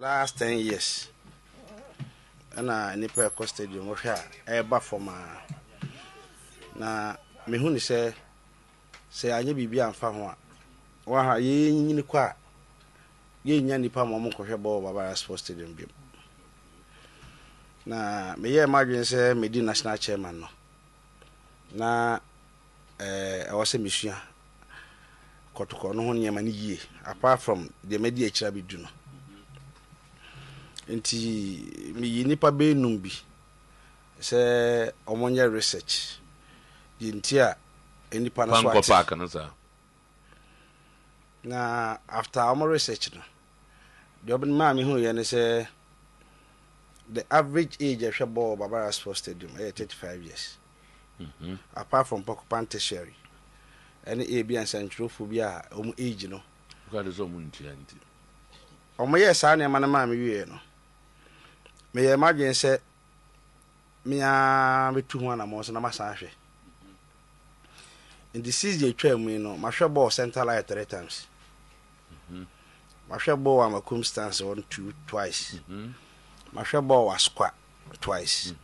last 10 years. And I nipa ko stadium wo hwa e ba forma na me hu ni se anya bibia amfa ho a wa ha ye nyini kwa ye nya nipa mo ko hwe ball Baba Sports Stadium bi na me ye imagine se me di national chairman no na I was a mission kotoko no ho nyama ni yie apart from the media chira bi du no nti mi nipa be num bi se omonye research nti a nipa na so ati na after our research no the open ma mi hu ye ne say the average age of football Baba Sports Stadium is 35 years. Apart from Pokupan tertiary any AB and central phobia age no God is omuntianti omo yes ana ma na ma me wie no me imagine say me a betu ho na mo so na masa hwe in the season twa mu no ma hwe ball center line 3 times ma hwe ball am circumstance 1 2 twice ma hwe ball was squat twice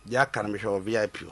ya kan me hwe VIP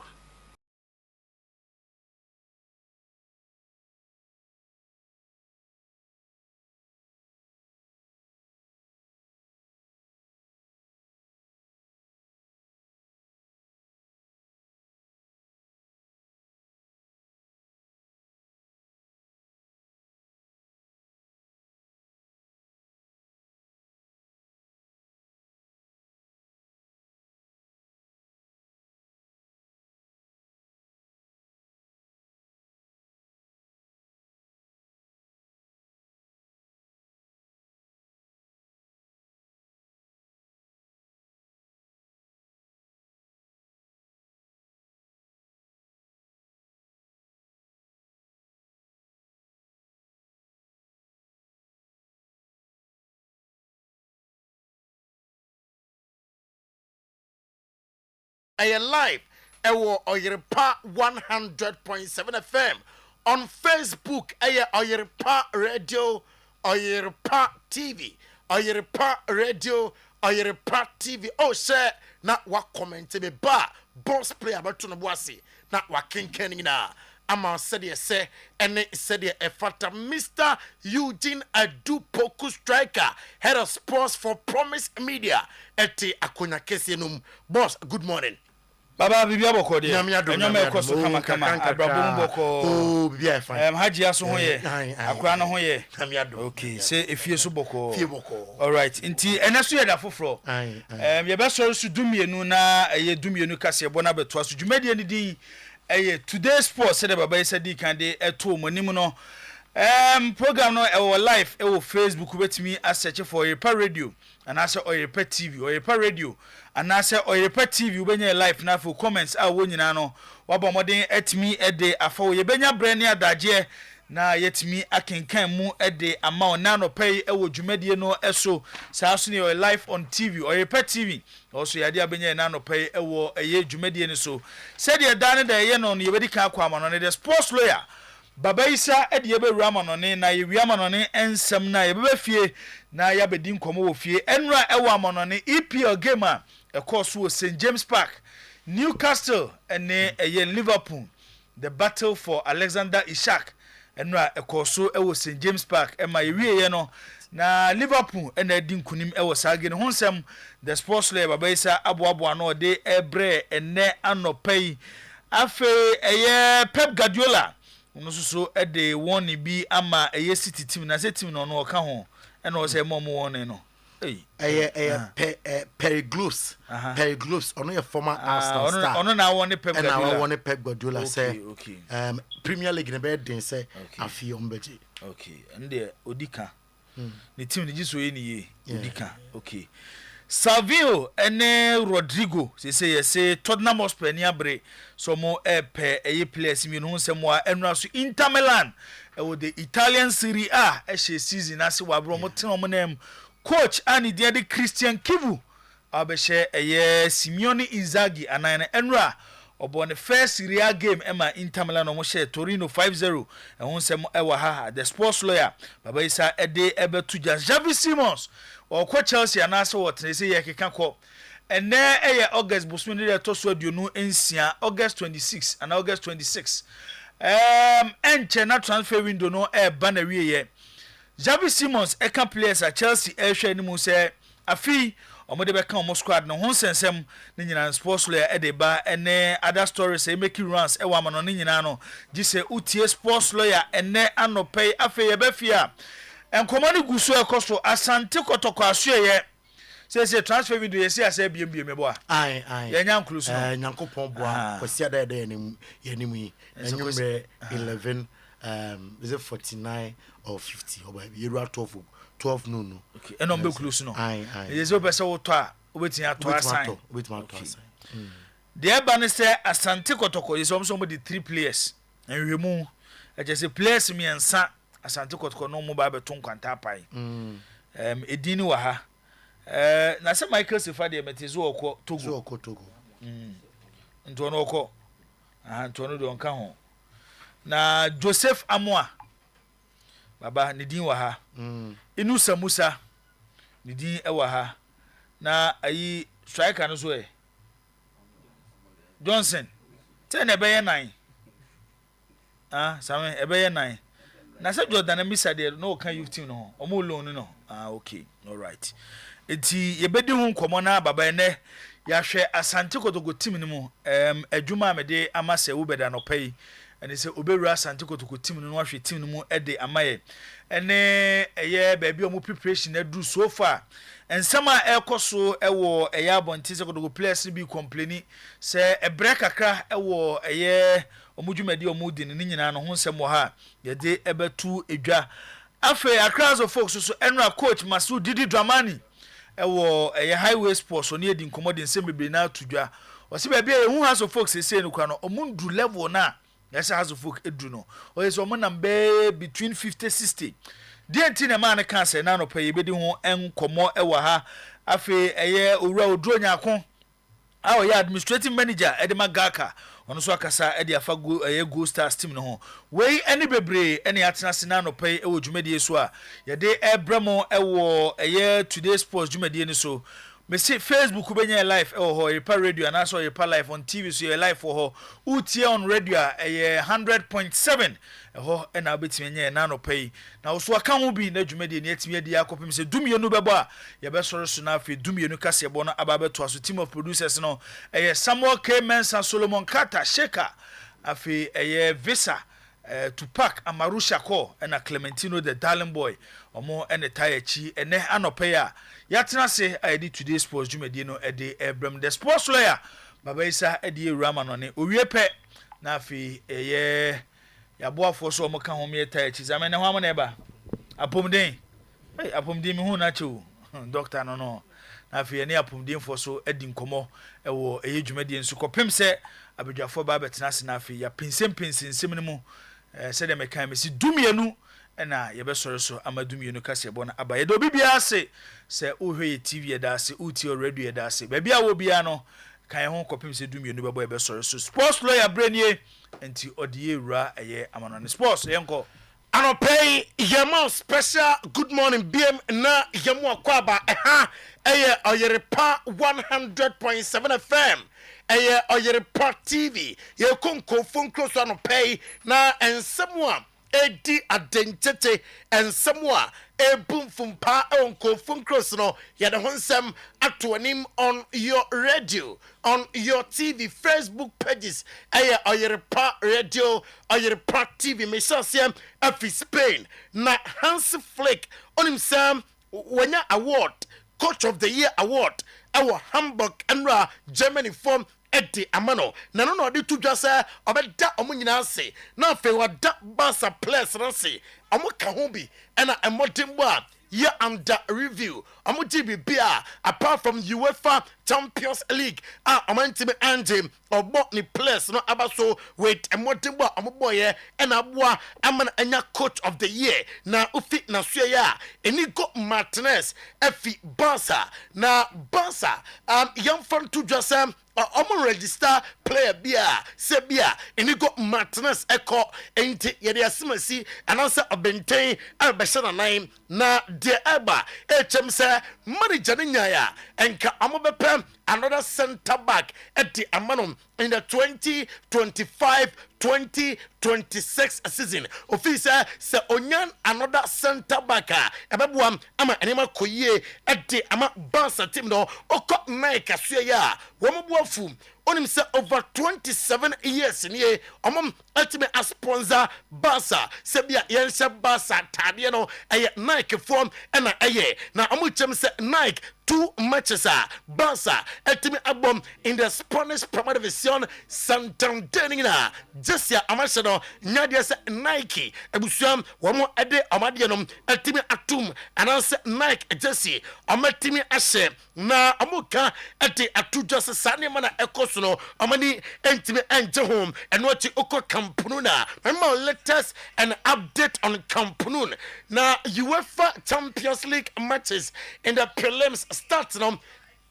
I live Oyerepa 100.7 FM on Facebook Oyerepa Radio Oyerepa TV Oyerepa Radio Oyerepa TV oh say na wa comment me ba boss player about no boase na wa kenken na ama said ye say ene said ye efata Mr. Eugene Adu Poku striker head of sports for Promise Media eti akonya kesi num boss good morning Baba bibia boko de enyo me koso kama abrabom boko oh bibia fine haji aso ho ye akura no ho ye okay say efie so boko all right nti eneso ye da foforo ye be so su dumienu na ye dumienu kase bo na beto aso dwumade ni din today sports say baba ye sadi kan de eto monim no program no live Facebook betimi a search for Oyerepa Radio and I say Oyerepa TV Oyerepa Radio and I say Oyerepa TV ubenya live na for comments a wo nyina no waba modern etimi ede afa wo yebenya brand ya daje na yetimi akenkan mu ede ama na no pay dwumadie no eso saa so ne live on TV Oyerepa TV also yade abenya na no pay dwumadie ne so said ye dan da ye no yebedi ka akwa ama no ne the sports lawyer Baba Isa edi yebe rama no ne na ye wiama no ne ensem na ye bebe fie na ya bedi nkomo wo fie enra ewa ama no ne EPL game a course wo St James Park Newcastle ene Liverpool the battle for Alexander Isak enra course wo St James Park ema ye wie ye no na Liverpool ene edi nkunim wo sage ne honsem the sports lawyer Baba Isa aboabo no de ebre ene anopai afe Pep Guardiola no so ede won bi ama City team na se team no no ka ho e no se mom won no Perigloves ono your former Arsenal star ono na won Pep Guardiola and I won Pep Guardiola say okay Premier League na be den say afi ombeji okay and the odika the team ni jiso ye ni odika okay Savio ene Rodrigo say yes say Tottenham Hotspur ni abre so mo players mi no nsem wa enra so Inter Milan the Italian Serie A season as wa bro mo ten mo nam coach ani de Christian Kivu abehye Simeone Inzaghi anana enra obo ne first real game Emma Inter Milan no mo share Torino 5-0 e ho nsem e wa ha the sports lawyer baba isa ede ebe to just Javi Simons or ko Chelsea anase what ne say ye keka ko ene eye August busumi de to so aduonu ensia August 26 and August 26 enche na transfer window no e ba na wiye Javi Simons e can players at Chelsea e hwe ni mu say afi omode be kan omo squad no ho sensem ni nyina sports lawyer e de ba ene other stories e make runs e wa ma no ni nyina no gi se utie sports lawyer ene anopay afi ye be fia enkomani guso e koso Asante Kotoko asuye say transfer video yesi ase biem mebo a ye nya nkulu so nyankopon boa kwasi ada da yenim yi enyumre 11 is it 49 or 50 or by yeru 12 no okay eno mbe kulu so no yesi obese wo to a obetin ato assign the eba say Asante Kotoko yesi omso di 3 players enwemu e just say players mi ensa Asante Kotoko no mo ba beton kwanta pai edini wa ha na se Michael Sefa de metezo okọ Togo nto no okọ nto no do nka ho na Joseph Amoa baba ne din wa ha Inu Samusa ne din e wa ha na ayi striker no so Johnson ten ebe ye 9 same ebe ye 9 na se Jordan Misa de no kan youth team no omo loan no okay all right eti yebedi hu nkomo na baba ene ya hwe Asante Kotoko team ni mu adwuma amede amase wo beda no pai ene se obewura Asante Kotoko team no ahwe team no mu ede amaye ene eye baabi omo preparation adu so far ensama ekoso ewo eye abonti se Kotoko players bi complaini se ebre kakra ewo eye omudwumadi omudi ni nyina no ho nsem wo ha yede ebetu edwa afa Accra folks so enra coach Masu Didi Dramani ewo highway sports oni edi nkomodi nsem bebe na tudwa wose bebe ehu haso folks ese no kwa no omundu level na yesa haso folk edu no oyeso omunam be between 50-60 DNT na man kan se na no pa yebedi ho enkomo ewo ha afi owura oduro nyako awo ya administrative manager Edema Gaka ono so akasa ede afago go stars team no ho wei eni bebre eni atena sina no pay ewo dwumadi so a yede ebramo ewo today sports dwumadi ni so me see Facebook benya live ho Oyerepa Radio and also Oyerepa live on TV so live for ho utie on radio 100.7 ho na betime nya na no pay na so aka ho bi na dwumadi ni atime di akopim se dumienu bebo a ye be soro so na afi dumienu kase bo no ababeto aso team of producers no Samuel K Mensa Solomon Kata Sheka afi Visa Tupac Amarusha ko na Clementino the Darling Boy omo ene tayachi ene anope ya yatena se edi today sports dwumadi no edi Ebram the sports lawyer baba isa edi Rama no ne Oyerepa na afi yaboafo so omo ka ho me tayachi zamene ho amana eba apomden apomden mi hu na chew doctor no na afi ene apomden fo so edi nkomo ewo dwumadi nso kopem se abedwafo ba betena se na afi ya pinsem ne mu se de mekan me si dumienu na ye be soro so amadumienu kase ebo na abaye do bibia se ohwe TV da se uti radio da se ba bia wo bia no kan ho kopim se dumienu bebo ye be soro so sports lawyer branie enti odie wura amanone sports yenko anopay yema special good morning bm na yemu akwaba Oyerepa 100.7 FM Oyerepa TV ye konko phone close anopay na ensemwa edi identity ensemwa ebumfumpa onko phone close no ya de honsem atonim on your radio on your TV Facebook pages Oyerepa Radio Oyerepa TV mesasiam afi Spain na Hans Flick on himself wanya award coach of the year award our Hamburg and Germany form Eddie Amano na no odi tudwa se obeda omunyina ase na fe wada Barca players na se amuka ho bi na emodimbo a year under review amuji bia apart from UEFA Champions League amantime ande obo ni players no abaso with emodimbo amuboye na aboa amana anya coach of the year na ufi na so ya Enigo Martinez efi Barca na Barca yamfan tudwa se omo register player bia se bia enigo Martinez eko enti ye de asemasi ananse obenten abehye na nan na de eba echem se manager ne nyaya enka amobepem another center back at the amanom in the 2025-2026 season. Officer se onyan another center back ebebuam ama enema koye at the ama Barca team no oko Nike asue ya womobuafu onim se over 27 years in ye omom ultimate as sponsor Barca se bia yense Barca tade no eye Nike form na eye na omuchem se Nike 2 matches Barca ultimate album in the Spanish Premier Division Santander na Jessia Amashado nyadia se Nike ebusuam womo ede amade no ultimate atum ananse Nike Jessie amatimi ahye na amuka ede atuja se sane mana ekoso no amani entimi enje home enochi oko kampunu na remember latest an update on kampunu na UEFA Champions League matches in the prelims start now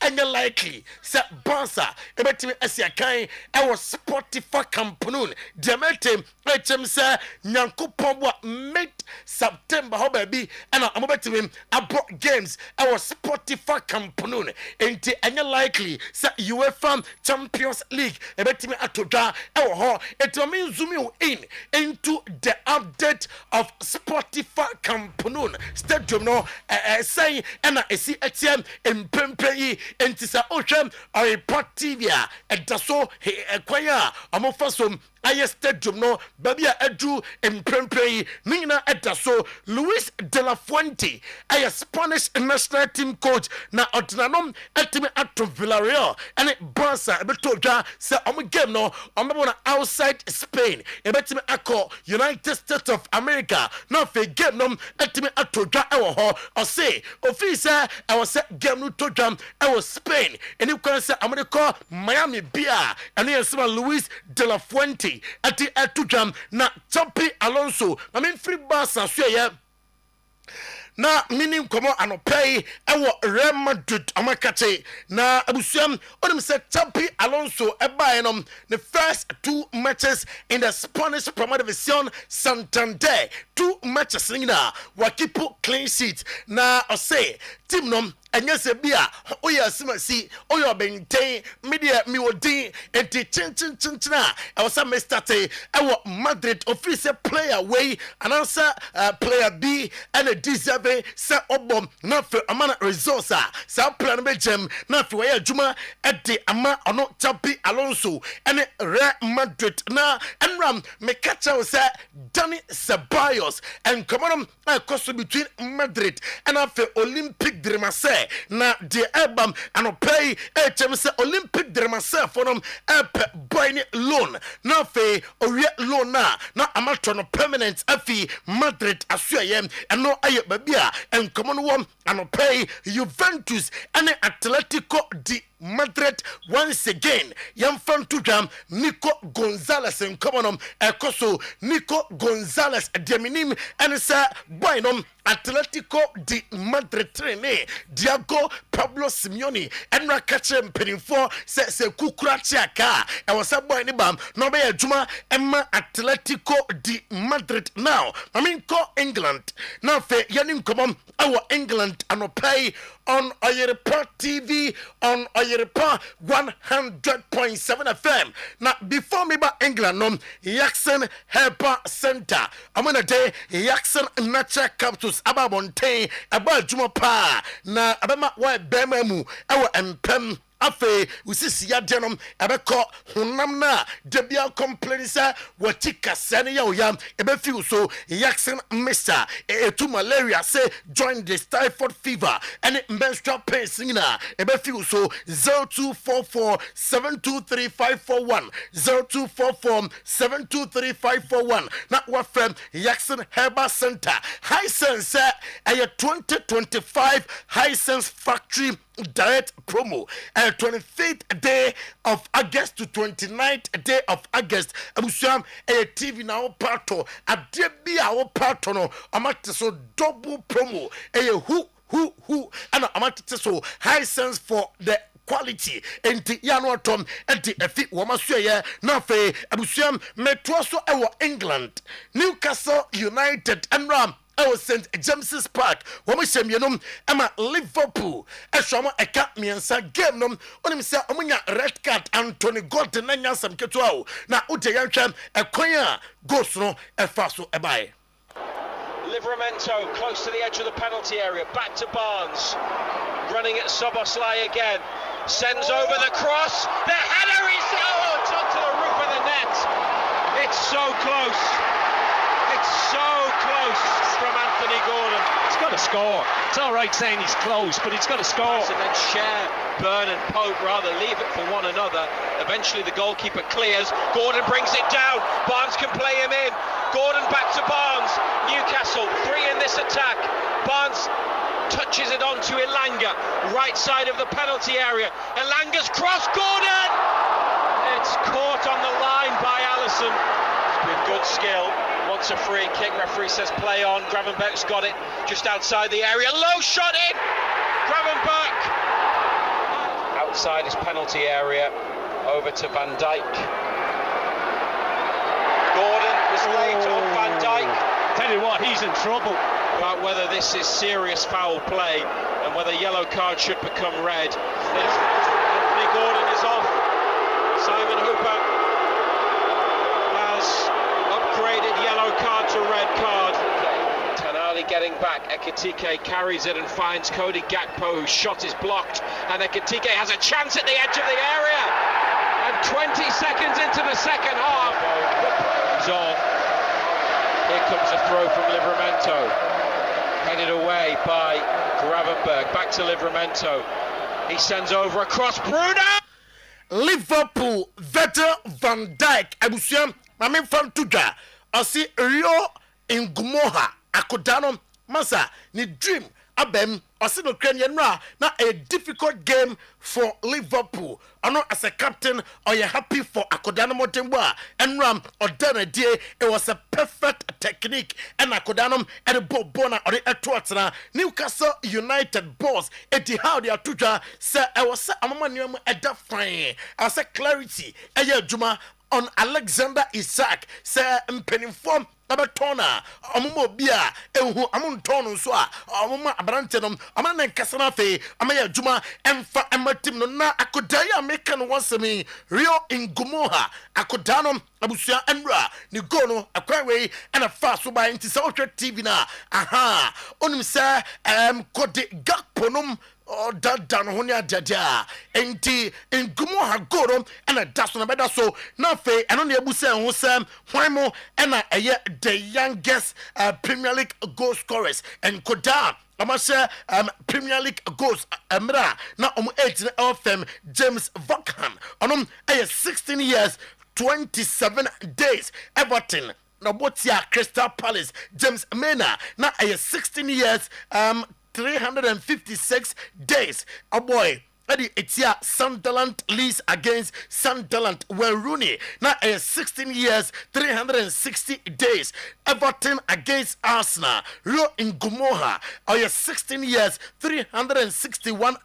and likely say Barca ebetimi asiakan e was Spotify kampunu demete echem say nyankopon bo mid September ho baby and amobetimi abo games e was Spotify kampunu enti anya likely say UEFA Champions League ebetimi atodwa e wo ho etomi zoom you in into the update of Spotify kampunu stadium no say and esi etiem empempe enti sa ohwem Oyerepa TV edaso ekwaya amofasom aye stadium no babia edu emprempre nina edaso Luis de la Fuente aye Spanish national team coach na odinanom etimi ato Villarreal and Barca ebetodwa se game no omebona outside Spain ebetimi akọ United States of America na fe game no etimi atodwa ewo ho ose officer ewo se game no todwa ewo Spain eni kwan se America Miami bia ene yesema Luis de la Fuente ati atudwam na Chapi Alonso I mean free Barca so ye na minim komo anopay ewo Real Madrid amakate na abusuam onim se Chapi Alonso ebaenom the first 2 matches in the Spanish Premier Division Santander 2 matches nina wakipo clean sheet na ose team nom anyese bia oya asimasi oya benten media miwodin enti chinchinchina e was Mr. T ewo Madrid official player way announcer player B and a deserve se obom na fe amana resource sa plan bejem na fe way adwuma e de ama ono Chapi Alonso and Real Madrid na enram me catch say Dani Ceballos and come on cost between Madrid and after Olympic de Marseille na de album anopay echem se Olympic de Marseille for them boy loan na fe owie loan na amato no permanent afi Madrid asuayem and no aye babia and common one anopay Juventus and Atletico de Madrid once again yamfan to jam Nico Gonzalez and common ekoso Nico Gonzalez deminim and say boy nom Atletico de Madrid trainer Diego Pablo Simeone and Rakachem Penifo se kukura chiaka and was a boy ni bam no be adwuma emma Atletico de Madrid now I mean call England now fe yanim come our England anopay on Oyerepa TV on Oyerepa 100.7 FM. Now before me ba England no Jackson Helper Center. I'm gonna day Jackson Natural Capsules aba bonten aba adwuma pa na abema wa bema mu ewo empem afe usisi ya denom ebeko honam na debia complainsa watika sene ya oyam ebefi so Jackson Mister to malaria say join the typhoid fever and menstrual pains na ebefi so 0244723541 0244723541 na wa from Jackson Herbal Center high sense a 2025 high sense factory direct promo 25th day of August to 29th day of August abusuam TV now parto adebia wo parto no amate so double promo who and amate so high sense for the quality enti ya no tom enti efi wo maso ye na fe abusuam meto so e wo England Newcastle United Enram St James's Park womo hyemienum ama Liverpool ehwamo eka miensa game nom onim se omunya red card Anthony Gordon na nyasam keto o na uje yanhwam ekwan a goals no efa so ebae. Livramento close to the edge of the penalty area, back to Barnes, running at Soboslai again, sends over the cross, the header is it's onto the roof of the net. It's so close, it's so close from Anthony Gordon. He's got to score. It's all right saying he's close, but he's got to score. And then share Byrne and Pope, rather leave it for one another. Eventually the goalkeeper clears, Gordon brings it down, Barnes can play him in. Gordon back to Barnes. Newcastle 3 in this attack. Barnes touches it onto Elanga, right side of the penalty area. Elanga's cross, Gordon! It's caught on the line by Allison with good skill. Wants a free kick. Referee says play on. Gravenberch's got it just outside the area. Low shot in. Gravenberch outside his penalty area. Over to Van Dijk. Gordon was late on Van Dijk. Tell you what, he's in trouble. About whether this is serious foul play and whether yellow card should become red. Anthony Gordon is off. Simon Hooper has upgraded yellow card to red card. Tonali getting back. Ekitike carries it and finds Cody Gakpo, whose shot is blocked. And Ekitike has a chance at the edge of the area. And 20 seconds into the second half, the play's on. Here comes a throw from Livramento. Headed away by Gravenberch. Back to Livramento. He sends over a cross. Bruno! Liverpool, Vetter Van Dijk. Abusiam, Mamin from Tuja. Asi Rio Ngumoha. Akodano. Masa, ni dream. Abem, Arsenal Ukrainian ra na a difficult game for Liverpool. I know as a captain, are you happy for Akodano Motemwa and Ram or Dana Day? It was a perfect technique and Akodanum and a Bobona or the Etwatna Newcastle United boss Eddie Howdy Atuja say I was a manium at that fine. I said clarity a Juma on Alexander Isak say penning form Abatona, Amumo Bia, Ehu Amunton, so Amuma Abrantenum, Amana Casanafe, Amaya Juma, Emfa Ematim Nona, Akodaya Mekan once me, Rio in Gumoha, Akodanum, Abusia Enra, Nigono, Aquaway, and a fast by into South TV na. Aha, Onim sa Kode Gakponum. Oh, that down honya dada. Enti in Gumoha Gorom and a Dasson better so Nafe and only Abusa and Hosam, Huimo and the youngest Premier League goal scorers and Koda. Amasha Premier League goals Amra now 8 of them James Vaughan on 16 years 27 days Everton Nabotia Crystal Palace James Mena now 16 years 356 days. A boy. It's here Sunderland leads against Sunderland. Well, Rooney now 16 years, 360 days. Everton against Arsenal. Rio in Gumoha. 16 years, 361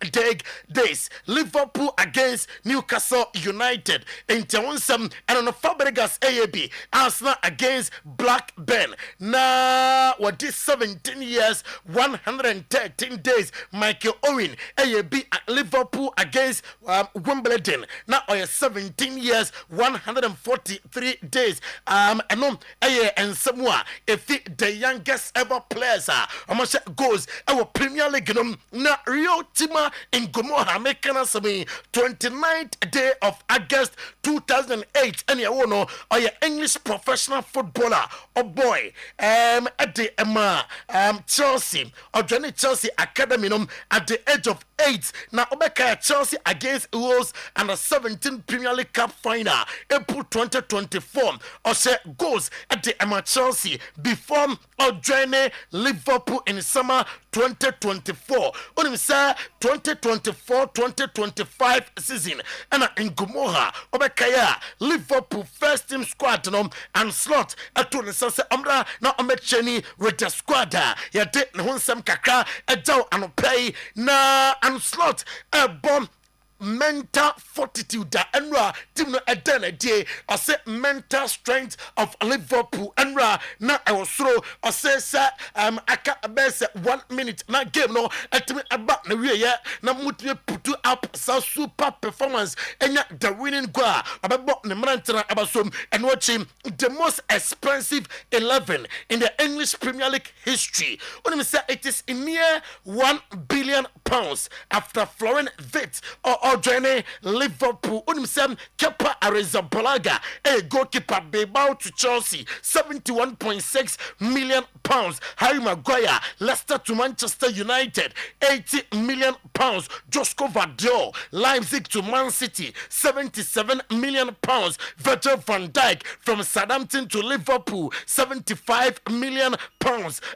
days. Liverpool against Newcastle United. In Townsend and on the Fabregas AAB. Arsenal against Blackburn. Now, what is 17 years, 113 days. Michael Owen AAB at Liverpool against Wimbledon. Now, 17 years, 143 days. And Samoa, if the youngest ever players are, goes our Premier League. Now, Rio Tima in Gumoha, making us 29th day of August 2008. And you know, your English professional footballer, boy, at the Chelsea, or Johnny Chelsea Academy, at the age of 8. Now, Chelsea against Wolves and a 17 Premier League Cup final, April 2024. Or goals at the Chelsea before or joining Liverpool in summer 2024. Only say 2024-2025 season. And in Gumoha, Obekaya, Liverpool first team squad and slot at the Sunse Amra, now Omecheni with the squad. Ya did Hunsam Kaka, a Joe and pay na and slot a bomb. mental fortitude da enra team no eden adie ose mental strength of Liverpool enra na ewosoro ose se aka best 1 minute na game no etimi aba na wie ye na mutime put up some super performance enya the winning goal abebo ne mrantra abasom and watching the most expensive 11 in the English Premier League history. When we say it is near £1 billion after Florian Wirtz or joining Liverpool. When we say Kepa Arrizabalaga, a goalkeeper, Bilbao to Chelsea, £71.6 million. Harry Maguire, Leicester to Manchester United, £80 million. Josko Vardiol, Leipzig to Man City, £77 million. Virgil van Dijk from Southampton to Liverpool, £75 million.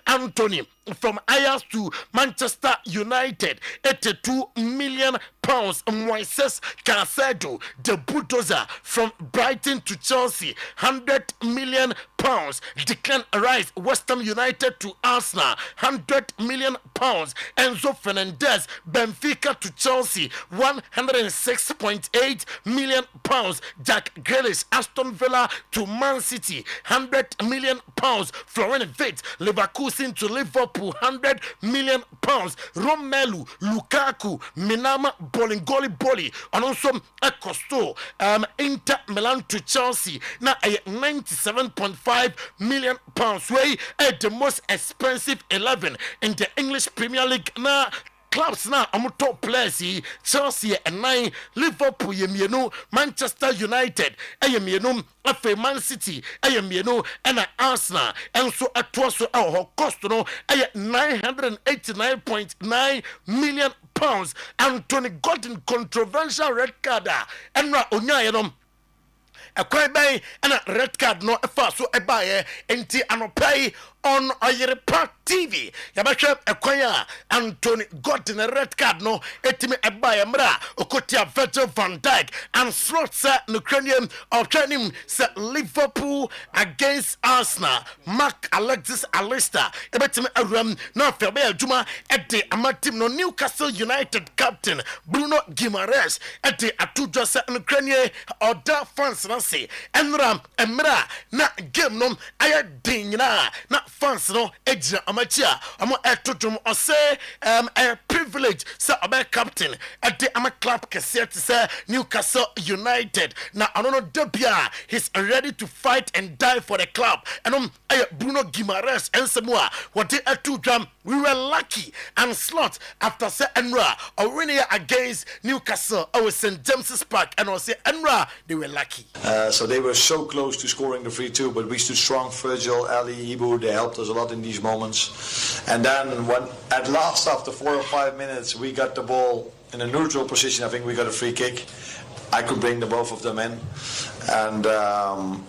Anthony from Ajax to Manchester United, £82 million. Moises Caicedo, the bulldozer from Brighton to Chelsea, £100 million. Declan Rice, West Ham United to Arsenal, £100 million. Enzo Fernandez, Benfica to Chelsea, £106.8 million. Jack Grealish, Aston Villa to Man City, £100 million. Florian Wirtz, Leverkusen to Liverpool, £100 million. Romelu Lukaku, Minama Bolingoli, and also Costo, Inter Milan to Chelsea. Now a £97.5 million. Way at the most expensive 11 in the English Premier League. Now clubs now I'm top players Chelsea and 9, Liverpool yemienu, Manchester United yemienu, Man City yemienu, and Arsenal, and so at was our cost no £989.9 million. Anthony Gordon controversial red card and Onyayenom a quite bay and a red card no a so a buyer enti anopai on Oyerepa TV. Yabasha acquire Anthony Gordon a red card no etime a buyer mra okotia Virgil van Dijk and slots Ukrainian of training set Liverpool against Arsenal. Mark Alexis Alistair ebetime arum no febe juma at the amatim no Newcastle United captain Bruno Guimaraes at the atujo set Ukrainian or da France na say enram emra na game no aya din na fans no ejina amachia amo etodum o say a privilege say oba captain at the ama club kese to say Newcastle United na anono debia he's ready to fight and die for the club and Bruno Guimaraes and Samoa what they etodum we were lucky and slot after say Enra or winning against Newcastle our St James's Park and I say Enra they were lucky so they were so close to scoring the 3-2 but we stood strong. Virgil, Ali, Ibu, they helped us a lot in these moments. And then when at last after 4 or 5 minutes we got the ball in a neutral position, I think we got a free kick. I could bring the both of them in. And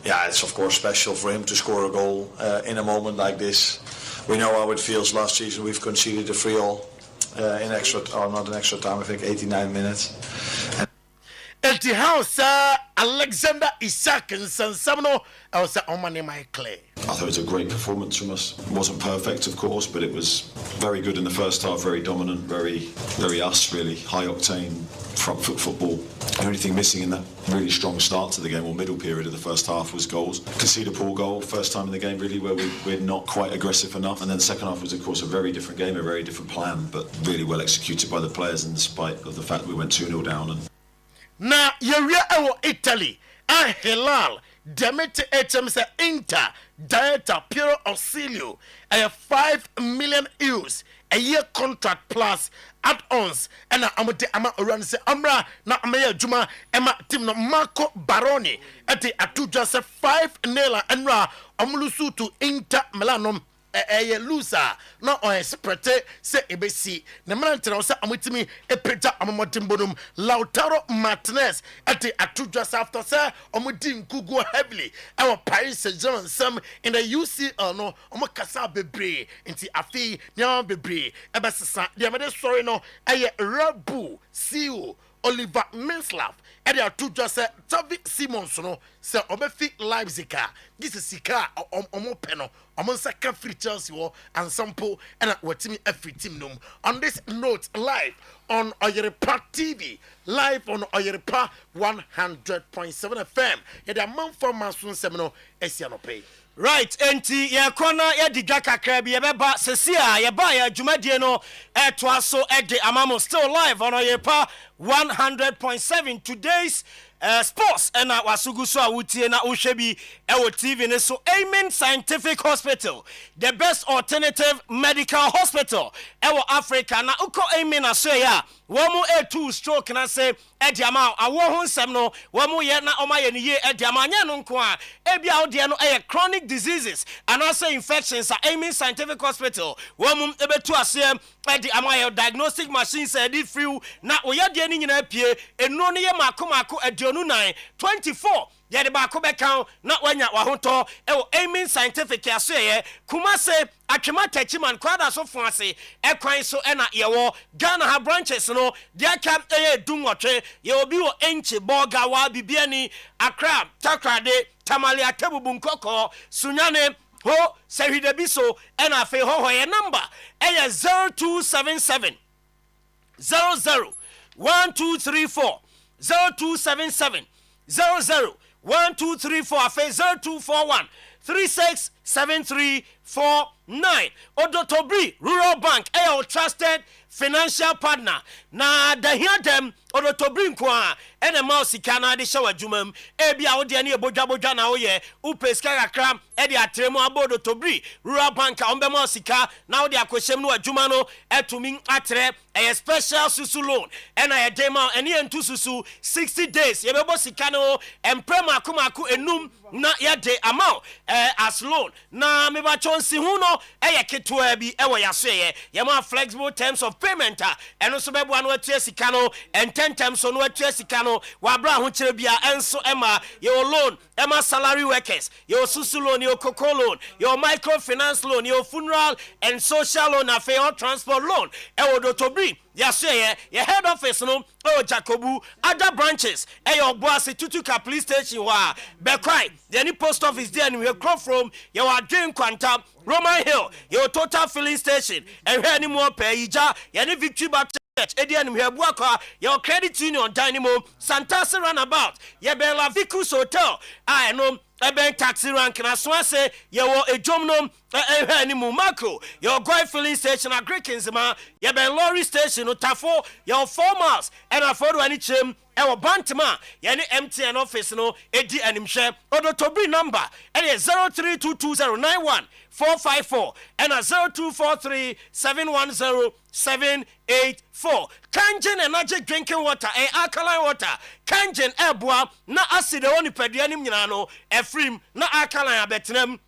it's of course special for him to score a goal in a moment like this. We know how it feels. Last season we've conceded a 3-all in extra, or not in extra time, I think 89 minutes. At the house, Alexander Isak and Sansamno, I was on my name, I Clay. I thought it was a great performance from us. It wasn't perfect, of course, but it was very good in the first half, very dominant, very us, really. High octane, front foot football. The only thing missing in that really strong start to the game, or middle period of the first half, was goals. Concede a poor goal, first time in the game, really, where we're not quite aggressive enough. And then the second half was, of course, a very different game, a very different plan, but really well executed by the players, in spite of the fact that we went 2-0 down. Now, you're Italy, Hilal, Demet HM say Inter, Dieta, Piero Auxilio, I have €5 million a year contract plus add-ons, and I'm around say Amra, na Amaya Juma, Emma Tim Marco Baroni, at the Atuja say 5 naira and Ra, Omulusu to Inter Milanum. Loser, no on sprete se ebesi. Na manantena say amitimi epeja amamodimbonum Lautaro Martinez at the Atujas after say omudi nkugu heavily. Our Paris Saint-Germain some in the UCL no omakasa bebre inti afi nyama bebre ebesesa. The amade sorry no aye Rabu Siu Oliver Minslav ɛde ato dwa sɛ Tavi Simons no sɛ ɔbɛfi Leipzig a this is sika ɔmo pɛ no ɔmo nsa ka free Chelsea wɔ ansampo ɛna wɔtumi afiri team no mu. On this note, live on Oyerepa TV, live on Oyerepa 100.7 FM. Yɛde amanfo maso nsɛm no ɛsi anɔpɛ. Right, enti ye kona ye diga kakra bi ye beba sesia ye ba ye dwumadie no to so ede amamo still live on Oyerepa 100.7 today's sports and wasugu so awutie na wohwe bi ewo TV ne so Amen Scientific Hospital, the best alternative medical hospital ewo Africa na uko Amen aso ya womu A2 stroke na say ediama awo ho nsem no womu ye na omaye ne ye ediama nya no nko a ebia ode no chronic diseases and also infections at Amen Scientific Hospital womu ebetu asem ediama ye diagnostic machines edi free na oyade ni nyina pie enu no ye makomako edionu 24 yede ba ko bekan na wanya wahoto ewo Amen Scientific asoye Kumase atwema tachiman kwada so fonase ekwan so ena yewo Ghana ha branches no dia kam dumotwe ye obi wo enchi boga wa bibiani Accra Takrade Tamale Atebubu Nkoko Sunyane ho sehide biso ena fe ho ye number 0277 00 1234 0277 00 1234 afe 0241 367349 Odotobri Rural Bank our trusted financial partner na da here dem Odotobri nkwa ene ma osika na de hye wadwumam ebia wo de ne ebodwabodwa na wo ye upeska kakra e de atremu abodo Odotobri Rural Bank a ombe ma osika na wo de akohyem no wadwuma no etumi atre a special susu loan ena ye dem a ene entu susu 60 days ye bebo sika no emprema akomako enum na ye de amount as loan na me ba chonsi hu no ye ketwa bi e wo yaso ye ma flexible terms of payment eno so bebo anu atua sika no and 10 times so no atua sika no wa bra ho kire bia enso ema your loan ema salary workers your susu loan your cocoa loan your microfinance loan your funeral and social loan afa your transport loan e wo Odotobri yes your head office no Jacobu other branches your boss Tutuka police station wa Bekwai the any post office there and we come from your Adrian Quanta Roman Hill your total filling station and any more pay ija any Victory Baptist Edian we have your credit union dynamo Santasa runabout your Bella Vicus Hotel I know a taxi rank na so say ye wo ejomnom any mu macro your Goy filling station at Greekins ye ben lorry station utafo your 4 miles and afford any chem ewo bantama ye ni MTN office no edi animhwe Odotobri number and 0322091454 and 0243710784 Kangen energy drinking water alkaline water Kangen eboa na acid oni peduanim nyina no efrim na alkaline abetnem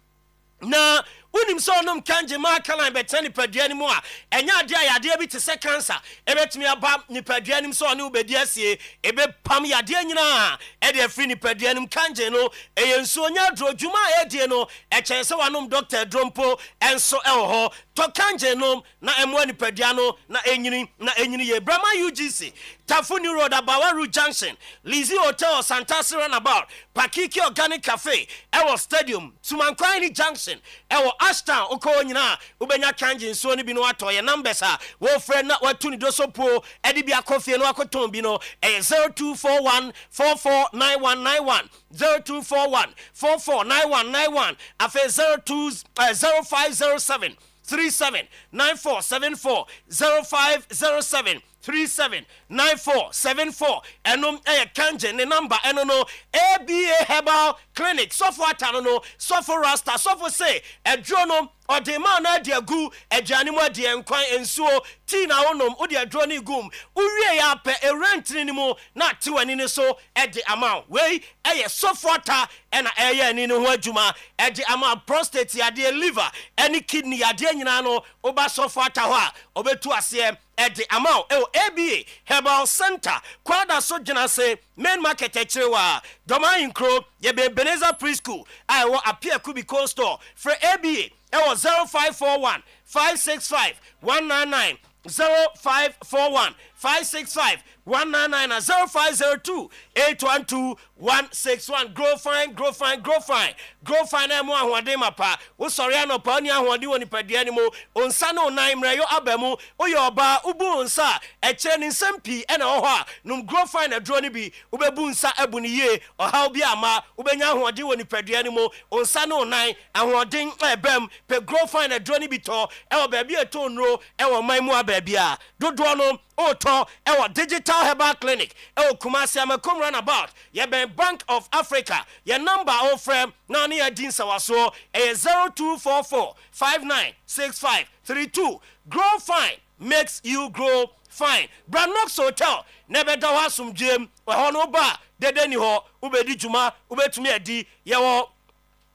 na unim so nom Kangen ma alkaline betani peduanim a enya ade ayade bi te se cancer ebetumi aba ni peduanim so ne ubedi asie ebe pam yade nyina e de efri ni peduanim Kangen no eyenso nya drodwuma edie no echen se wanom doctor drompo enso eho to Kangen no na emu ni peduano na enyini ye Brahma UGC Tafuni Road Abawaru Junction Lizzie Hotel Santasi Runabout Pakiki Organic Cafe ewo Stadium Tumankwani Junction ewo Ashtown oko nyina ubenya Kangen so ni bi no atoye numbers a wo friend na watuni dosopo edi bi akofie no akoton bi no 0241 449191 0241 afa 0507 379474 0507 379474 enum Kangen the number eno no ABA Herbal Clinic software tano no software rasta software say edrono ode man na de agu adwane mu ade enkwan ensuo ti na wonom ode adroni gum uwie ya pe rent ni mu na te wani ni so ede amount we software ta ena ni ho adwuma ede amount prostate ade liver any kidney ade nyina no oba software ta ho a obetu ase ede amount ABA Herbal Center kwada so gina say main market echirewa Domain Crow ye be Beneza Preschool I will appear Kubi Cold Store for ABA 0541 565 199 0541 565 199 and 0502 812 161. Grow fine. Grow fine emo ahwade mapa. Wo sori anopa oni ahwade woni pade animo. Onsa no nan mreyo abamu. Oye oba ubu onsa ekire ni nsempi ena ho a num grow fine adro ni bi ubebu nsa abuni ye ohaw bi ama ubenya ahwade woni pade animo. Onsa no nan ahwade ebem pe grow fine adro ni bi to e ba bi eto nro e wo man mu ababi a dodo no oto e wo digital herbal clinic e wo Kumasi Amakom runabout ye ben Bank of Africa your number o frame na ne adin sawaso e 0244 596532. Grow fine makes you grow fine. Branox Hotel never da wasum jem we ho no ba dede ni ho ubedi juma ubetumi adi ye wo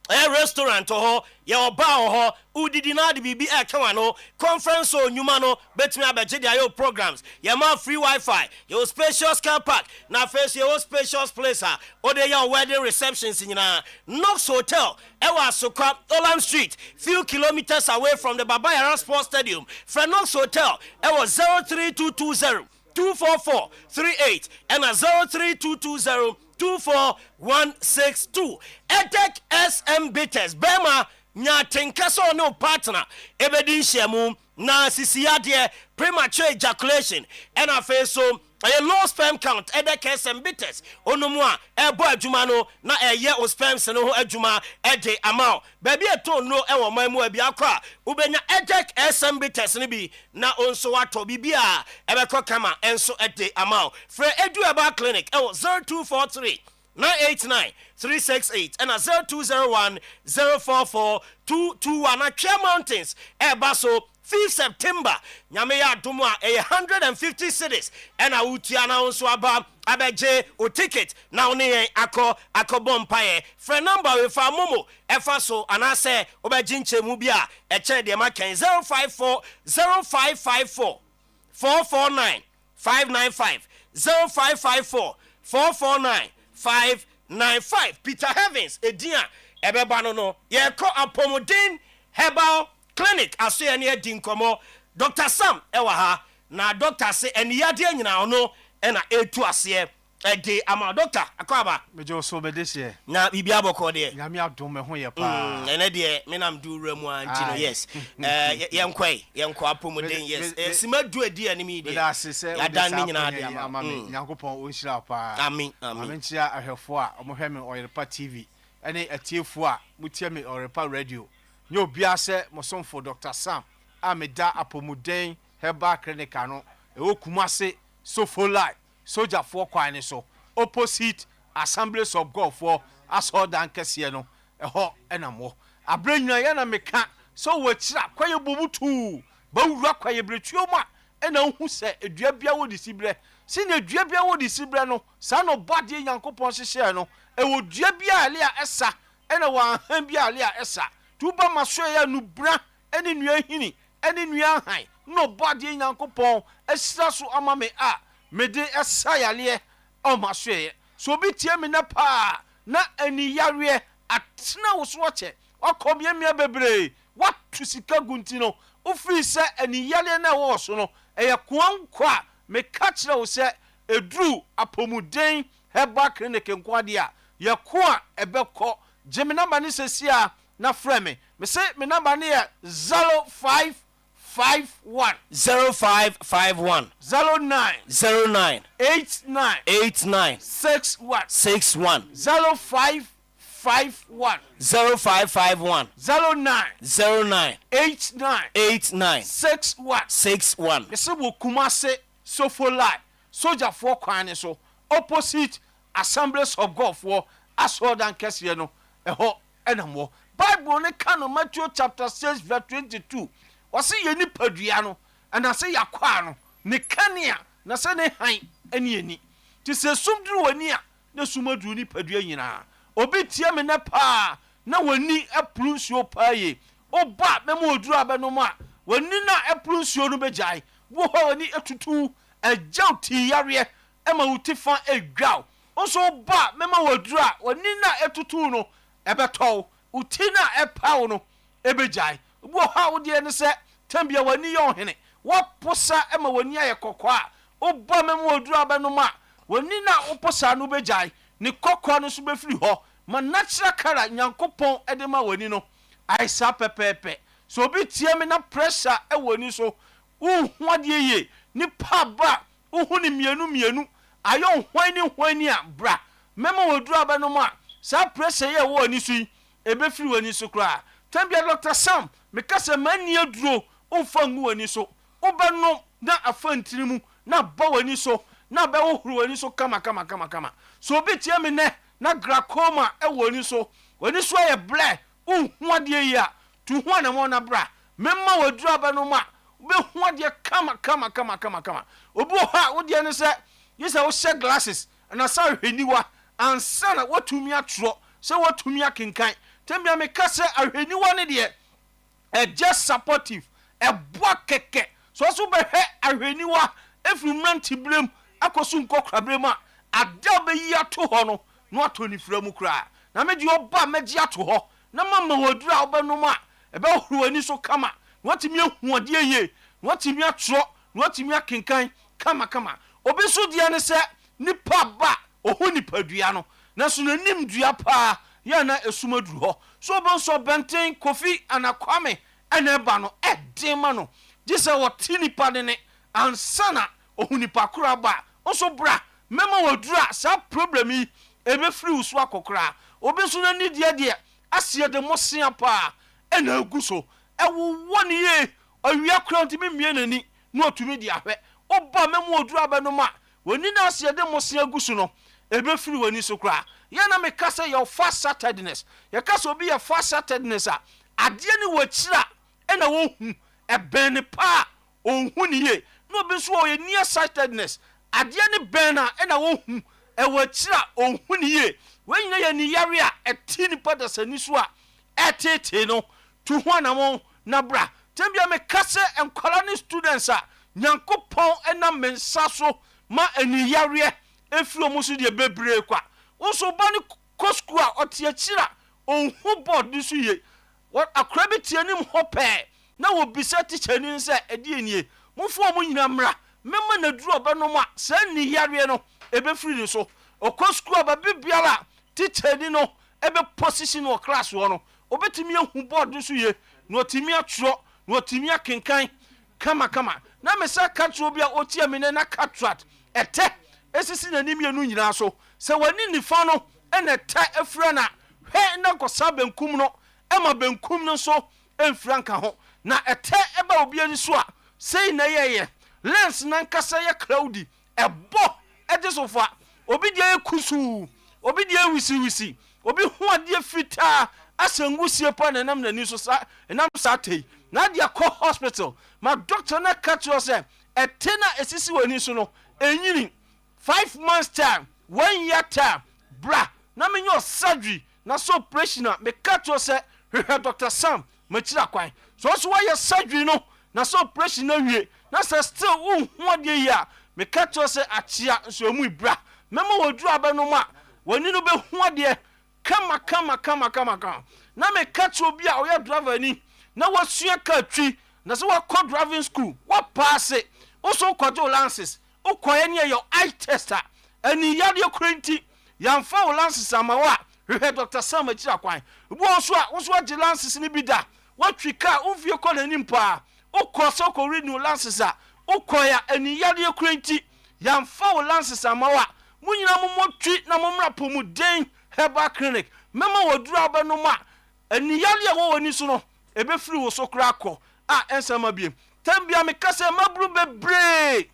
restaurant ho ye oba ho udidi na de bibi akawa no conference o nyuma no betumi abeje dia yo programs ye ma free wifi yo spacious car park na face yo spacious place o de your wedding receptions nyina. Knox Hotel ewa Asokwa Olam Street few kilometers away from the Baba Yara Sports Stadium. For Knox Hotel ewa 03220 24438 and a 03220 24162. Edek SM Bitters Bema nya tenkaso no partner ebedi nhyiamu na sisiade premature ejaculation and afa so a low sperm count Edek SM Bitters onomu a ebo adwuma no na eye o sperms no ho adwuma ede amount baby eto no ewo mamu abi akwa ubenya Edek SM Bitters ni bi na onso wato bibia ebeko kama enso ede amount free edu eba clinic ewo 0243 989 368 and a 0201 044 221 at Chia Mountains Ebaso 5th September nyame ya domo a 150 cities and a utiana onso aba abeje o ticket na oni akobom paye friend number we fa momo efa so anase obeji nchemu bia e che de ma kan 054 0554 449 595 0554 449 595. Peter Heavens Edia ebeba no ye ko apomodin herbal clinic aso ye ne edi nkomo Dr. Sam ewa ha na doctor se eniyade nyina ono na etu ase ede ama doctor akwaba mejo so bedesie na bibia boko de nyame adom me ho ye pa ene de me nam du ramu anti no yes yenkwa apomodin yes simadu edi animi de ya dan ni nyina de ama nyankopon onhyira pa amen ntia ahwefo a omohwe me Oyerepa TV ene atiefo a mutie me Oyerepa Radio nye obia se mosomfo Dr. Sam ameda apomodin herbal clinic ano ewo Kumasi Sofolai soldier for kwane so opposite Assemblies of God for aso dan kese no eho enamo abrenwa ya na meka so wachira kwaye bobutu ba wura kwaye bretuoma ena hu se edua bia wo di sibre si na edua bia wo di sibre no sa no body Yankopon hye no ewo dua bia ale a esa ena wa han bia ale a esa tuba maso ya nubra ene nua hini ene nua han no body Yankopon esira so amame a mede esa yale o masoe so bi tie me na pa na ani yare atena wo so che okomie mia bebre watu sika gunti no ofiri se ani yale na wo so no eye kwankwa me ka kire wo se edru apomuden herbal clinic nkwade a ye ko a ebekọ jemi number ni sesia na frame me se me number ni 0551 0551 09 89 61 0551 09 89 61 Yese wo Kumasi Sofolai soldier for kwane so opposite Assemblies of God for asodan kese no eho enamo Bible ne kano Matthew chapter 6 verse 22 wase ye ni padua no ana se yakwa no ne kania na se ne han ani ani ti se sumduru wani a na sumaduru ni padua nyina obi tie me ne pa na wani eprunsio paye oba memo oduru abeno ma wani na eprunsio no bejai wo ho wani etutu ejaw ti yare ema utifan egwaw onso ba memo oduru a wani na etutu no ebeto utina epaw no ebejai wo ha wo de ne se tambia wani yo hene wo posa ema wani aye kokwa oba memo oduru abanoma woni na oposa no bejai ni kokko no so befiri ho ma natural color nyankopon edema woni no aisa pepepe so obi tie me na pressure e woni so uhwade ye ni paba uhuni mienu ayo hwani a bra memo oduru abanoma sa pressure ye woni so ebefiri woni so kra tambia Dr. Sam mekase mani aduro umfa ngu woni so obano na afantirimu na ba woni so na ba wohuru woni so kama so obi tie me ne na glaucoma e woni so ye ble unhuade ya tu hu na mo na bra memma waduru abanoma be huade kama obi ha wo de ne se yesa wo share glasses na sa hweniwa ansa na watumi atro se watumi akenkan tembia me kase ahweniwa ne de e just supportive e boa keke so be he ahweniwa efru mranti blem akosu nkokra blem a ada be yi ato ho no atoni framu kra na me di oba meji ato ho na mama wadura obanom a e be huru ani so kama watimi ahuade ye watimi atro watimi akenkan kama obi so de ne se nipa ba ohu nipa dua no na so nanim dua pa ya na esumaduru ho so bon so benten kofi anakwame ene ba no edema no gise woti nipa ne ansana ohu nipa kura ba oso bra mema wadura sa problem yi ebe free usu akokra obi so na ni de asie de mosia pa ena aguso ewo woni ye awia kura ntimi mienani no otumi de ahwe oba mema wadura abanoma woni na asie de mosia aguso no ebe free woni so kra ya na me kasa your fast-sightedness ya kasa obi ya fast-sightedness a ade ni wachira ena wo hu ebene pa onhu ni ye no obi so o ye near-sightedness ade ni bena ena wo hu e wachira onhu ni ye wenyina ya ni yare a etini pada sani so a etete no tu ho na mo na bra tembia me kasa enkwala ni students a nyankopon ena mensa so ma eni yare efiri omusu de bebre kwa woso bani kosku a otiachira onhu board ni so ye what akrabitie nim hope na wo bisa teacher ni nse edi enie mufo omu nyina mra memma na duru obanom a sa ni yare no ebefiri ni so okosku aba bibiala teacher ni no ebe position o class wo no obetimi ehu board ni so ye no otimi atro no otimi akenkan kama na mesa katro bia otia me na catrat ete esisi na nim yenu nyina so se wani nifa no ene ta efra na he na kosa benkum no ema benkum no so emfra nka ho na ete eba obi ani so a sei na yeye lens na nkasa ye cloudy ebo edisofa obi dia ekusu obi dia wisi obi ho ade fita asangusie pa na nam na ni so sa enam sa tei na dia ko hospital ma doctor na catch say ete na esisi wani so no enyini 5 months time 1 year time bra na me your surgery na so operation me catch say Dr. Sam machira kwan so why your surgery no na so operation na wie na say still hu de ya me catch say achia so mu bra memo woduru abanom a wani no be hu de kama na me catch obi a oya driver ni na wasua ka twi na so wa call driving school wa pass it also kwajo lances ukoye ne your eye tester ani yade okrenti yamfa wo lances amawa hwe Dr. Sam achira kwan ubo so a wo so agi lances ni bida watwi ka umfie ko nanim pa ukoso ko renew lances a ukoya ani yade okrenti yamfa wo lances amawa munyina momotwi na momra pomuden herbal clinic mema woduru abanom a ani yade wo woni so no ebe free wo so kra akọ a ensama biem tambia me kase mabru bebre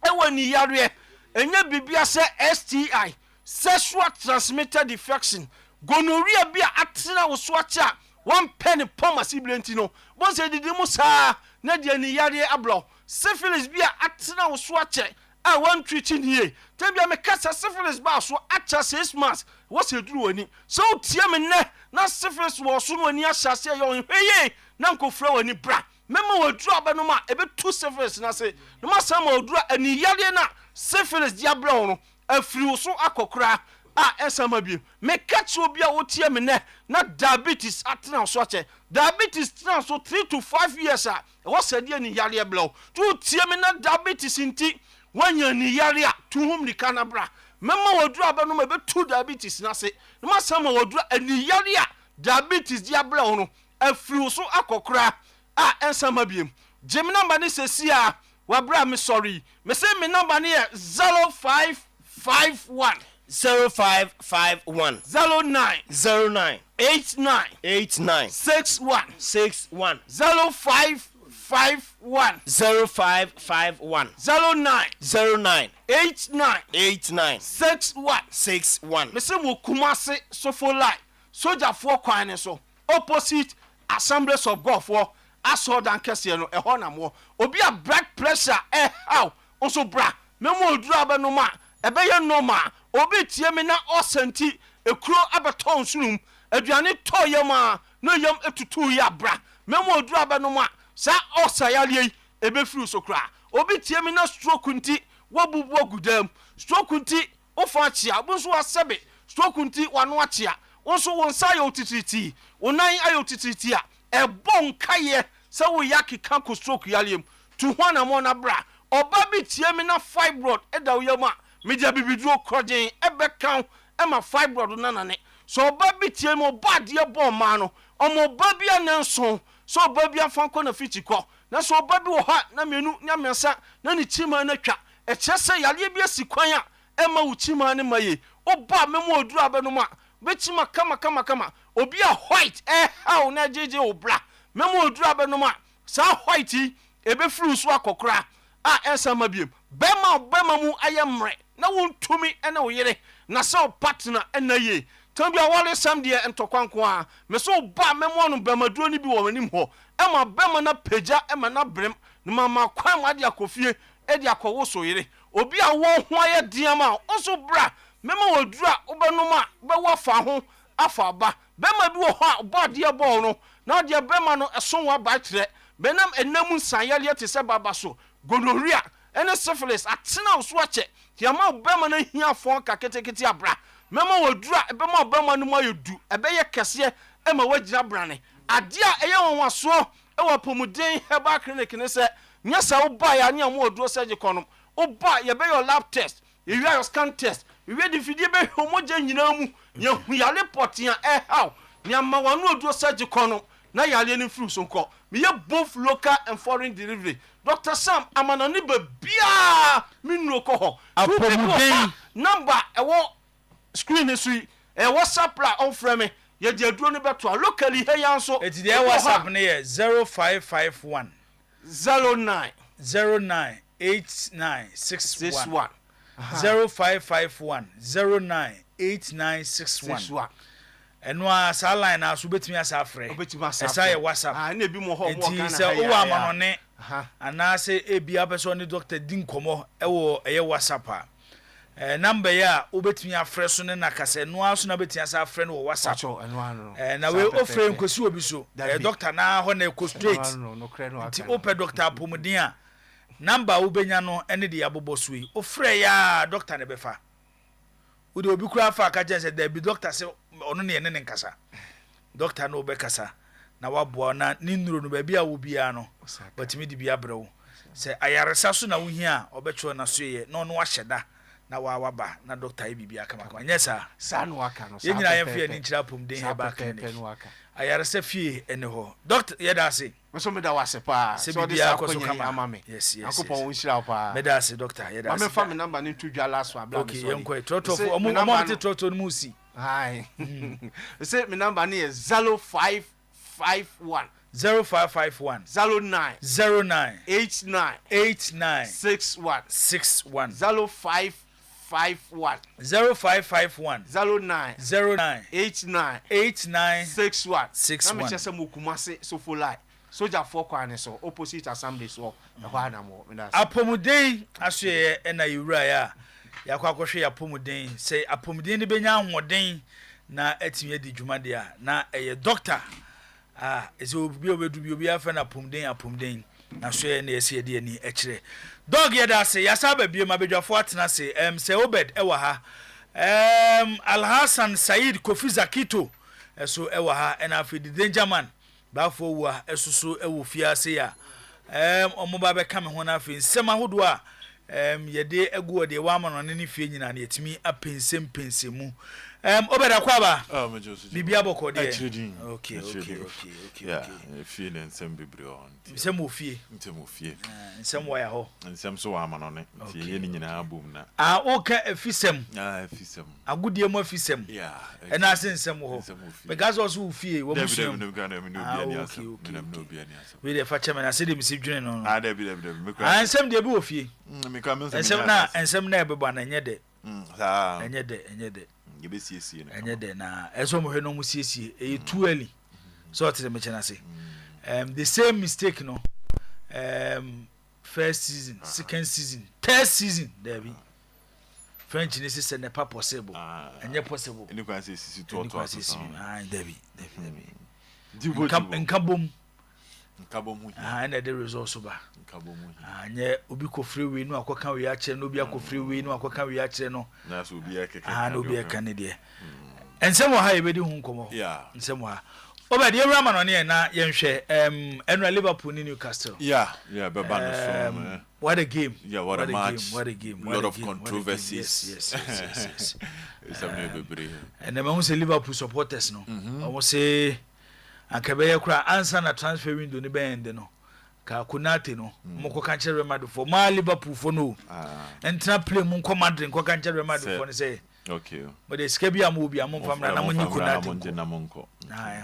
ewani yare enya bibia se STI sexual transmitted infection gonorrhea bia atena wo so acha one penny pharmacy blenti no bon se didi musa na dia ni yare ablo syphilis bia atena wo so acha a one treating here tambia me kase syphilis ba so acha 6 months wo se duru wani so tie me ne na syphilis wo so no ani ahyase yo hweye na nkofra wani bra mema woduru abanom a ebe two syphilis na se no masama woduru ani yare na syphilis dia bra no afiri so akokora a esama bi me catch obi a wotie me ne na diabetes atena so ache diabetes tena so 3 to 5 years a wo sade ani yare bla to tie me na diabetes nti wanya ni yare a to hom ni kanabra mema waduru aba no ma be to diabetes na se no ma sama waduru ani yare a diabetes dia bra ho no afiri so akokora a ensama biem gym number ni sesi a wabra me sorry me say me number ni 0551 0551 09 09 89 89 61 61 0551 0551 09 09 89 89 61 61 me say mo kumase sofo line soldier for kwan ne so opposite Assemblies of God for aso dan kese no eho na mo obi a blood pressure how also bra memo oduru aba no ma ebe ye normal obi tie me na osenti ekuro abeton sunum aduane to yam a no yam etutu ya bra memo oduru aba no ma sa osa yale ebe firi so kra obi tie me na stroke nti wabubu agudam stroke nti ofa chia bunso asebe stroke nti wano achia onso wonsa yo titiriti onan ayo titiriti a ebon kaye se wo yaki kan ko stroke yalem tu hwana mo na bra oba bi tie me na fibroid eda wo yam a media bibiduro krogen ebe kan e ma fibroid na nane so oba bi tie me oba de bon ma no omo oba bi anenso so oba bi afan ko na fiti ko na so oba bi wo ha na menu nyamensa na ni chima na twa e chese yale bi asikwan a e ma wo chima ne maye oba memo oduru abenu ma betima kama obi a white how na jeje obra memo oduru abenu ma sa white ebe fru so akokora a ensama biem bema mu ayemre na wontumi ene wo yere na so partner enaye tambi awale sam de entokwanko a me so ba memo no bema duro ni bi wo manim ho e ma bema na peja e ma na brem no mama kwan ma de akofie e de akowo so yere obi a wo ho aye diama onso bra mema wodura obanoma be wo fa ho afa ba bema bi wo ho ba de ball no na de bema no eso wa ba kire benam enam nsanyale te se baba so gonorrhea ene syphilis atena so ache yama bema na hia fon ka ketekete abra mema wodura bema bema no mayedu ebe ye kese e ma wagina brane ade a eye won so e wa pomuden herbal clinic ne se nyasa wo ba ya nya mo oduro surgical no wo ba ye be your lab test you your scan test we the fidie be homogen nyina mu ye yale potia how nyama wanu oduro surgical no na yale ni flu so nko me ye both local and foreign delivery Dr. Sam amanoni be bia minno ko ho apomuden number e wo screen so e WhatsApp la on frame ye de aduro no beto locally he yan so eti de WhatsApp ne ye 0551 09 09 8961 0551 098961 eno a sa line na so betimi asa frɛ esa ye WhatsApp na ebi mo ho mo kana se o wa manone ana se ebi abeso ne doctor din komo ewo eye WhatsApp a number ya o betimi afrɛ so ne na kase no aso na betimi asa frɛ no WhatsApp na we o frɛ nkosi obi so doctor na ho na ko straight ti o pe doctor apomuden a number wo benya no ene de abobo so yi o frɛ ya doctor ne befa wo de obi kura fa ka jense da bi doctor se ono ne ene ne nkasa doctor no be kasa na waboa na ni nuro no ba bia wo bia no batimi de bia brewo se ayaresa so na wo hia obecho na so ye no no wahyeda na waba na doctor bibia kama nyesa sa no aka no sa yenya ya fie ni nchira pomden he ba kan ayaresa fie ene ho doctor yeda ase so me da wase pa so bia ko so kama amame yes akopon wo nchira pa me da ase doctor yeda ase me fa me number ni tudwa last one abla okay yenko trotro omo te trotro no musi hi say me number ni is 0551 0551 09 09 89 89 61 0551 09 89 61 na me chese mokumase so folai soja for kwane so opposite assembly so e ho anamo me da apomuden aso ye na yura ya yakwakohwe apomuden say apomuden ne benya ahoden na atimi di dwumade a na eye doctor ese obi obedu obi afa na apomuden na so ye na ese de ani ekire dog ye da se yasa ba bie mabedwafo atena se se obed ewa ha Alhassan Said Kofi Zakito eso ewa ha na afi di danger man bafo wa esusu ewo fiase ya omo ba be ka me ho na afi nsema hodo a yede egu de wa ma no ne fie nyina na yetimi apensem mu obeda kwa ba bibia boko de okay yeah fie ne nsem bebre on nsem ofie nsem wa ya ho nsem so wa ma no ne fie ye ni nyina abom na oka afisem afisem agudie mu afisem yeah ena ase nsem ho because also ofie wo musum we dey fa chema na se dem si dwene no nsem de bi ofie nsem na ebeba na nyede enyede yebesiesie no enyede na eso mo hwe no mu siesie e too early so what me chena say the same mistake no first season second season third season there be French ni say ne pas possible enye possible any can say sisi to there be nkabom na the results ba anye obi ko free we no akoka we a kire no obi akọ free we no akoka we a kire no na so obi akeke na obi aka ne de ensem ha ebedi hu nkomo ensem ha obedi ewra ma no ne na yenhwe enra Liverpool ni Newcastle beba no so what a game what a match what a game lot of controversies yes it's a bebre and them say Liverpool supporters no almost say akabeye kura answer na transfer window ni bend no ka kunate no moko kan chere Madrid for ma Liverpool for no entra play mun ko Madrid ko kan chere Madrid for ni say okay but the skebi am obi am famra na mun kunate na monko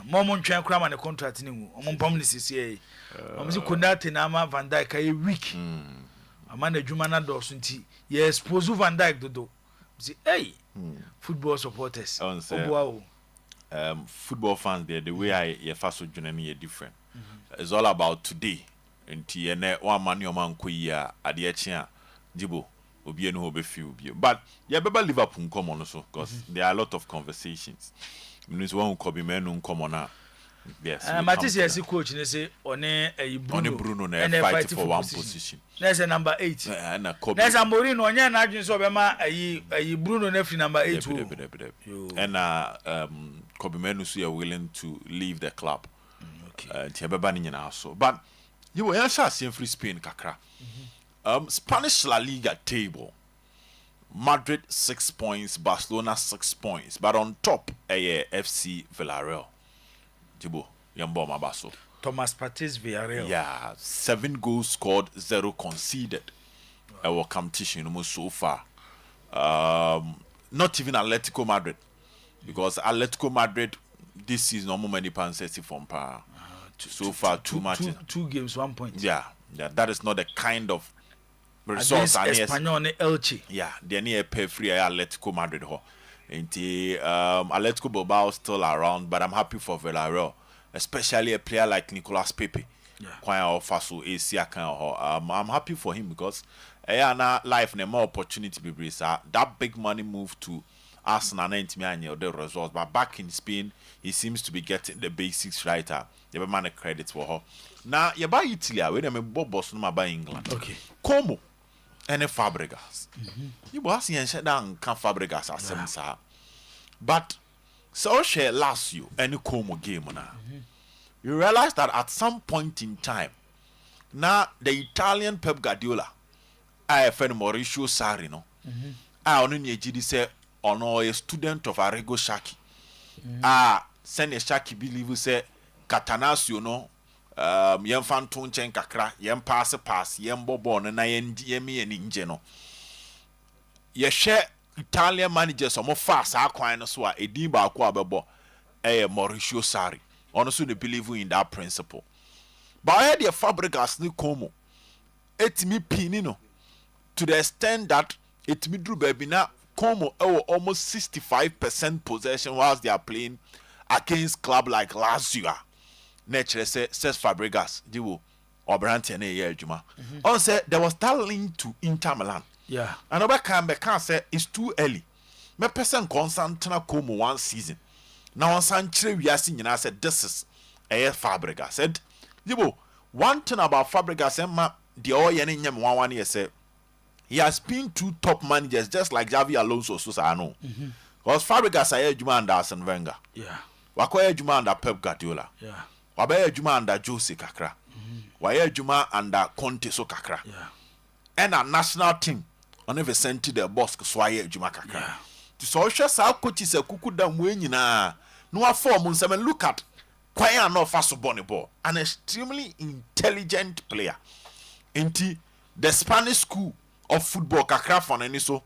mo mun twen kura ma ne contract ni mu mo pam ni sisi mo si kunate na ma Van Dijk ka week ama na djuma na do so nti ye expose Van Dijk dodo see football supporters obo football fans there the way I faso dwene different it's all about today nti ene one man your man koyia ade echi a jibo obi enu obe fi obi but ye beba Liverpool come on so because there are a lot of conversations means one ko be menu come on yes Matisse yes coach ne say one Bruno na fight for one position there's a number 8 na Kobe there's a Mourinho onye na adwin so be ma Bruno na free number 8 and Kobe menu so are willing to leave the club okay beba ni nyina so but you were answer free Spain kakra Spanish La Liga table Madrid 6 points Barcelona 6 points but on top FC Villarreal Tibo yambo mabaso Thomas Partey's Villarreal 7 goals scored 0 conceded our competition almost so far not even Atletico Madrid because Atletico Madrid this season no many pounds from power so far too much 2 games 1 point that is not the kind of results Espanyol Elche they need pay free Atletico Madrid ho nti Atletico Bilbao still around but I'm happy for Villarreal especially a player like Nicolas Pepe kwanya ofaso AC akan ho I'm happy for him because na life na more opportunity be that big money move to Arsenal na ntimi anya the results but back in Spain he seems to be getting the basics right you be man credit for her now you buy Italy we dem boss no buy England okay Como and Fabregas you boss yen shut down can Fabregas asem sa but so share last you any Como game na you realize that at some point in time now the Italian Pep Guardiola I friend Mauricio Sarri no I only need say ono a student of Arrigo Sacchi send a Sacchi believe say Catanasio no yem fanton chen kakra yem pass yem bobo na yen yemi ninje no ye share Italian managers omo fast akwan no so a edin ba akwa bebo Mauricio Sarri ono so they believe in that principle but I had the Fabregas ni Como etimi pini no to the extent that etimi drew baby na Como almost 65% possession whilst they are playing against club like Lazio. Nature says Fabregas, Diwo, or Brantian Juma. On said there was that link to Inter Milan. Yeah. And over can't say it's too early. My person constant Como 1 season. Now on Sanchez we are seeing and I said this is Fabregas. Said Diwo, one thing about Fabregas and the Oyerepa 1 year said he has been 2 top managers just like Xavi Alonso so I know. Because Fabregas aye Juma under Arsene Wenger. Yeah. Wakoye Juma under Pep Guardiola. Yeah. Wabaye Juma under Jose Kakra. Waye Juma under Conte so Kakra. Yeah. and a national team on every sent to the boss so I Jumakaka. To social South coaches a cuckoo down when no form on some look at quite enough fast bonny ball, an extremely intelligent player. Inti the Spanish school of football kakra for any so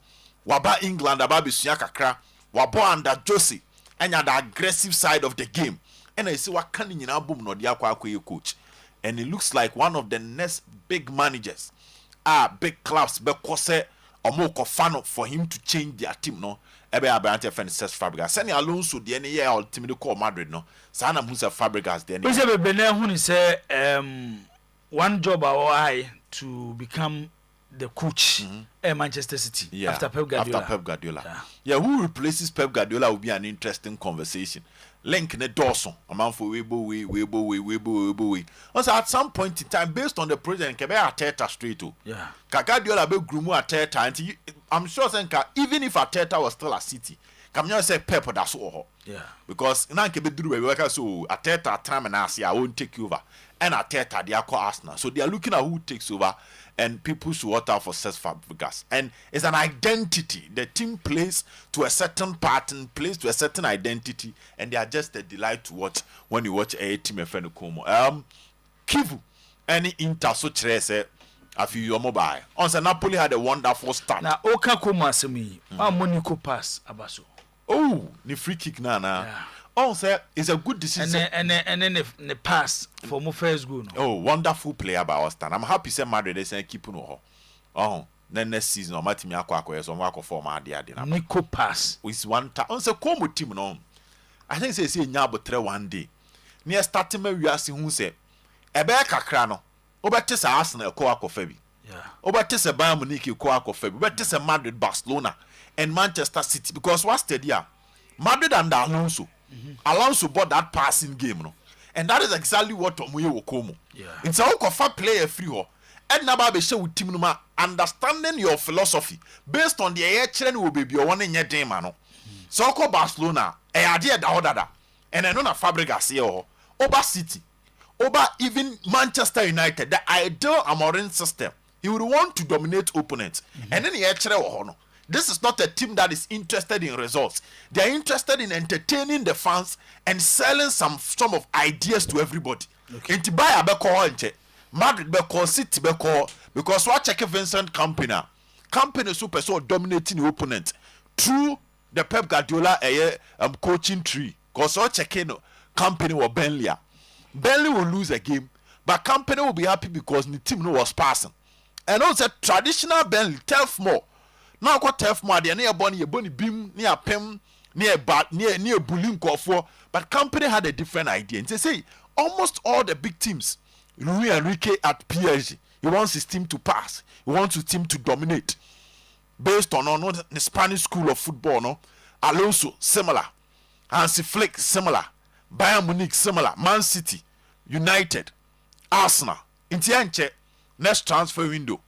waba England ababi kakra wabo under Josie and the aggressive side of the game. And I see what can in album no dia coach. And it looks like one of the next big managers big clubs because or more kofano for him to change their team no ebe abante friend says Fabregas send Alonso the any year ultimately call Madrid no sana musa Fabregas the any we be na hu ni say one job I to become the coach at Manchester City after Pep Guardiola. Yeah, who replaces Pep Guardiola will be an interesting conversation. Link ne Dawson, a man for Weibo. Also, at some point in time, based on the project, Kebe Arteta straight to. Yeah. Guardiola be Grumu Arteta, and I'm sure even if Arteta was still at City, Camille say Pep that's all. Yeah. Because now Kebe do we work so Arteta time and Asia won't take over, and Arteta they are called Arsenal, so they are looking at who takes over. And people should watch out for Cesc Fabregas. And it's an identity. The team plays to a certain pattern, plays to a certain identity, and they are just a delight to watch when you watch a team of Fenukomo. Kivu, any Inter so say a few mobile. On Napoli had a wonderful start. Now, Oka Kumasumi, Monico pass Abaso. Oh, the free kick nana. Yeah. Also, it's a good decision. And then the pass for my first goal. Oh, wonderful player by Austin. I'm happy say Madrid they say keep no. Oh, then next season or Matimi Aqua so work for my dear. Nico pass. With one time. On the Como team no. I think say Nyabo tre one day. Near starting me we ask who say Ebe kakra no. Obete say Arsenal ko akofebi. Yeah. Obete say Bayern Munich ko akofebi. Obete say Madrid, Barcelona and Manchester City because what's the deal? Madrid and Alonso. Alonso bought that passing game, no, and that is exactly what Omuye Wokomo. Yeah, it's a far player free ho. And now be share with team no understanding your philosophy based on the air children will be your one in your game, no. So call Barcelona, idea da, and I know na Fabregas here, Oba City, Oba even Manchester United, the ideal Amorim system. He would want to dominate opponents, and then the air children no. This is not a team that is interested in results. They are interested in entertaining the fans and selling some of ideas to everybody. And to buy a beko Madrid beko City beko because what check Vincent Company super so dominating the opponent through the Pep Guardiola coaching tree. Because what checking Company or Burnley will lose a game, but Company will be happy because the team was passing. And also traditional Burnley, Telf more. Now got tough more near Bonnie beam near Pem near bullying for but Company had a different idea. And they say almost all the big teams, Luis Enrique at PSG, he wants his team to pass, he wants his team to dominate. Based on the Spanish school of football, no Alonso similar, Hansi Flick similar, Bayern Munich similar, Man City, United, Arsenal. In the next transfer window.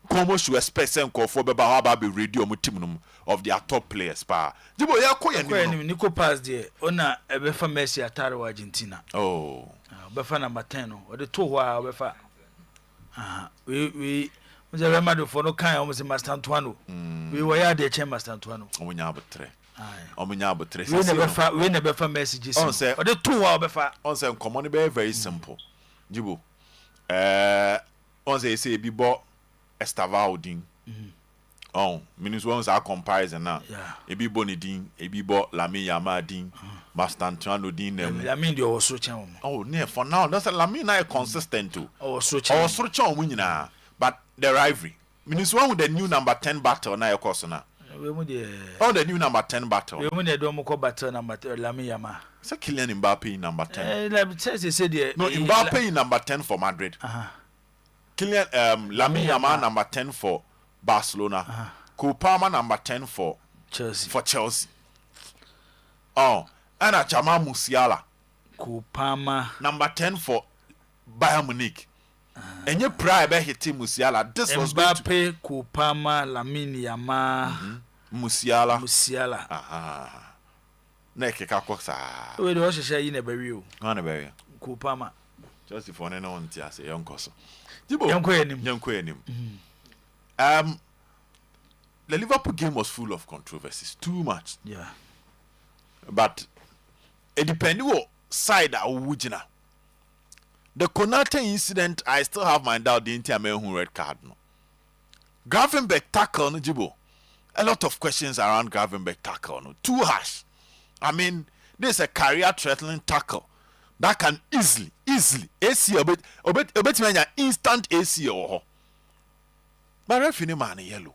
Como should expect some call for Baba radio team of their top players. Pa, Jibo ya koya Nico pass there. Ona ebefa Messi atare Argentina. Oh, befa number 10 or the two wa befa. We Real Madrid for no kind almost Master Antoine. We were ya de Master Antoine. Omunya botre. Omunya botre. We never befa messages. On say or the two wa befa. On say common very simple. Jibo. On say be bought Estavaldin. Oh, means ones are comparison now. Yeah. Ebi Bonidin, Ebi Bo Lami Yamadin, Mastantrano Din. I mean, you also channel. Oh, near for now, that's a Lamina consistent too. Oh, so winning now. But the rivalry. Means one with the new number 10 battle now, of course. Now. Oh, the new number 10 battle. We only don't call battle number Lami Yama. It's a Kylian Mbappe number 10. No, Mbappe number 10 for Madrid. Kylian Lamine Yamal number 10 for Barcelona. Kupama number 10 for Chelsea. Oh, and a Jamal Musiala. Kupama number 10 for Bayern Munich. And you prior by hitting Musiala. This was Mbappe, Kupama, Lamine Yamal, Musiala. Neke kakoksa. We do also say in a burial. Kupama. Just if one and on tia say young coso. Young quenim. The Liverpool game was full of controversies, too much. Yeah. But it depends on side of Wujina. The Konate incident, I still have my doubt the Inter red card. No. Gravenberch tackle, no Jibo. A lot of questions around Gravenberch tackle. No. Too harsh. I mean, this is a career-threatening tackle that can easily, AC a bit instant AC or. But referee man yellow.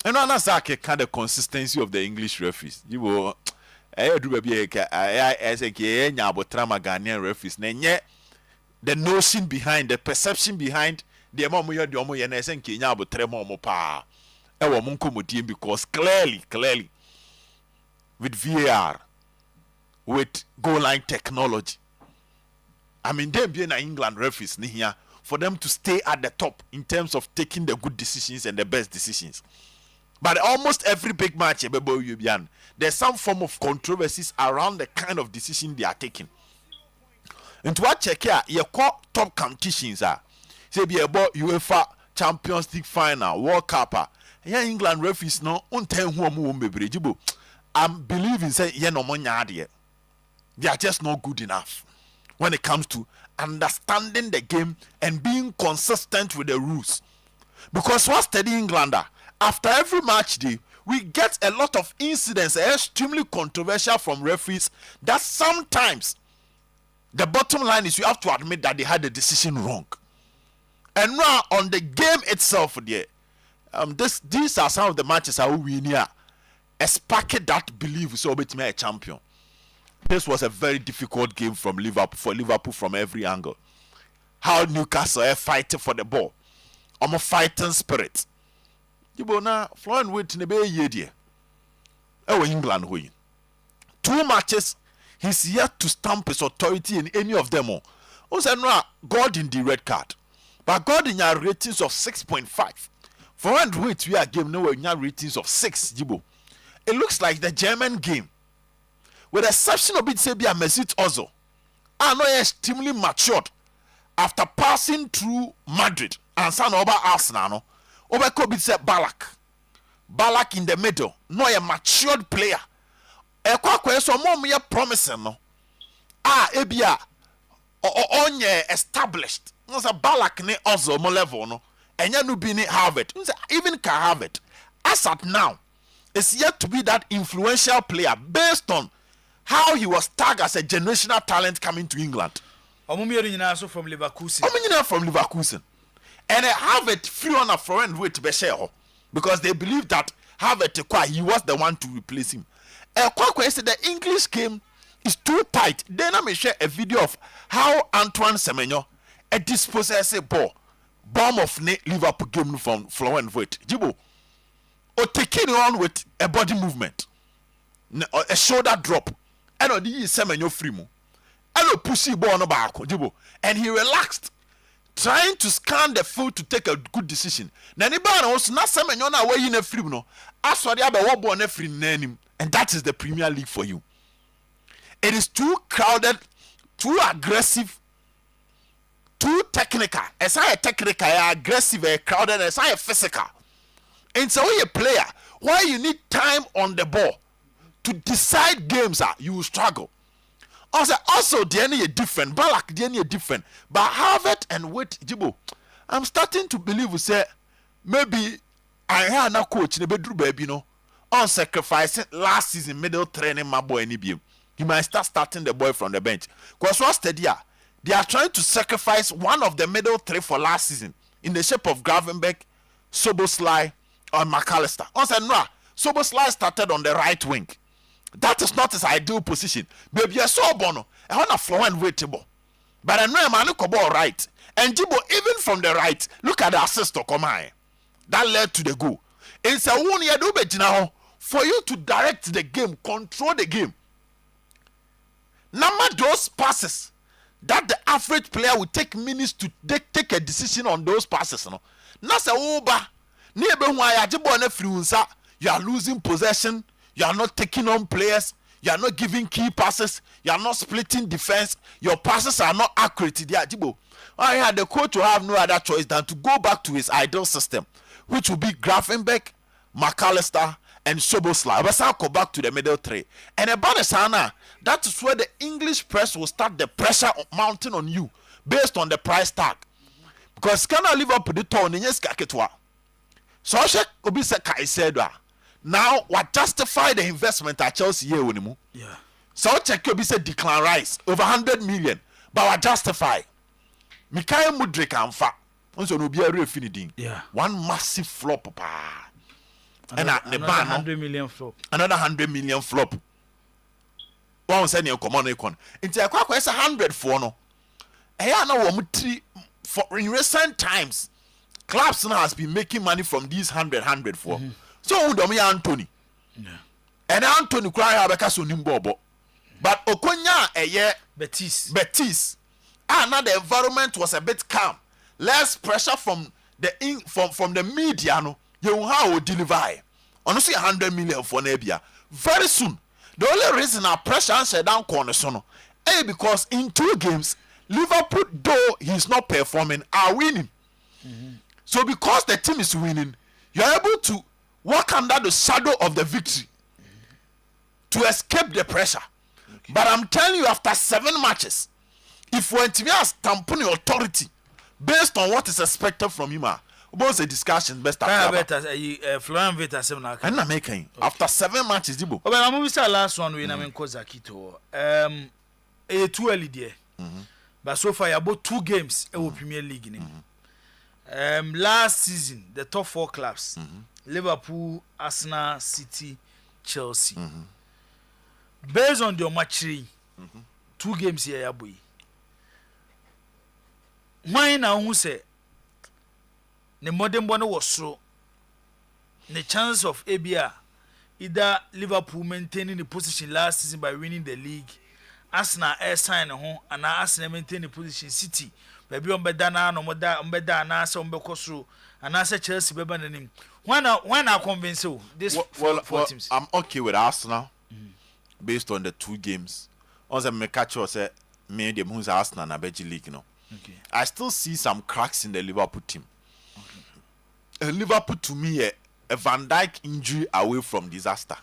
And on a sake kind of consistency of the English referees. You will do baby as a Ghanaian Ghanaian referees. The notion behind, the perception behind the Amoya the Omoya and Kenya but Tremo pa. Because clearly with VAR, with goal line technology. I mean, them being an England referees here for them to stay at the top in terms of taking the good decisions and the best decisions. But almost every big match, there's some form of controversies around the kind of decision they are taking. And to what check here, your top competitions are, say, be about UEFA Champions League final, World Cup. Here England referees no I'm believing say they are just not good enough when it comes to understanding the game and being consistent with the rules. Because what's steady Englander, after every match day, we get a lot of incidents extremely controversial from referees that sometimes the bottom line is you have to admit that they had the decision wrong. And now on the game itself, there, these are some of the matches that we win here. A spark that belief so be a champion. This was a very difficult game for Liverpool from every angle. How Newcastle are fighting for the ball. I'm a fighting spirit. You know now, flying with the bay year. Oh, England win. 2 matches, he's yet to stamp his authority in any of them all. Also, now, God in the red card. But God in your ratings of 6.5. For one wait, we are game now in your ratings of 6, Jibo. It looks like the German game. With the exception of it, say, be a Mesut Ozil. I know extremely matured after passing through Madrid and San over Arsenal. Over Kobe said Balak in the middle. No, a matured player. A quack so more me promising no. Ebia onye established. No, a Balak ne Ozil mo level no. And ya no be ni Harvard. Even can Harvard. As at now, it's yet to be that influential player based on how he was tagged as a generational talent coming to England. Also from Leverkusen. From Leverkusen. And Harvard free on a foreign way to Beshero because they believe that Harvard he was the one to replace him. Kwakwe said the English game is too tight. Then I may share a video of how Antoine Semenyo a dispossessive bomb of Liverpool game from Florent Voigt. Jibo. Or taking on with a body movement, a shoulder drop, and on the Semenyo free mo, and a pussy ball on back, and he relaxed, trying to scan the field to take a good decision. Nanibana also not Semenyo na way in a free no, as for the other one born a free name, and that is the Premier League for you. It is too crowded, too aggressive, too technical. As I technical, aggressive, crowded, as I physical. And so you're a player, why you need time on the ball to decide games, you will struggle. Also, the any different. Balak, the any different. But Harvard and wait, Jibo, I'm starting to believe we say maybe I had a coach in the bedroom, baby, on sacrificing last season middle training my boy in EBM. He might starting the boy from the bench. Because what's the deal? They are trying to sacrifice one of the middle 3 for last season in the shape of Gravenberch, Szoboszlai, or McAllister. Szoboszlai started on the right wing. That is not his ideal position. Baby, I saw Bono. I want a flow and waitable. But I know a man who can ball right. And Jibo, even from the right, look at the assist to come on. That led to the goal. It's a 1 year do now for you to direct the game, control the game. Number those passes that the average player will take minutes to take a decision on those passes. That's a over. You are losing possession. You are not taking on players. You are not giving key passes. You are not splitting defense. Your passes are not accurate. There, Jibo. I had the coach to have no other choice than to go back to his ideal system, which will be Grafenberg, McAllister, and Soboslai. But I'll go back to the middle three. And about the Sana, that is where the English press will start the pressure mounting on you based on the price tag. Because can I live up to the tone in yes kaketwa? So I shall be said now what justify the investment at Chelsea here with him? Yeah. So check you be said decline rise over 100 million, but what justify? Mikael Mudrik and fa. Also no be a real finiding. Yeah. One massive flop pa. Another 100 million flop. Another 100 million flop. One send you common econ. Into a quack 100 for no. I know for in recent times, clubs now has been making money from these 100 for. So Udomi Anthony. Yeah. And Anthony cry abeka so nimbobo. But Okonya Betis. Now the environment was a bit calm. Less pressure from the media no. You how deliver. Honestly 100 million for Nebia. Very soon. The only reason our pressure answer down corner sono. Because in 2 games, Liverpool, though he's not performing, are winning. So because the team is winning, you're able to walk under the shadow of the victory to escape the pressure. But I'm telling you, after 7 matches, if we're to be a stamping authority based on what is expected from him, about a discussion best Florian Veta 7 I'm making after 7 matches, Dibo. But I'm moving to the last one. We na men Kozakito. Too early there. But so far, about 2 games in Premier League. Last season, the top 4 clubs: Liverpool, Arsenal, City, Chelsea. Based on the match 2 games here, boy. Why now who say the modern one was so the chance of ABR either Liverpool maintaining the position last season by winning the league, Arsenal air sign home, and Arsenal maintain the position City. Maybe on Bedana, no more that on Bedana, and answer on Becosu, and answer Chelsea Beban name. Why not convince you? This four teams. I'm okay with Arsenal based on the 2 games. Also, me catch us me them who's Arsenal na Belgian league, Okay. I still see some cracks in the Liverpool team. Liverpool to me a Van Dijk injury away from disaster.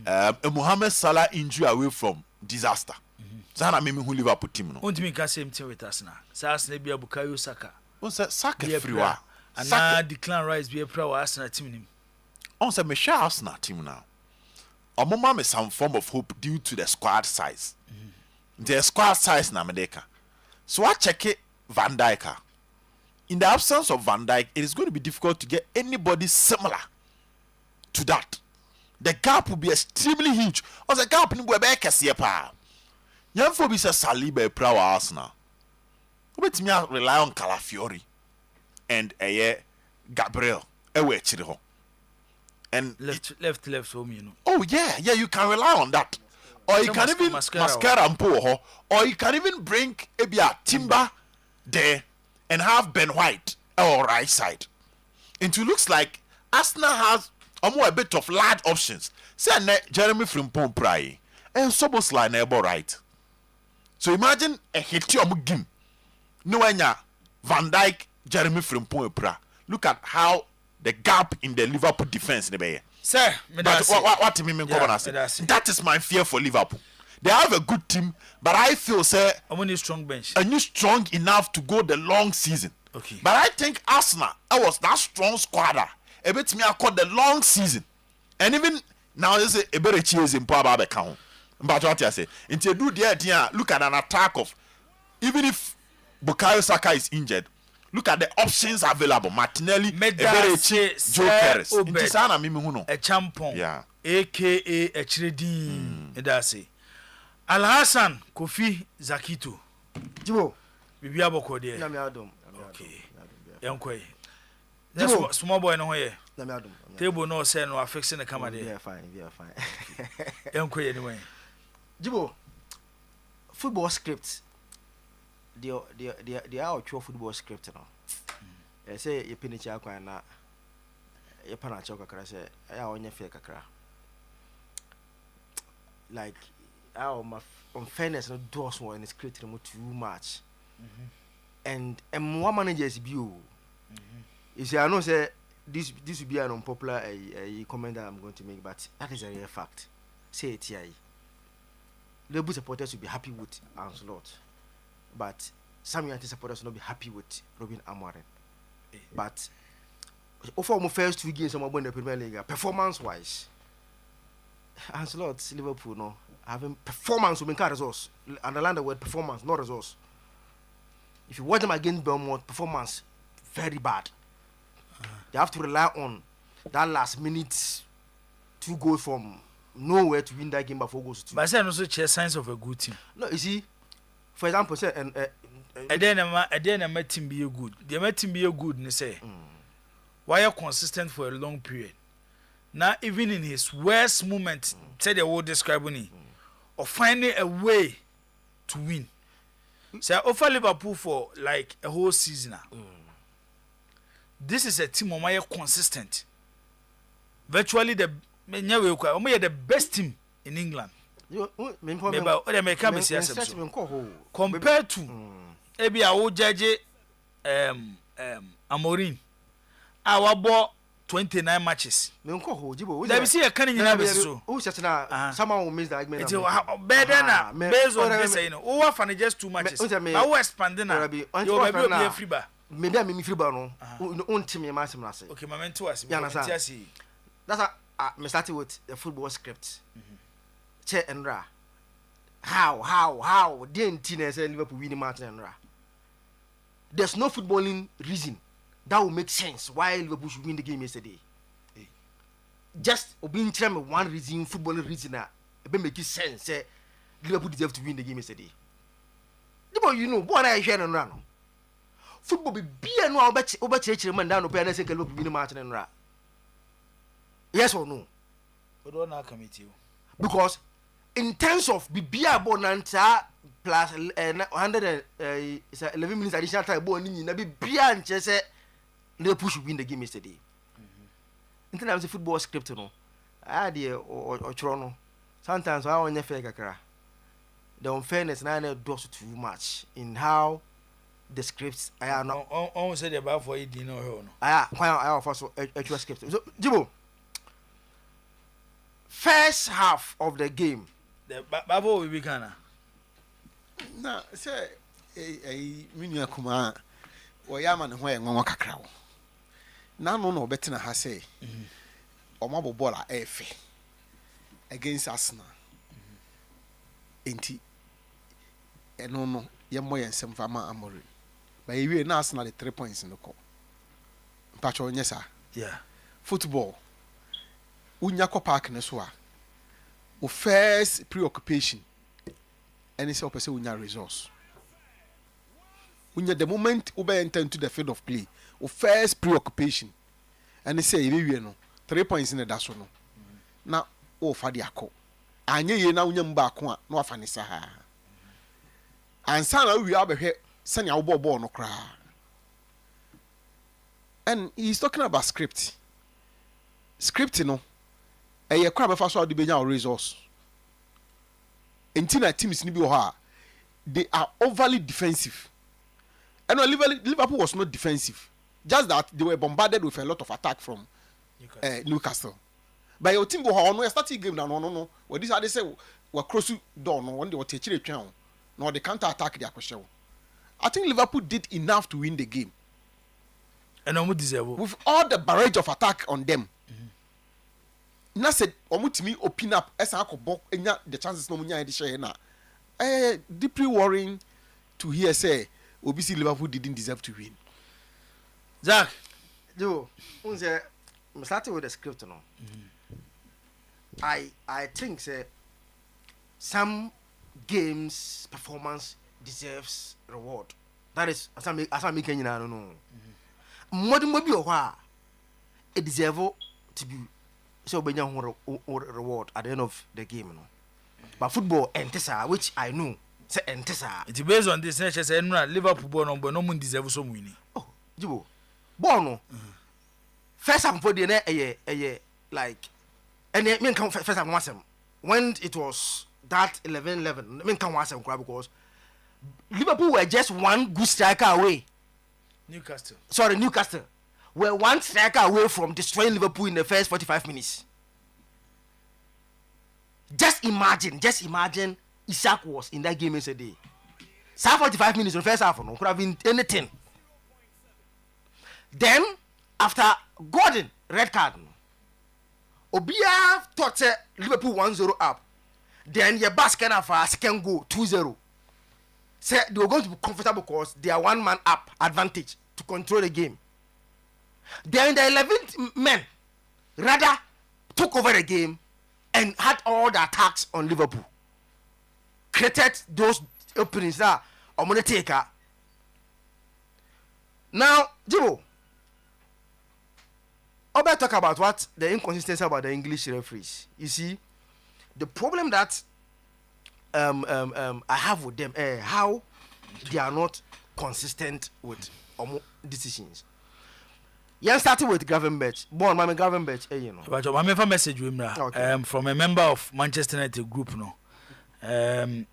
A Mohamed Salah injury away from disaster. Zana mimi who Liverpool team no. Won't me ka same thing with us now. Arsenal be Bukayo Saka. On say Saka everywhere. And now decline rise be a pro Arsenal team nim. On say me share Arsenal team now. Omoma me some form of hope due to the squad size. The squad size na medeka. So I check it Van Dijk. In the absence of Van Dijk, it is going to be difficult to get anybody similar to that. The gap will be extremely huge. Or the gap in Webeka. Young Phobia Saliba Pro Arsenal. Let me rely on Calafiori and Gabriel. And left home, you know. Oh yeah, you can rely on that. Or you can even mascara and pour, or you can even bring a Timber there and have Ben White or right side. It looks like Arsenal has a bit of large options. Say Jeremy Frimpong Pry and Soboslai neighbor right. So imagine a hitium game. No Van Dijk, Jeremy Frimpong Pry. Look at how the gap in the Liverpool defense in Sir, what mean that is my fear for Liverpool. They have a good team, but I feel say a new strong bench. A new strong enough to go the long season. Okay. But I think Arsenal, I was that strong squad. A bit me I call the long season. And even now there's a better cheers in Power account. But what I say, until do the idea, look at an attack of even if Bukayo Saka is injured. Look at the options available. Martinelli, Eberechi, Joe Keres. Intisana mimi huno. A champon. Yeah. AKA a Chiredi. Edase. Al Hassan Kofi Zakito. Jibo. Bibi aboko there. Nami adom. Okay. Yankwe. Jibo. Small boy no here. Nami adom. Table no say no affixing the camera there. Yeah, fine. Yankwe anyway. Jibo. Football script. The outro football script now. I say you finish your coin na you pana choka kra say I only fake kakra. like our unfairness no doors one is creating too much. And more managers be you. You see, I know say this will be an unpopular comment that I'm going to make, but that is a real fact. Say it here. Liverpool supporters will be happy with Ancelot, but some United supporters will not be happy with Robin Amorim. But over my first 2 games, I'm in the Premier League. Performance-wise, Ancelot, Liverpool, no having performance will make results. Underline the word performance, not results. If you watch them against Bournemouth, performance very bad. They have to rely on that last minute 2 goals from nowhere to win that game before goals 2. But I say also share signs of a good team. No, you see, for example, say and then a team be good. The team be good. And say why are consistent for a long period. Now even in his worst moment, say the word describing or finding a way to win. Say offer Liverpool for like a whole season now. This is a team who are consistent. Virtually the best team in England. Compared to Ebi Awo Jaje Amorim, our bought 29 matches. There we see a cunning in so. Someone will miss the argument. It's better now. Based on this, you know, who are just 2 matches. I will expand now. You will be a free bar. Maybe I'm free bar no. Own team massive. Okay, my mentor was. That's me started with the football script. Che and Ra. How? Then Tina said Liverpool winning Martin and Ra. There's no footballing reason that will make sense why Liverpool should win the game yesterday. Just being one reason, footballing reason, it make sense. Say Liverpool deserve to win the game yesterday. You know, what I hear and run. Football be no over church man down to say Liverpool win Martin and Ra. Yes or no? But don't not commit you. Because in terms of Bibia Bonanta plus 111 minutes additional time, Bibia and Chese, Liverpool should win the game yesterday. In terms of football script, no, I dear or Chrono. Sometimes I want to fake a the unfairness now does too much in how the scripts I are not. Almost said about for it, you know. I offer so a script. So, Jibo. First half of the game. The Babo will be Ghana. Na say minia kuma o yaman ho e nwa kakra wo na no betina ha say o mabo ball a efe against Arsenal enti eno no ye mo ye nsem fa ma Amorim ba ye na Arsenal the 3 points no ko mpacho nyesa yeah football unya ko park ne so a o first preoccupation and it's opposite unya resource unya the moment ube enter into the field of play o first preoccupation and say you no 3 points in the daso no na o fa de akọ anye ye na unya mba ako a na afa ne sa ha ansa na wi abehwe sene a wo ball no kra and he's talking about script no eye kwa be fa so de benya resource entina teams ni bi ho ha they are overly defensive and Liverpool was not defensive just that they were bombarded with a lot of attack from Newcastle but your team go ho no starting game na no what this they say we cross door no when they were chire twan no they counter attack their question. I think Liverpool did enough to win the game and omo deserve with all the barrage of attack on them. Na said omutimi open up esa akobok enya the chances no munya e share na deeply worrying to hear say obisi Liverpool didn't deserve to win. Zach, do unse starting with the script no. I think say some games performance deserves reward. That is as I make nyina no. Modern mo bi o ha it deserve to be so benya reward at the end of the game no. But football entesa which I know say entesa. It based on this nature say Liverpool ball no mun deserve some winning. Oh, Jibo. Ball no. First half for the like and me come first half wasem. when it was that 11-11, I mean, can't watch them because Liverpool were just one good striker away. Newcastle were one striker away from destroying Liverpool in the first 45 minutes. Just imagine Isaac was in that game yesterday. 45 minutes in the first half, no, could have been anything. Then, after Gordon, red card, Obia thought Liverpool 1-0 up. Then your basket of a second goal 2-0. Say they were going to be comfortable because they are one man up advantage to control the game. Then the 11th men rather took over the game and had all the attacks on Liverpool. Created those openings that I'm going to take her. Now, Jibo, I'll talk about what the inconsistency about the English referees. You see, the problem that I have with them, how they are not consistent with decisions. Yeah, starting with Gravenberch. Born, my Gravenberch, you know. But I have a message with me from a member of Manchester United group, no.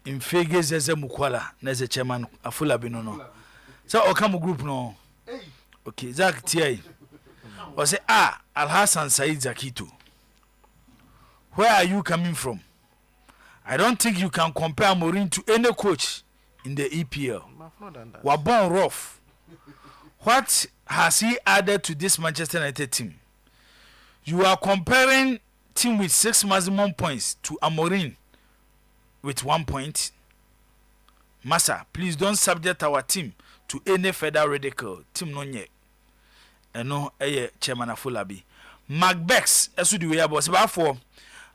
In Figures as a Mukwala, as a chairman, a full abino, no. So, I'll come group, no. Okay, Zach T.I. Or say, Al Hassan Said Zakito. Where are you coming from? I don't think you can compare Mourinho to any coach in the EPL. We're born rough. What has he added to this Manchester United team? You are comparing team with 6 maximum points to Amorim with 1 point. Massa, please don't subject our team to any further ridicule. Team no nye. No, chairman Afolabi. Macbex, as we were boss. Therefore,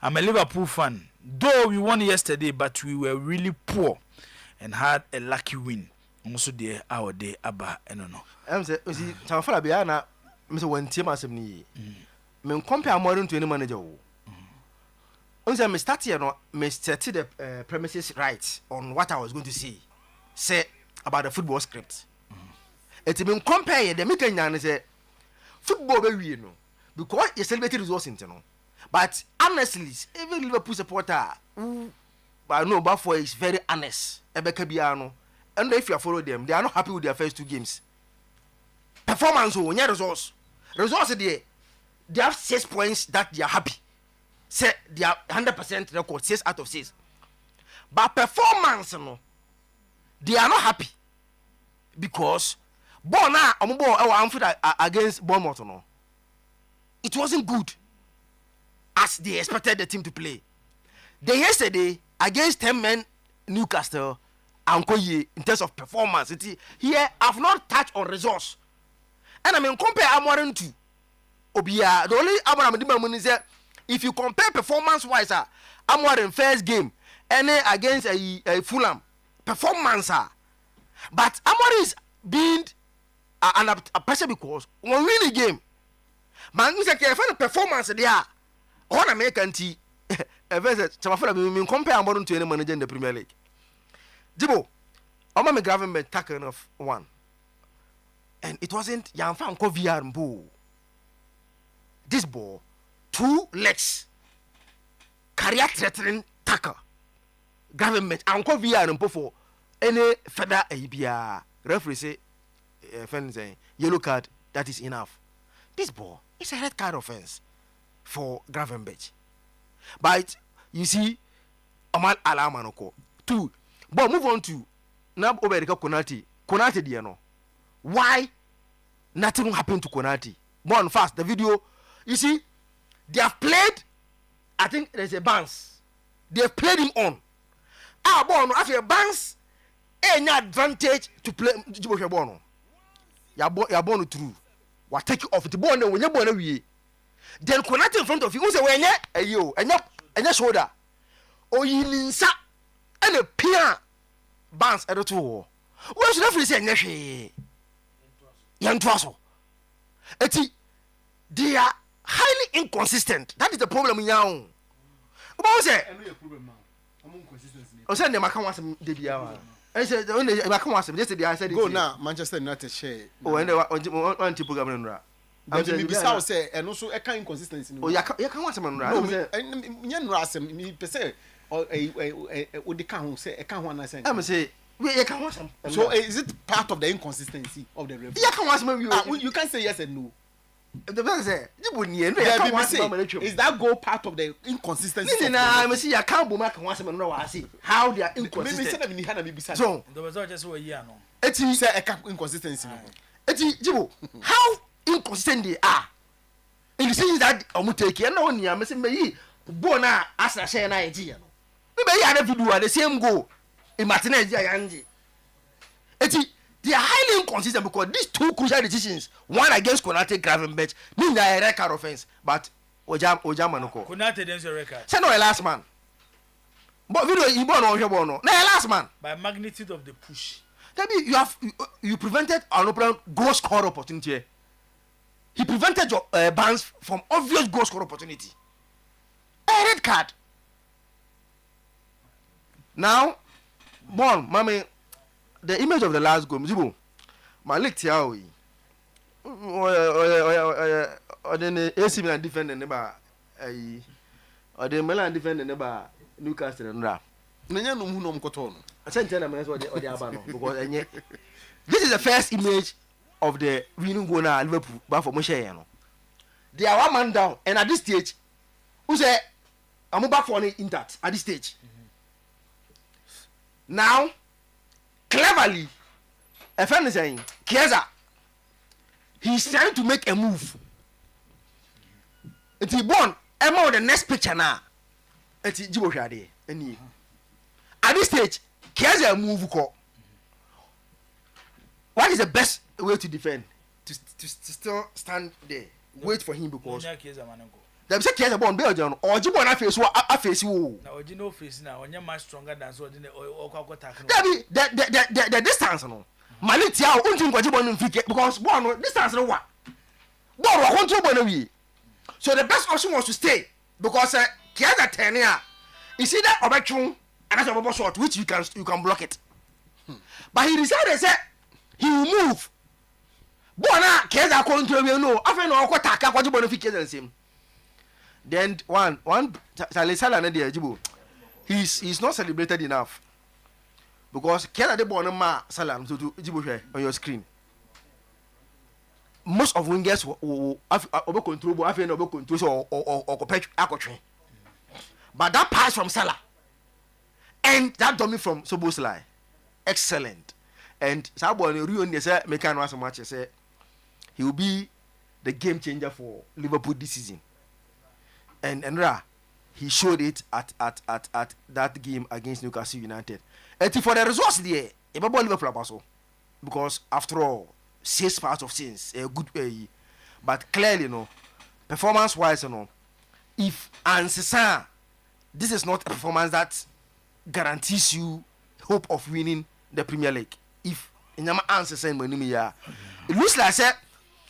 I'm a Liverpool fan. Though we won yesterday, but we were really poor and had a lucky win. Also, there our day Abba and no. I'm saying, see, Afolabi, na, Mr. One team as me. Me compare Amorim to any manager. Once I start here, no, me started the premises right on what I was going to say about the football script. It's been compare the meeting and say football very no because you celebrated results in no. But honestly, even Liverpool supporter who I know but for is very honest. Ebekabiano, and if you follow them, they are not happy with their first 2 games. Performance oh, yeah, results there. They have 6 points that they are happy. Say they are 100% record 6 out of 6. But performance no, they are not happy because Bona against Bournemouth no, it wasn't good as they expected the team to play. Then yesterday against 10 men Newcastle and Koye in terms of performance, here I've not touched on results. And I mean compare Amorim to Obia. The only Amorim is that if you compare performance wise, Amorim first game and against a Fulham performance, but Amorim is being a pressure because one winning game. Man, we say the performance there. On American tea, some compare Amorim to any manager in the Premier League. Jibo, I'm a Gravenberch tackle of 1, and it wasn't Yanfan VR Mbo. This ball, 2 legs, career-threatening tackle. Gravenberch Uncle VR Mbo for any further ABR. Referee say, yellow card. That is enough. This ball is a red card offense for Gravenberch. But you see, Amal Alamanoko 2. But move on to now Oyerepa Konate. Konate diano. Why nothing happened to Konate? More on fast. The video, you see, they have played. I think there's a bounce. They have played him on. Born after a bounce, any advantage to play. You're born through. What take you off the ball when you're born away. Then Konate in front of you. Who's away? And your shoulder. Oh, you ninsa. And a peer bounce at the 2. What should I say? Neshi Yan Twasso. They are highly inconsistent. That is the problem in Yaon. What was it? I said, the Macam was the I said, the only Macam was yesterday. I said, go now, Manchester United share. Oh, and one program. me be say and also a kind inconsistency. Oh, you can want some right. No, rasem me per se or what the can say I can't want to say. I'm say you can want some. So is it part of the inconsistency of the referee? You can want some. You can say yes and no. The best say you wouldn't. Is that goal part of the inconsistency? Listen, I see I can't boom. I can want some. No, I see how they are inconsistent. So the result just a year no. It's say a inconsistency. It's Jibo. How inconsistent they are. In the sense that take you know near me me bona as I say na idea no. Maybe you have to do the same goal in Martinez Yanji. They are highly inconsistent because these two crucial decisions, one against Konate Gravenberch, mean a red card offense, but Ojama Manoko. Konate didn't say record. Say no last man. But video you born or you born no last man. By magnitude of the push. That means you prevented an open goal score opportunity. He prevented your Barnes from obvious goal score opportunity. A red card. Now, mommy. The image of the last goal, Zibo, Malik Tiawi, or then AC Milan defender never, or the Milan defender never Newcastle and Ra. Nanya no mu no mkoto no. I sent 10 minutes or the Abano because this is the first image of the winning goal now Liverpool, but for Moshe. They are one man down, and at this stage, who say I'm back for it intact at this stage. Now. Cleverly, a friend is saying, Kieza, he's trying to make a move. It's born, I'm the next picture now. It's Jibo Shade. At this stage, Kieza move call. What is the best way to defend? To still stand there, wait for him because. Them say Kieza born Belgium or Jibo na face you. Now you know face now when you're much stronger than so the distance no. Malik Tiao unti kwa Jibo no fit because one distance no what. Ball wa control bono wi. So the best option was to stay because Kieza 10 here. You see that obetun and that's a bubble shot which you can block it. But he decided say he will move. Bona Kieza control we no. Afa no ko taka kwa Jibo no fit Kieza same. Then one Salisala na there Jibo. He's not celebrated enough. Because Kela de born ma Salam to Jibo here on your screen. Most of wingers will over control over control or compete. But that pass from Salah and that dummy from Soboslai, excellent. And Sabo and Rio say Mekano so much say he will be the game changer for Liverpool this season. And Ra, he showed it at that game against Newcastle United. And for the results there, about Liverpool also, because after all, 6 parts of sins, a good way. But clearly, performance-wise, if Ansesa, this is not a performance that guarantees you hope of winning the Premier League. If Nyama Ansesa in Manimia, it looks like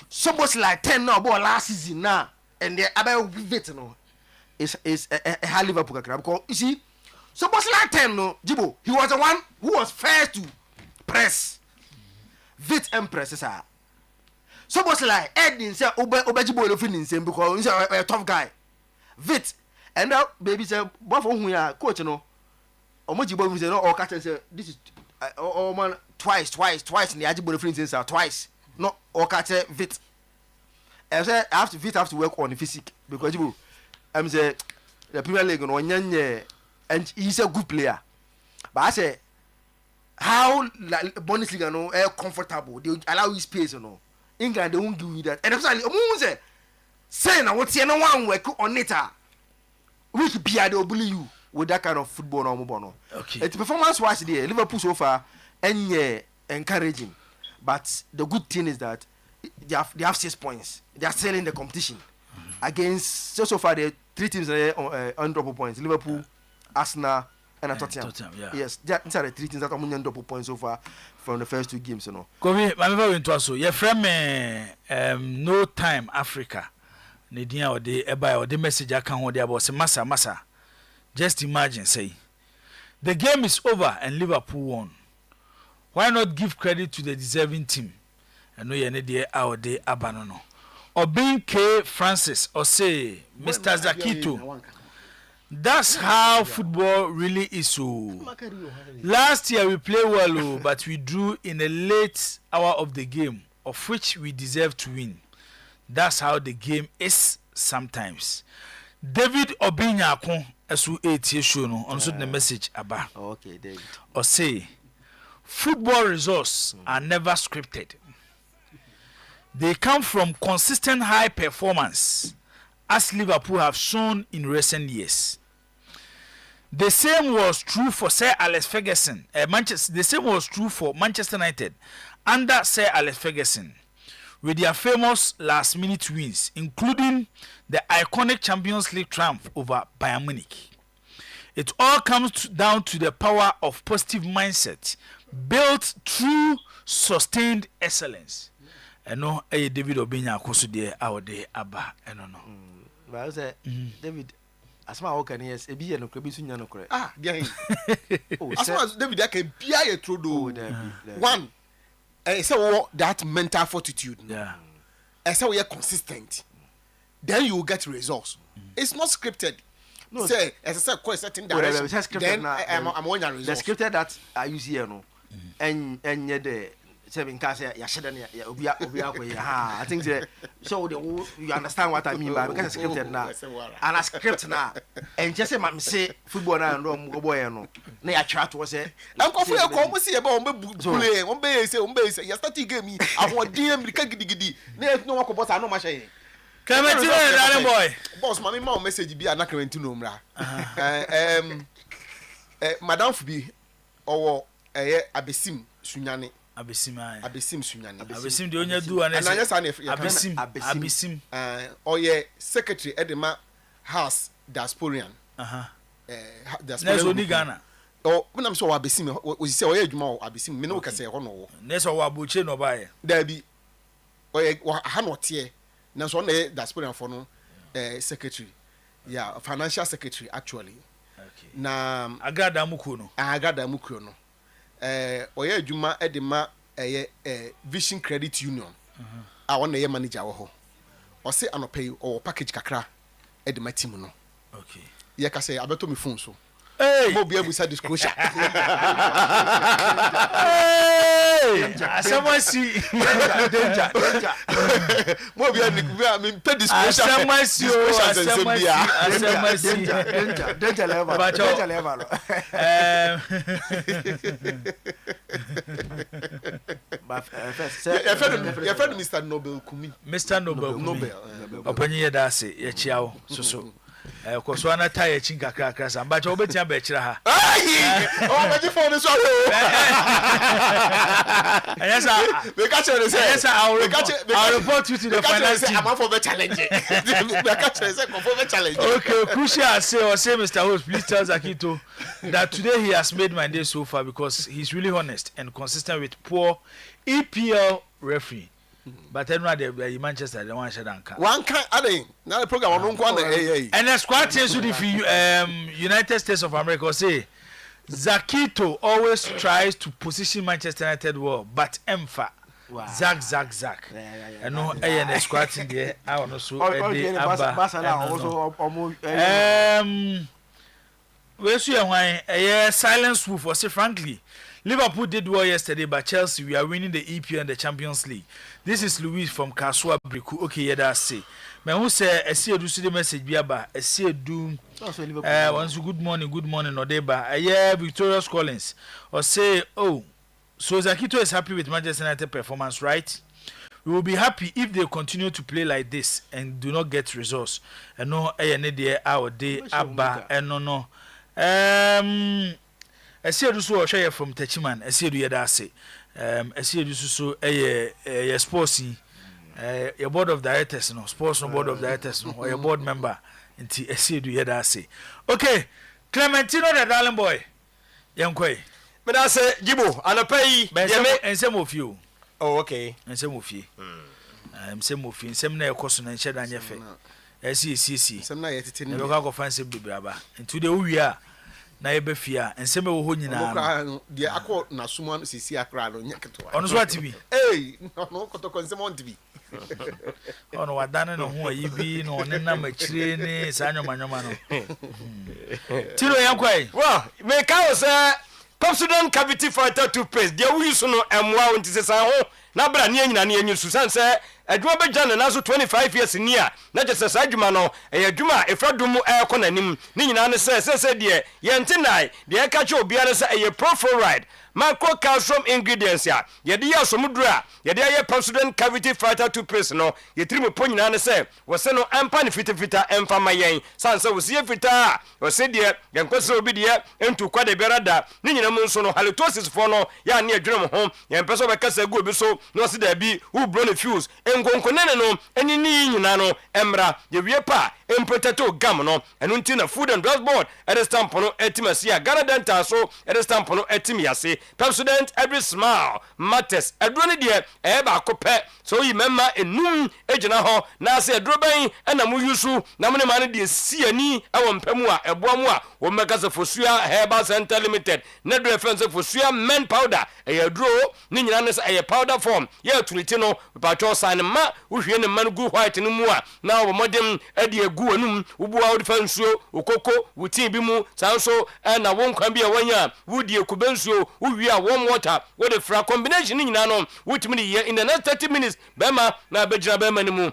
somebody like 10 now, about last season now. And the about veteran is a high Liverpool crowd because you see, supposed like 10 Jibo, he was the one who was first to press. Vit and presses are. Supposed like Edin say Jibo no feeling same because he's a tough guy. Vit and now baby say what for who we are coach Jibo say no or catch and say this is man twice in the Jibo no feeling same twice. No or catch Vit. I say I have to work on the physique because I'm say the Premier League and he's a good player. But I say how Bundesliga comfortable they allow his space England they won't give you that. And especially say now what's no one work on it which be they will bully you with that kind of football no. Okay. It's performance wise there Liverpool so far and encouraging. But the good thing is that they have 6 points. They are selling the competition against so far the 3 teams on double points: Liverpool, Arsenal, and Tottenham. Yes, these are the 3 teams that are on double points so far from the first 2 games. Kobe, my member went to us. Your friend No Time Africa. Nidia or the message I can hold there about massa. Just imagine, say the game is over and Liverpool won. Why not give credit to the deserving team? I know you're not there out there abandon. Obin K. Francis or say Mr. Zakito. That's how football really is. So last year we played well, but we drew in a late hour of the game, of which we deserve to win. That's how the game is sometimes. David Obinyako asu 8 years show no on the message aba. Okay, David. Or say football results are never scripted. They come from consistent high performance, as Liverpool have shown in recent years. The same was true for Sir Alex Ferguson. The same was true for Manchester United under Sir Alex Ferguson, with their famous last-minute wins, including the iconic Champions League triumph over Bayern Munich. It all comes down to the power of positive mindset, built through sustained excellence. And no, David Obinya koso de awde aba eno no. But I say David, asma wo kan yes, ebi ye no kra bi su nya no kra. There. Asma David I can bia ye trodo. One, say that mental fortitude. Yeah. Say we are consistent. Then you will get results. It's not scripted. No, say as I said, quite certain direction. Then I'm on your results. The scripted that I use here no, and the 7 cars ya sheda na obi akwa ha. I think so you understand what I mean by because scripted na and a script na and just say ma say football na ndo mo boy no na ya twa to say anko for ko mo see e ba on be play on be say ya start game ahodi America gidigidi na no wa ko boss no ma shey Clementino darling boy boss mama ma message bi ana Clementino mra madam Fubi owo abesim sunyane Abesim sunyane Abesim de onya du ana Abesim oye secretary edema house diasporian diasporian Neso ni Ghana menam so Abesim o se oye adwuma Abesim me no ka se ho no Neso wa boche no ba ye da bi oye ha no tie na so na diasporian for no secretary financial secretary actually okay na agada mukuo no oye adwuma edema Vision Credit Union a wona ye manager wo ho o se anopay o package kakra edema team no okay ye ka say abeto me phone so mo bia busa disclosure someone see danger mo bia me pay disclosure danger level your friend Mr. Nobel Kumi opanyi da se ye chiao so koso ana tire chinka krakra sa mba cha obetia ba kira ha oh be phone so yes we catch you say yes I'll report you to the finance team I'm for the challenge we catch you say for the challenge okay crucial say Mr. Host please tell Zakito that today he has made my day so far because he's really honest and consistent with poor EPL referee. But then the Manchester they want Shadanka. One kind now the program on and the squad says if you United States of America say Zakito always tries to position Manchester United well, but Empha Zach. And no the squad in there I want to so where's your wine a silence wolf or say frankly Liverpool did well yesterday, but Chelsea, we are winning the EPL and the Champions League. This is Luis from Kasua Briku. Okay, yeah, that's say. Me who say I see you see the message biaba. I see you do. Once good morning, Odeba. Yeah, Victorious Collins. Or say, oh, so Zakito is happy with Manchester United performance, right? We will be happy if they continue to play like this and do not get results. And no, our day, Abba, and no. I see you so share from Techiman. I see you that say. I see you so a sports your board of directors, no sports no board of directors, no or your board member. Until I see you that say. Okay, Clementino the darling boy. Young Quay. But I say Jibo, and I pay and some of you. Oh, okay. And some of you. Some of you, some na cost and shed on your face. I see. Some na yet in the local fancy braba. And today we are. Na ebefia enseme wo ho nyina de akọ na suma sisi akra no nyaketo ono so atibi no kotoko enseme on tibi ono wadane no ho ayibi no ne na machire ni sa nyoma no tiro yankwai well me ka say Pepsodent cavity fighter toothpaste dia we use no emwa wonti se san ho na bra ne anyina ne anyu susan se adwuma be gyan na so 25 years ni a na je se sa adwuma no adwuma efradum ekọ nanim ne nyina ne se de yentenai de ka che obiara se profluoride macrocalcium ingredients ya yede ya somudura yede ya Pepsodent cavity fighter toothpaste no yetrim po nyina ne se wose no ampa ne fitafita emfa mayen sanse wose ye fita wose de yankose obi de entu kwade berada ne nyina mu nso no halitosis fo no ya ne adwene ho yempeso be kasa gu obi so no se da bi wu bro ne fuse enkonkonene no eni ni nyina no emra ye wie pa empotato gam no enu nti na food and drugs board at stamp no etimasia Ghana dental so at stamp no etimiase Pepsodent every smile matters adrone de ba akopɛ so yi memma enum ejina ho na se adroban na mu yusu na mo ne ma ne de siani awɔ mpamu a ɛboa mu a wo meka se Fosua Herbal Center Limited na do efense Fosua men powder adro ne nyina ne se powder form ye atuniti no patro san ma wo hwie ne man gu white no mu a na wo modem ade agu anum wo bua wo fansuo okoko wo tin bi mu sanso na wo nkwan bi a wanya wo die kubensuo wo wi a warm water with the fra combination nyina no wotimi ne ye in the next 30 minutes bema na begira bema ne mu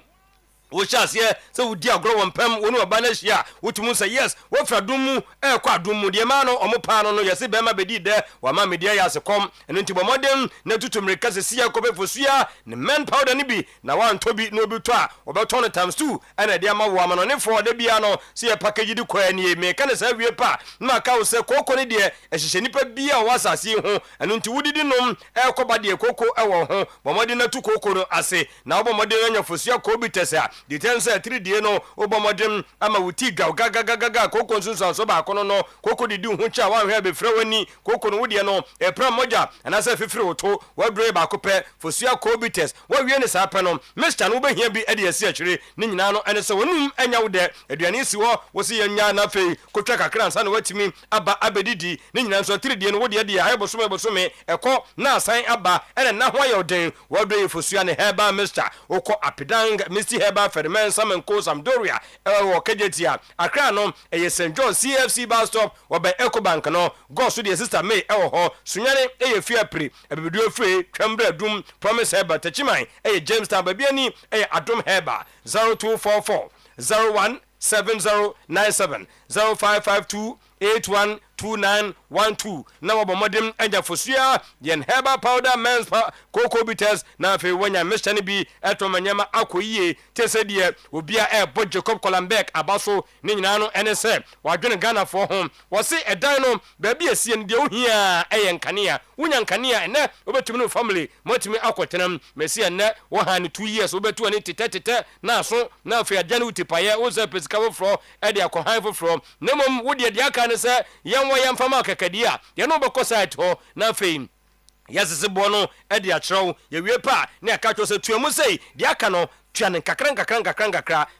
wo chance ye se wo di agro won pam wonu oba na hia wotumu say yes wo fra dumu kwa adumu de ma no omopa no yesi bema bedi de wa ma media ya se kom eno nti bomodem na tutumrika se sia ko be Fosua ne men powder ni bi na wan tobi no bi to a obeto no times 2 ana de ma wo ama no ne for de bia no se ye package di kwa ni me ka ne sa wie pa na ka wo se koko ne de ehihye nipa bia wo asase ho eno nti wudidi nom koba de koko ewo ho bomodem na tu koko no ase na bomodem anya Fosua ko bi tesa the tense 3 die no obomodem ama wuti gaga koko nsunso so ba kono no koko didi hu cha wan hwe be frɛ wani koko no wudie no pra moja ana se fifiri woto wadre ba kopɛ Fosua kobites wa wie ne sa pɛ no Mr. no behia bi ade asi akire ne nyina no ene se wonum anya wo de aduane si wo wo se yanya na fei kotwa kakra nsa na watimi aba abedidi ne nyina nso 3 die no wudie de ya bosome ɛkɔ na asan aba ene na ho ayo den wadre Fosua ne Herbal Mr. okɔ apidang Mr. Herbal Fermen Samenko Sampdoria wo Kejetia Accra no St. John CFC bus stop wo be Ecobank no go so the sister May ho sunyane fiapri ebebedu free twembra dum Promise Herbal Tachiman Jamestown babiani Adom Herbal 0244 017097 0552 812912 na wabomodem anja Fosua yen Herbal powder men's cocoa bitters na fe wanya meshane bi etomanyama akoyie tesede obia bo Jacob Colambek abaso ne nyina no enese wadwene Ghana for home wose edan no ba bia sie ne de ohia eyenkanea wunya nkanea ene obetumi no family motimi akotenam mesi ene wo ha ne 2 years obetu ani tete na so na fe adane utipaye wo ze pesika fro e de akohan fro nemom wo de aka ne se yenwo yemfama kakadia ye no beko site ho na fein yasese bo no e de akyerɛw ye wie pa na aka cho se tuamu sei de aka no tuane kakran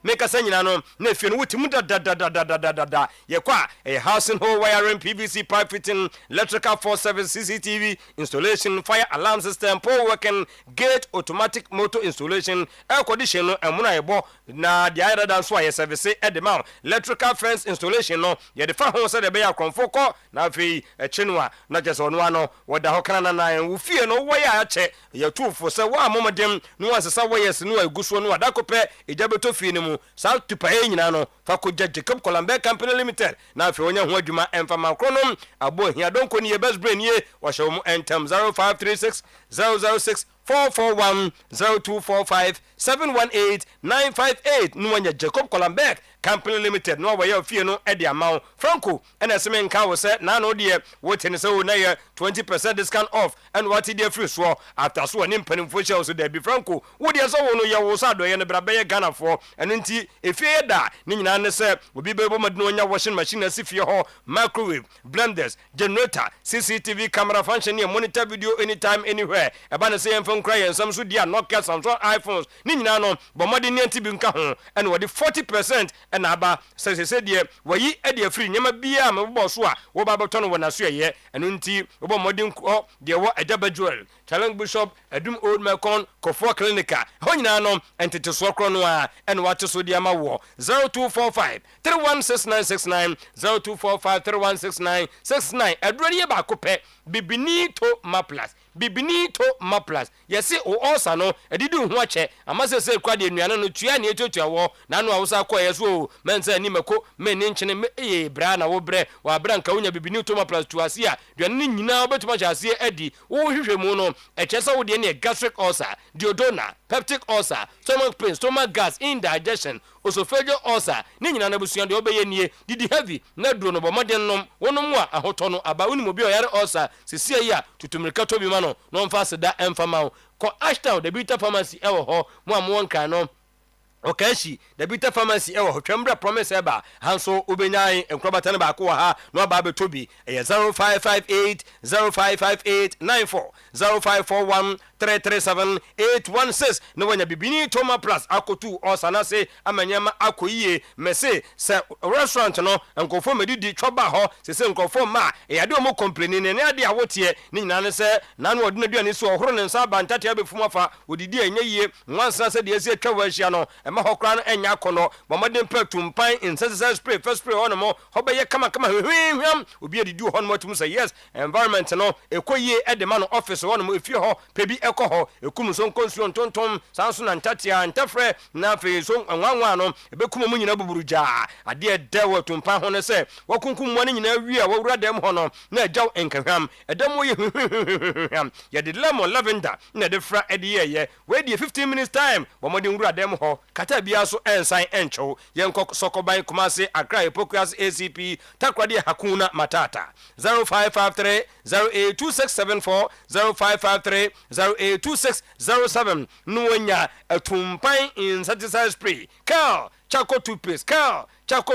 meka sanyina no na efie no wutimu da ye kwa housing hole wiring PVC pipe fitting electrical force service CCTV installation fire alarm system pole working gate automatic motor installation air condition no emuna yebo na the other than so ye service e de ma electrical fence installation no ye de fa ho se de be ya konfoko na afi chinua na je so no ano woda ho kana na wo fie no wo ya ache ye tufo se wa momodem no asesa wo yes no aguso no adakope ejabeto fie ne mu sa tupae nyina no fa ko Jacob Colambek Company Limited na afi onya ho adwuma emfa makronom abo hia donko ni ye best brain ye wo hye mu entem 0536 006 441 0245 718 958 nuwanya Jacob Colambek Company Limited no wa fie no e de amount Franco ena seme nka wo se na no de wo tene se wo na ye 20% discount off and what dey free so after so ni mpanimfo hye so da bi Franco wo de so wo no ye wo sa do ye ne bra be ye Ghana for eno nti efie da ni nyina ne se obi bebo madino nya washing machine na sifie ho microwave blenders generator CCTV camera function ne monitor video anytime anywhere eba ne se ye no nkra yɛ nsɛm so dia Nokia Samsung iPhones ni nyina no bomode ne anti bi nka ho ɛna wɔde 40% ɛna aba sɛ deɛ wɔyi ɛde afiri nyama bia mebɔ so a wo ba bɛtɔ no wɔ naso ɛyɛ ɛno nti wobɔ mmɔden kɔ deɛ wɔ Adaba Jewel Challenge Bishop Adum Old Macon Kofo Clinica ho nyina no entete so kro no a ɛna wate so deɛ ma wɔ 0245 316969 0245 316969 adurani yɛ baako pɛ bibini to maplas yɛse o ɔsa no ɛdidi ho akyɛ amasese kwa de nnuane no tua ne etotua wɔ na no awusa kɔ yɛ so mensa ni mako men ne nkyene me bra na wo brɛ wa bra nka wonya bibini to maplas tuase a duane ne nyina obetuma hyase adi wo hwehwɛ mu no ɛkyɛ sɛ wo de ne gastric ulcer duodenal peptic ulcer stomach pain stomach gas indigestion osophageal ulcer ne nyina na busua de obɛyɛ nie didi heavy na duro no bɔmɔden nom wonom a ahotɔ no aba wonim obi ɔyare ulcer sesie yi a tutumrika to bi ma no no mfa seda emfama wo ko Ashtown the Bita Pharmacy ɛwɔ hɔ mo amon kan no okashi the Bita Pharmacy ɛwɔ hɔ twembra promise ɛba hanso obenyan enkrobata ne baako wɔ ha no aba betobi ɛyɛ 0558 0541 337 no wanya bibini toma plus akotu osanase amanyama akoyie mese se restaurant no nkofo medidi twoba ho se nkofo ma yade o mo complain ne ade awote ni nyina ne se nanu odina duane so ohoro ne nsa bantate abefum afa odidi enyeyie nwansa se de esi atwa wahia no ema hokra no enya akono bomodin patumpan insecticide spray first spray on mo hobeye kama hwehwem obi adidi ho no matum say yes environment no ekoyie edema no office ho no efie ho pebi ekoho ekum so nkonsuo ntontom sanso na ntatia ntafre na fe so nwanwa no ebekum mu nyina buburuja ade dewo tumpa ho ne se wakunkum mo ne nyina wi a wawura dem ho no na agyaw enkahwam edem wo ye ye de lemon lavender na de fra ede ye we de 15 minutes time bomodin wura dem ho kata bia so ensan encho ye nkok sokoban kumase Accra Epokuas ACP takwade hakuna matata 0553 082674 0553 082607 nuonya atumpan insecticide spray Cal Chaco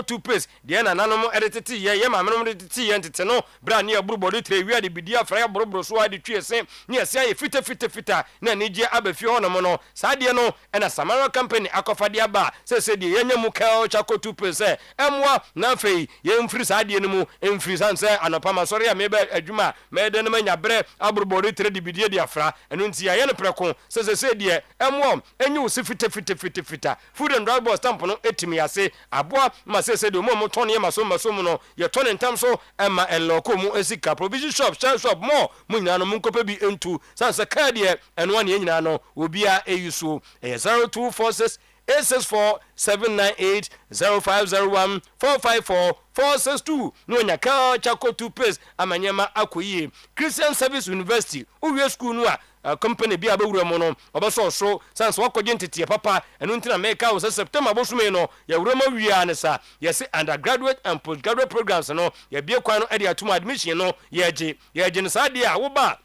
toothpaste de na nanom edetete ye mamenom edetete ye ntete no bra ne aburubodi tre wi ade bidia fra aburubro so ade twese ne asia ye fita na neje abafi honom no saade no na Samara company akofade aba se de ye nyemu Cal Chaco toothpaste emwa na fei ye mfiri saade no mu emfiri sanse anopa masori ya meba adwuma mede no manya bre aburubodi tre de bidia dia fra eno ntia ye no preko se de emwa enyu se fita food and drug board stamp no etimi ase aboa masese de mo tone maso no ye tone ntam so ema enloko mu esika provision shop shop mo nyina no munkopa bi entu sanse card ye eno ane nyina no obia eyuso 0246 864 798 0501 454 462 no nya Cal Chaco toothpaste amanyema akoyie Christian Service University uwie school no a company bia bewura mo no obaso so sanse wakoje ntete papa eno ntina meka wo September bosume no ya wurama wia ne sa yes undergraduate and postgraduate programs no ya bie kwan no ade atum admission no ye je ne sa de a wo ba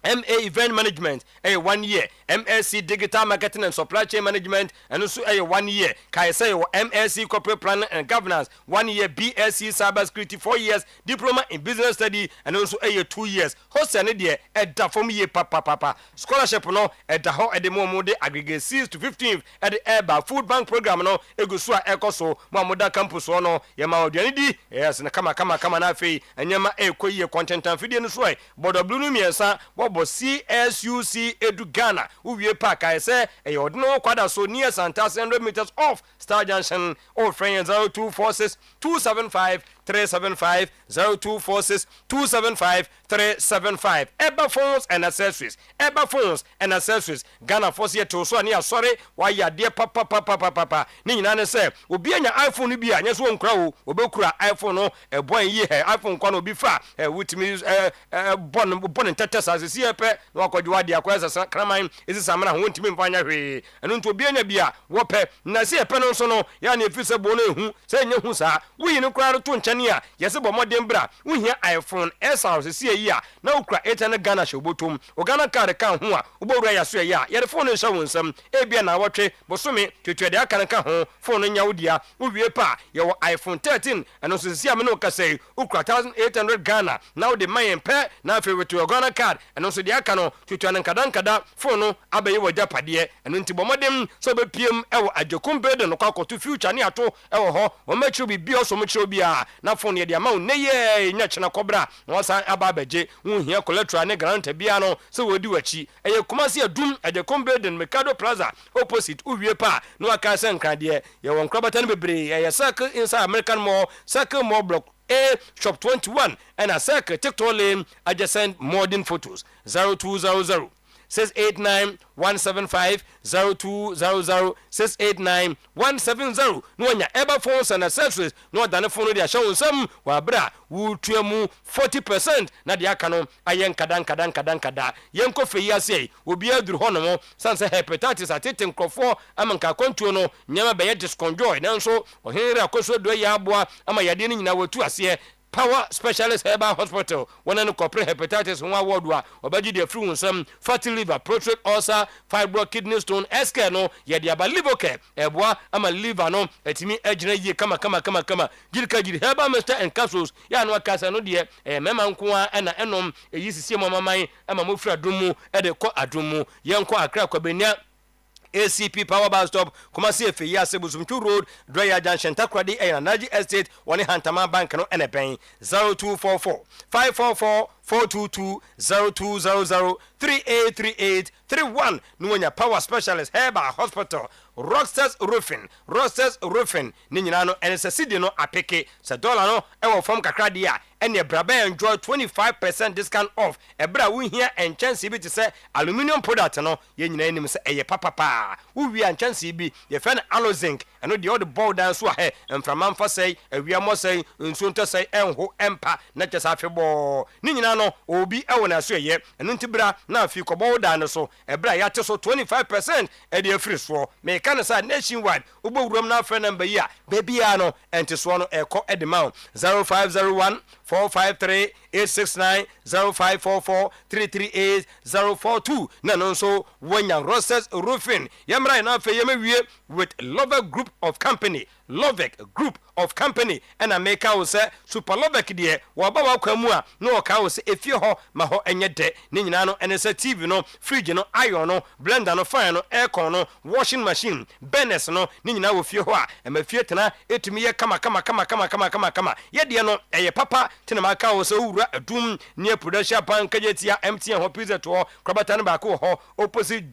MA Event Management 1 year MSc Digital Marketing and Supply Chain Management and also 1 year kai say MSc Corporate Planning and Governance 1 year BSc Cyber Security 4 years Diploma in Business Study and also 2 years hostel ne de edda from year papa scholarship no edda ho edemo de aggregate 6 to 15th at the Airba Food Bank program no egusu a ekoso Mamoda campus no ye ma oduane di yes na kama na fei anyama ekoyie content and video no so bodo blue no miensa bo CSUC Edu Ghana uwie park I say e odno kwada so near Santa 100 meters off Star Junction or friend 0246 275 375 0246 275 375 Eba phones and accessories Ghana force here to so near sorry why ya dear papa ni nyina ne say obi anya iPhone bi anya so nkra wo obekura iPhone no e bon yi he iPhone kwa no bi fa witimi bon tetes as see pe no akwadwo ade akwasa kraman isi samana ho ntimi mfanya hwe eno nto obi anya bia wo pe na see pe no so no ya na efi se bo no ehu se nya hu sa wuyi no kra to nche Ania, Yasabo Modembra, we hear iPhone SR, see a year, now cry 800 Ghana Shobotum, or Ghana card account, Uboraya Suya, yet the phone is showing some, Abian Awache, Bosumi, to trade their can phone in Yaudia, Ubiapa, your iPhone 13, and also Siamanoka say, Ukra 1800 Ghana, now the Mayan pair, now favorite to a Ghana card, and also the Akano, to Tanakadankada, phone, Abayo Japadie, and into Bomodem, so be PM, our Ajokumbe, and Okako to future near to our ho, or make you be also much obia, now phone the amount, nay, National Cobra, once I ababeje, who here collector and grant a piano, so we'll do a chi, and you come see a doom at the Combe and Mercado Plaza, opposite Ubiapa, no Akasan Candia, your one Crabatan Bebre, a circle inside American Mall, circle mall block. A shop 21 and a circle TikTok lane adjacent modern photos 0200 689 175 0200 689 170 no nya ever phones and accessories no than phone they show some wa bra wu tuamu 40% na dia kano ayen kada yenko fe yase obi aduru hono sanse hepatitis ateten krofo amanka kontuo no nyama be disconjoy nanso ohenre akoso do ya aboa ama yade ni nyina watu ase Power Specialist Herbal Hospital, one and corporate hepatitis, one word, obaji de fruit, some fatty liver, prostate ulcer, fibroid kidney stone, escano, yadiaba liver care, eboa, ama liver no, etimi ejine ye kama, gilka gil herbal master and capsules, yanwa casano dear, mema nkwa, and enom, a yisi mama mai, ama mufra drumu, edeko adrumu, yanko akra kobenia. ACP Power Bar Stop, Kumasi Efe Sebusumchu Road, Draya Junction, Takradi, and Naji Estate, one Hantama Bank, and a paying 0244 544 422 0200 3838 31. Nuanya Power Specialist Herbal Hospital, Rockstars Roofing, Ninano, and it's a city no apeke, Sadolano, Ewa from Kakradia, and your Brabe enjoy 25% discount off. A bra win here and chance to say aluminium product, no, yen name say a papa. We and chance be the fan aloe zinc, and the other ball down swahe, and from Manfa say, and we are more say, and soon to say, and who empa, not just half a ball. Ninano, or be our Nasuye, and Untibra, now if you go ball down so, a bra yato so 25% at the free swore, make kind of side nationwide, Ubo room now friend number ya, babyano, and to swallow a co at the mount 0501 453 869 0544 338 042. Nanon so when your Rosters Roofing, Yamra enough with Lovek Group of Company, and a make out say Super Lovek dear, Wabawa Kamua, no cows if you ho, Maho and your de, Ninano, and it's a TV no, fridge no, iron no, blender no, fire no, aircon no, washing machine, Benes no, Nina with your hoa, and my fiatana, it to me a kama, yet dear no, a papa, Tinamaka was so doom near Prudential Bank, Kajetia, empty and pizza to all, Krabatan Bako, opposite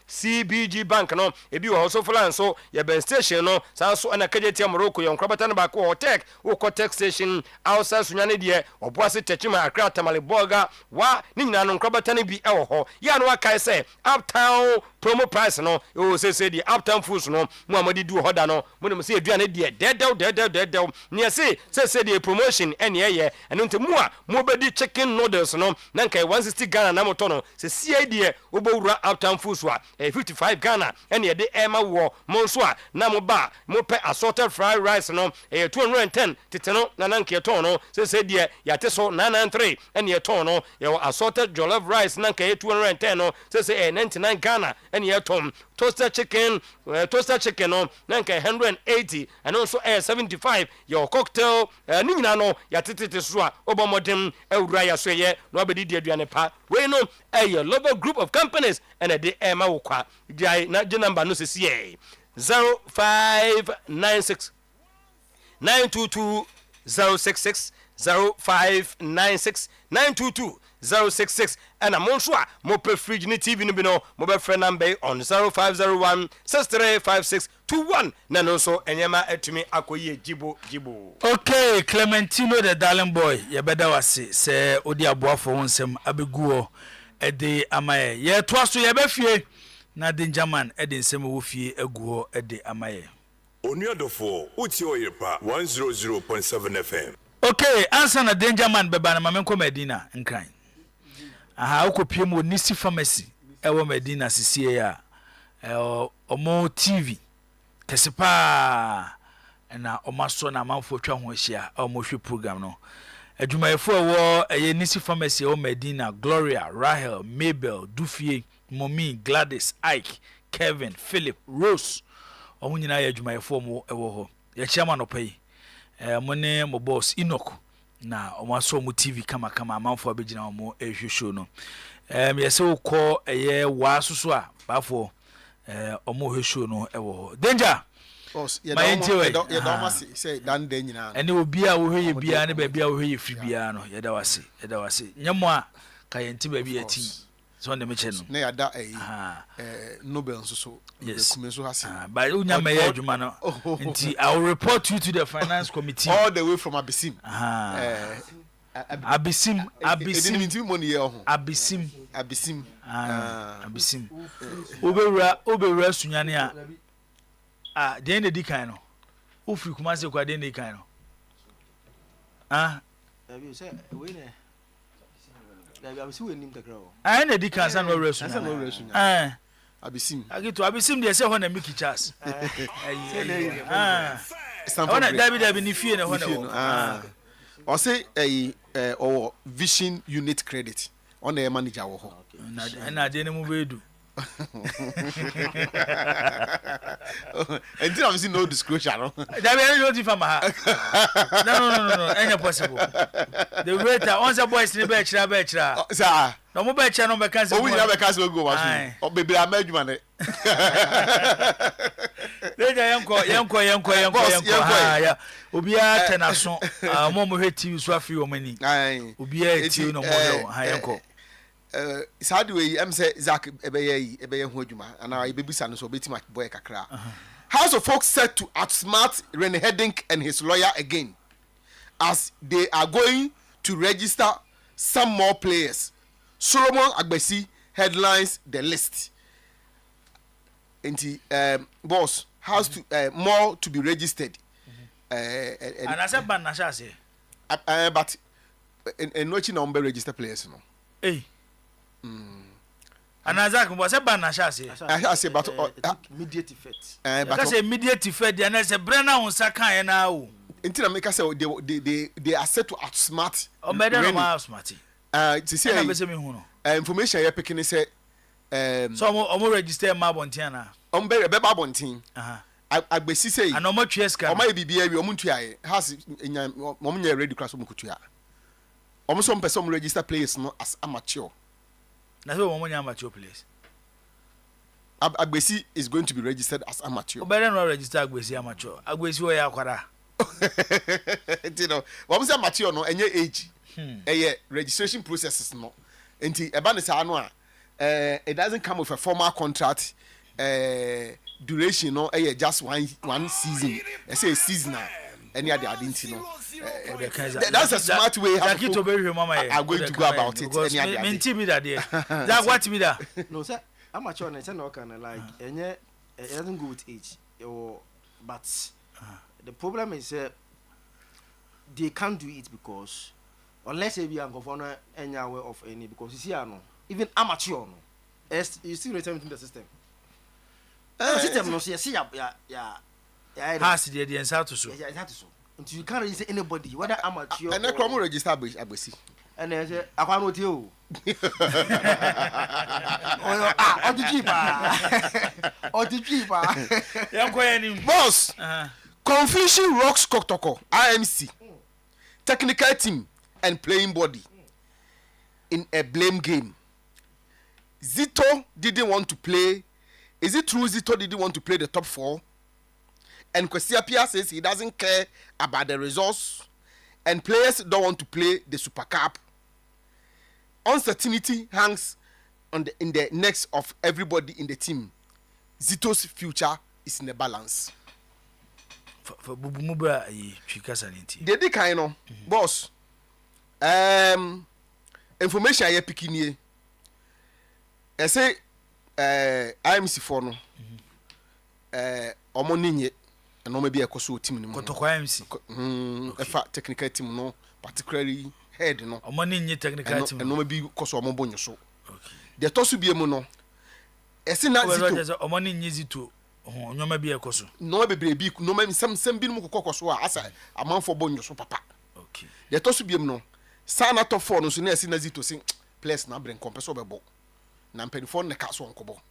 CBG Bank no ebi wo so fulan so ya ben station no sanso ana kajetia Morocco yon krabata na ba ko tech wo tech station outside sunyane de oboase techima akra tamale boga wa ni nyina no krabata na bi e wo ho ya no akai say uptown promo price no o say the uptown foods no mo amadi du ho da no mo nem say aduane de dedew ne say the promotion ene ye eno ntemu a mo bedi chicken noodles no na nkai 160 Ghana na moto no say CID obowura uptown fuswa 55 Ghana and ye de ema wo monswa na mo ba mo pe assorted fried rice no 210 titeno na nanke ton no say de yate so 993 and ye ton no ye assorted jollof rice nanke 210 no say 99 Ghana and ye ton toasted chicken no nanke 180 and also 75 your cocktail ni nyina no yate so a obomodem ewura ya so ye no abedi de aduane pa we no a local group of companies and a de ema wokwa jai na je number no se 0596 922 066 0596 922 066 and a monswa mo pe fridge ni TV no bi no mo be friend number on 0501 6356 21 na no so enyema atumi akoye jibo. Okay, Clementino the darling boy ye beda wase se odi aboafo wonsem abeguo ede amaye ye toaso ye befie na Dangerman ede nsem wo fie aguo ede amaye Oniadofo uti Oyerepa 100.7 FM. Okay, answer na Dangerman beba na mamenko Medina nkran aha ukopiem wo Nisi Pharmacy ewo Medina sisie ya omo TV kesepa na omaso na manfo twa ho hia omohwe program no adwumayefo wo Nisi Pharmacy o Medina, Gloria, Rahel, Mabel, Dufie, Mommy, Gladys, Ike, Kevin, Philip, Rose omo nyina ya adwumayefo mo ewo ho ya chairman opai mo ne mo boss Enoch na omaso mo TV kama manfo abegina mo ehwe show no yese ukọ wa susu a bafo omo hwe show no ewo ho danger ya da ma say dan den nyina ene obi a wo hwe ye bia ne ba bia wo hwe ye firi bia no ya da wase nyamo a ka yenti ba bia ti so ne meche no na ya da Nobel so kume so hase ba unya me ya adwuma no nti I will report you to the finance committee all the way from Abisim Abisim obewura sunyane a den de dikan no ofri kuma se kwa den de dikan no abi se we ne abi we nim kakra o na dikan san wura sunyane Abisim de se ho na Mickey Charles ona David ni fie na ho na o say or vision unit credit on the manager wo ho na de ne mu bedu until I'm see no disclosure no David you don't from ha no any possible the rate once a boys ni be chira sir no mo be chira no be kan se o we na be kan se go wa so o be bra ma adwuma ne Leja yanko ya obia tenaso mo hwe TV so afi o mani obia ti no mo yanko sadwe am say Zach ebe hu adwuma ana ebebisa no so beti match boy kakra House of Folks set to outsmart Rene Hedink and his lawyer again as they are going to register some more players. Solomon Agbesi headlines the list. Boss has to more to be registered. And I said, "Ban Nashase." But in which number register players no. Hey. And I said, "Ban Nashase." I say, but immediate effect. Because immediate effect, and I said, "Brenna on Saka now." Until I say they are set to outsmart. Oh, better than outsmart. To say information you're picking say. So omo register ma bontiana ombe beba bontin agbesi say and omo tweska omo bibia wi omo ntuaye has omo nya ready class omo kutua omo so mpese omo register players no as amateur na so omo nya amateur players agbesi is going to be registered as amateur obere no register agbesi amateur agbesi o ya kwara you know omo say amateur no enye age registration processes no enti eba ne sa no a it doesn't come with a formal contract duration no just one season I say seasonal any other identity no that's a smart way how to are going to go about it any other minti be that there that what be that no sir amateur na say no can like it doesn't go with age but the problem is they can't do it because unless they be unconformed any aware of any because you see no even amateur no you still return to the system system no see ya has the answer to so yeah that is so until you can't register anybody whether amateur and come register agbesi and then say akwa no tie o otichipa yanko yani boss confusion rocks Kotoko IMC technical team and playing body in a blame game. Zito didn't want to play. Is it true Zito didn't want to play the top 4? And Kwesiapia says he doesn't care about the results. And players don't want to play the Super Cup. Uncertainty hangs in the necks of everybody in the team. Zito's future is in the balance. For Bubumuba, they did kind of boss. Information I have picking here. I say IMC for no omo ninye no maybe a koso team no Kotoko IMC efa technical team no particularly head no omo ninye technical team no maybe koso omo bonyo so the tosu bie mu no ese na Zito omo ninye Zito nyoma bi ekoso no bebre bi no ma sem bi no kokoso a asa amanfo bo nyoso papa okay de to so biem no sana to for no so na esi na zito sin place na bren kompeso bebo na mpanifo ne ka so onkobo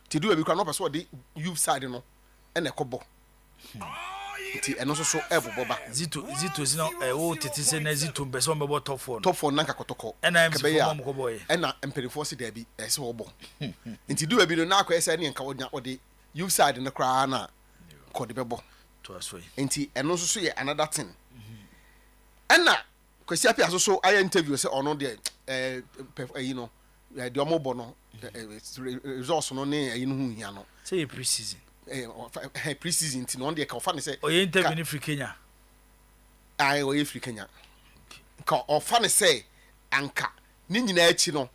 ti do bi kwa no peso de youth side no e na ekobo ti eno so ebobo ba zito sino wo tete se na zito beso mbebo top 4 top 4 na kakotoko na mc fo mo ko boy e na mpanifo se da bi e se obo nti do bi no na akwa ese ne nka wo youth side no kra na ko de bebo to aso nti eno so ye another thing ena kwesi apia so aya interview say ono de you know de omobo no resource no ne ayi no hu hia no say pre-season pre-season ti no de ka ofa ne say oye interview ni free Kenya ai oye free Kenya ka ofa ne say anka ni nyina achi no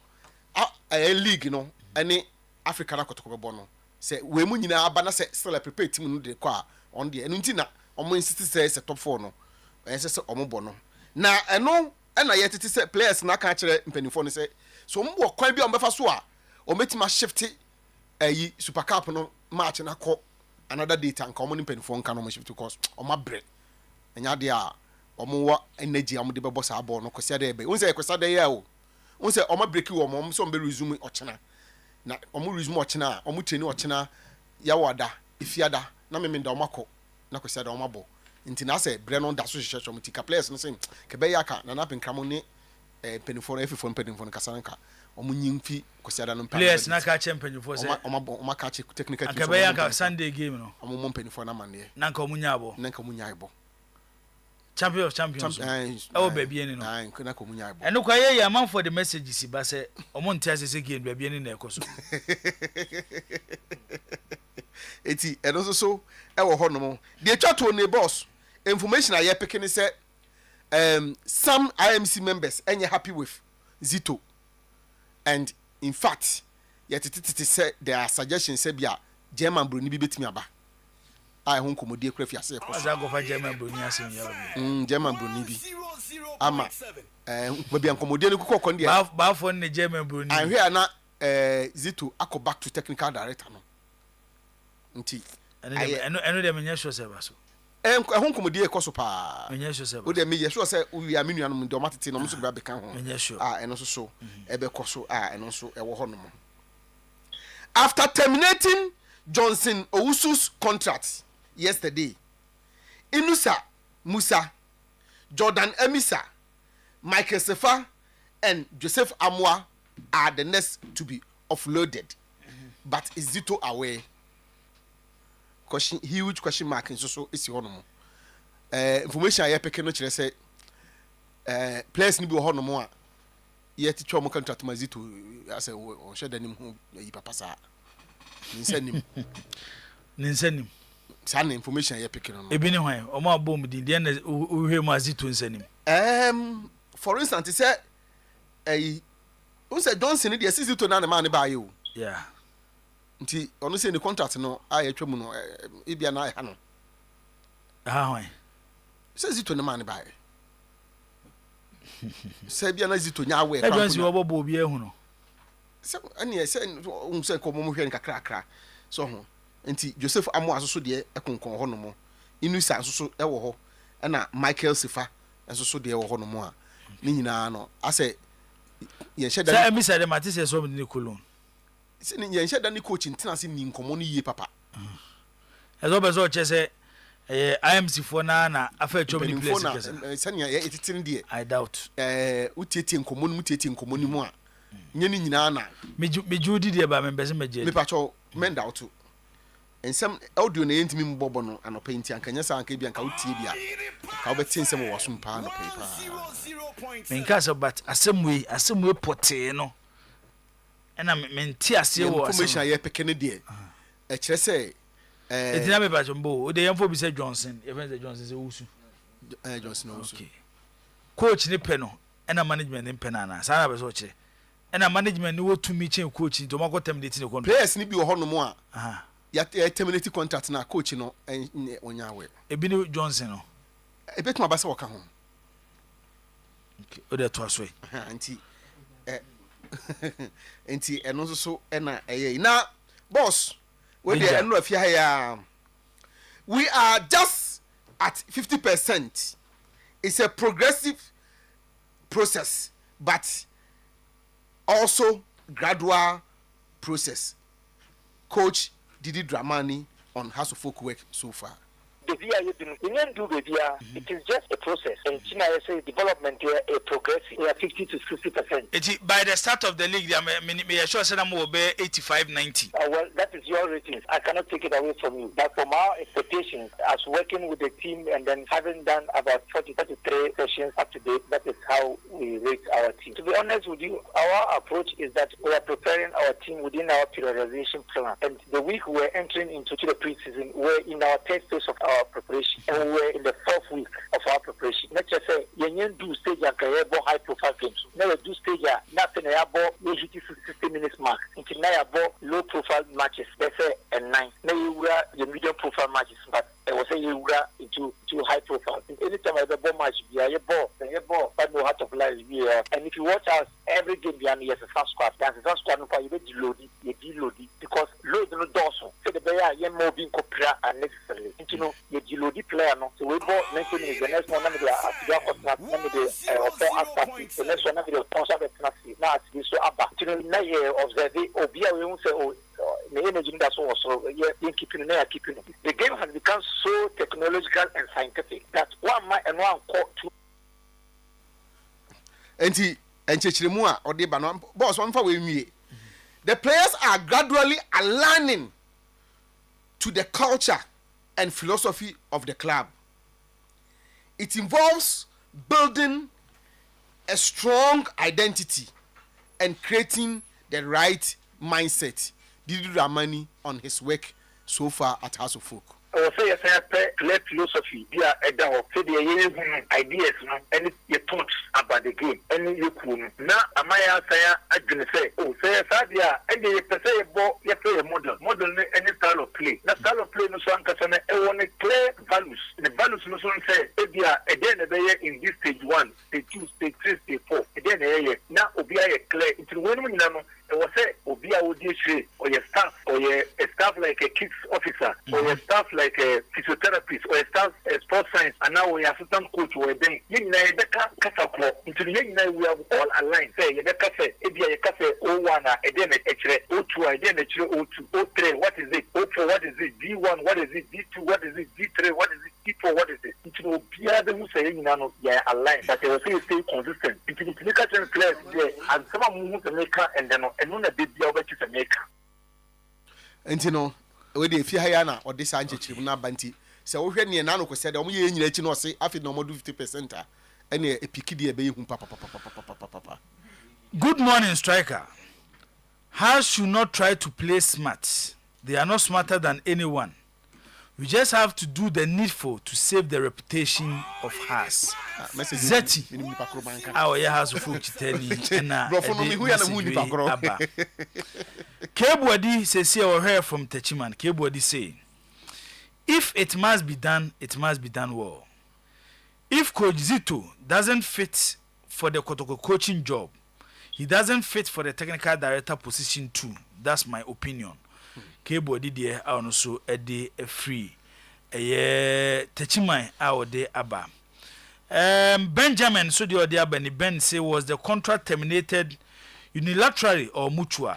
league no ene Africa na kotoko bebo no say we mu nyina aba na say still prepare team no de kwa on de enu nti na omo insist say top 4 no say omobo no na eno na yetete say players na ka kire mpanifo no say so mbo kwan bi o mbefa so a o metima shift ayi super cup no match na ko another date and common mpanifo nka no shift because o ma bre enya de a o mo wa energy am de bebo sa ball no kwese de be won say kwese de ya o won say o ma break wo mo so mbe resume ochena na o mo resume ochena o mo training ochena ya wada ifiada na me nda o mako na kwese de o ma bo nti na say bre no da so hyehyɛ chom tika players no say ke be yaka na na penkramo ne penifo efifo penifo kasanka omo nyimfi kwesiada no players na ka championship say omo ka che technical team ke be yaka Sunday game no omo penifo na mane na nka omo nyaabo na nka omo nyaabo champions oh baby eni no na nka omo nyaabo eno kwa ye ya man for the messages ba say omo ntia say game baby eni na ekoso eti eno so e wo ho no mo de twa to ne boss information aye picking say some IMC members are happy with Zito, and in fact, yet say there are suggestions say bia German Bruni be betimi aba. I hon komodie krafia say ko. Aza go fa German Bruni asem ya. German Bruni bi. Ama we be komodie ne kokko kon dia. Ba for ne German Bruni. I hear na Zito akọ back to technical director no. Nti eno dem nya sure say ba so. Hon komodie ko so pa. Nya sure say. O dem me sure say we aminu anu de omatete no so bra be kan ho. Nya sure. Eno so ebe ko so eno so e wo ho no mo. After terminating Johnson Owusu's contract yesterday, Inusa Musa, Jordan Emisa, Michael Sefa, and Joseph Amwa are the next to be offloaded. But is Zito aware? Huge question mark in so is your information I have no chile say players ni bi ho no mo a yet twa mo contract ma Zito as o sheda nim ho yi papa sa ninsanim sa na information ya pick no ebi ni hwan o ma bom din de na o hwe ma Zito nsanim for instance say o say Johnson de Zito na ma ne ba ye o yeah nti ono say ni contract no aye twam no ebia na ha no hwan say Zito na ma ne ba ye say bia na Zito nya awe kwa Johnson wo bobo obi ehu no say ani say ko mo hwe nkakra so ho nti Joseph Amo asoso de ekonkon ho no mo Inusa asoso e wo ho na Michael Sefa asoso de e wo ho no mo a ni nyina no ase ye sheda say Emisa de Matisse so ni kolon se ni ye sheda ni coach ntina se ni nkomo no yie papa ezo bezo che se IMC for na afa chom ni place kese se ni ye etitin de I doubt utieti nkomo no mutieti nkomo ni mu a nye ni nyina na mejudi de ba members meje me pacho men doubt ensem audio na yentimi mbobo no anopa nti ankanya sa anka bi anka utie bia ka obeti ensem wo so mpa no paper menkasa but asemwe pote no ena menti ase wo information ye peke ne de e kire se etina me pacho mbo o de yemfo bi se Johnson even se Johnson se wusu Johnson wusu okay coach ni pe no ena management ni pe na na sa na be so kire ena management ni wo tumi chen coach to mako terminate ne contract players ni bi wo hono mo a ya terminate contract na coach no onya we ebi ni Johnson no ebetuma ba se wo ka ho okay o de to aso nti eno so ena na boss We are just at 50%. It's a progressive process, but also gradual process. Coach Didi Dramani on House of Folk work so far. It is just a process. And China say development here a progressive. We are 50 to 60%. By the start of the league, may I sure say I'm will be 85-90. Well, that is your ratings. I cannot take it away from you. But from our expectations, as working with the team and then having done about 43 sessions up to date, that is how we rate our team. To be honest with you, our approach is that we are preparing our team within our periodization plan. And the week we're entering into the preseason, we're in our third phase of our preparation, and we're in the fourth week of our preparation. Let's just say, you do stage and high profile games. Never do stage, nothing about 60 minutes mark. Until now, about low profile matches, let's say, and 9. Now you were the medium profile matches, but I was saying you were into high profile. Anytime I have a ball match, you ball, but no heart of life. And if you watch us every game, you have a fast squad. That's a fast squad, you deload it, because load no dorsal. So the player, you more being copra unnecessarily. You know, you deload the player, no. So we bought 19 minutes, the next one, the next one, the sponsor, now it's so abba. You know, now you observe it, or be a young say, oh, that's also keeping it. The game has become so technological and scientific that one might and one caught two. The players are gradually aligning to the culture and philosophy of the club. It involves building a strong identity and creating the right mindset. Didi Ramani on his work so far at House of Folk. I will say, clear philosophy, they are ideas and your thoughts about the game. And you could now, Amaya say, I can say, oh, say, Sadia, and you say, you play a model, any style of play. That style of play, no one can say, I want to clear values. The values, no one say, if you are again in this stage 1, stage 2, stage 3, stage 4, again, now, Obia clear. It's when we know. I was say, Obia would or your staff, or your staff like a kids officer, or your staff like a physiotherapist, or a staff sports science, and now we are assistant coach. We're doing. You know, into the we are all aligned. Say, you cafe, if you cafe, O1, a then O2, a then O2, O3, what is it? O4, what is it? D1, what is it? D2, what is it? D3, what is it? D4, what is it? It will be the who say, you know, yeah, aligned, but they will say stay consistent. It will be the players there, and someone move the maker, and then. And no baby over to Jamaica. And you know, where the Fiana or this Angie na banti. So when you nano said, only in your say, after no more 50%, and a picky baby. Good morning, striker. Hearts should not try to play smart. They are not smarter than anyone. We just have to do the needful to save the reputation of Hearts. Zeti, our House of Folk Chiteni, Kebwadi says here or her from Techiman. Kebwadi say, if it must be done, it must be done well. If Coach Zito doesn't fit for the Kotoko coaching job, he doesn't fit for the technical director position too. That's my opinion. Kebwadi there are also a day free. Techiman our day abba. Benjamin so the other Ben say was the contract terminated unilaterally or mutual.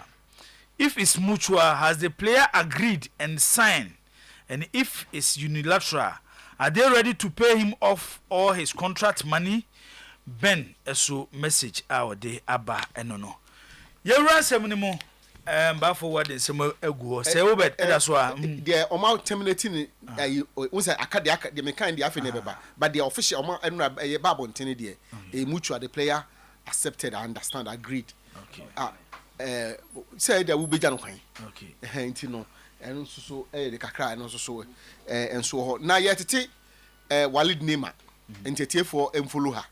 If it's mutual, has the player agreed and signed? And if it's unilateral, are they ready to pay him off all his contract money? Ben so message our day abba and no. You run some but forward in some ego. Say Robert, that's why the amount terminating was the mechanic but the official amount and a babon tenny a mutual the player accepted, I understand, agreed. Okay. Say there will be Jan. Okay. You know, and so the Kakra and also so and so now yet Walid Nema and Tete for Mfuluha.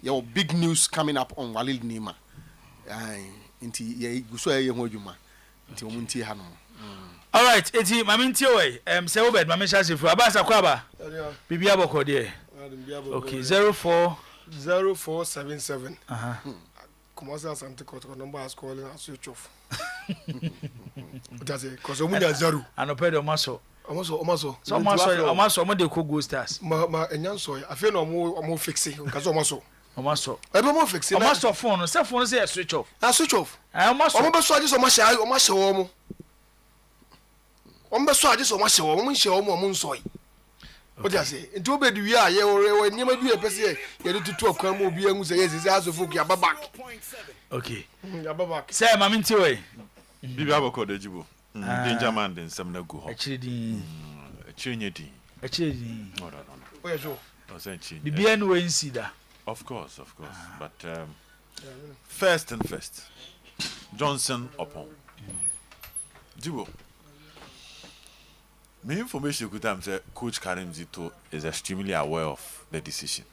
Your big news coming up on Walid Nema. Inti ye guso ye hodwuma nti omunti ha no. All right, eti maminti owe say Obed mamisha sifu abasa kwaba bibia boko de. Okay, 0477 Kumasi Asante Kotoko number is calling as switch off. That's it. Because omunya zero. Anope de omaso. Omaso. So omaso omo de ko Gold Stars. Ma enyanso. Afi na omo fixe. Nkaso omaso. Ebe mo fixe na. Omaso phone, say phone say switch off. Switch off. Omaso. Omo be so aje so omo hye omo. Omo be so aje so omo hye omo nsoi. What do you say? Into obey the year, you never do a person. You do to come will be and say, yes, it's a folk, you're back. Okay. You're back. Say, I'm into it. Bibi aboko de jibo. Danger man den sem na go ho. Actually, Chinyedi. No. Oh, yeah, sure. No say chin. Bibi anu we nsi da. Of course. But first, Johnson upon. Jibo. My information could have said Coach Karim Zito is extremely aware of the decision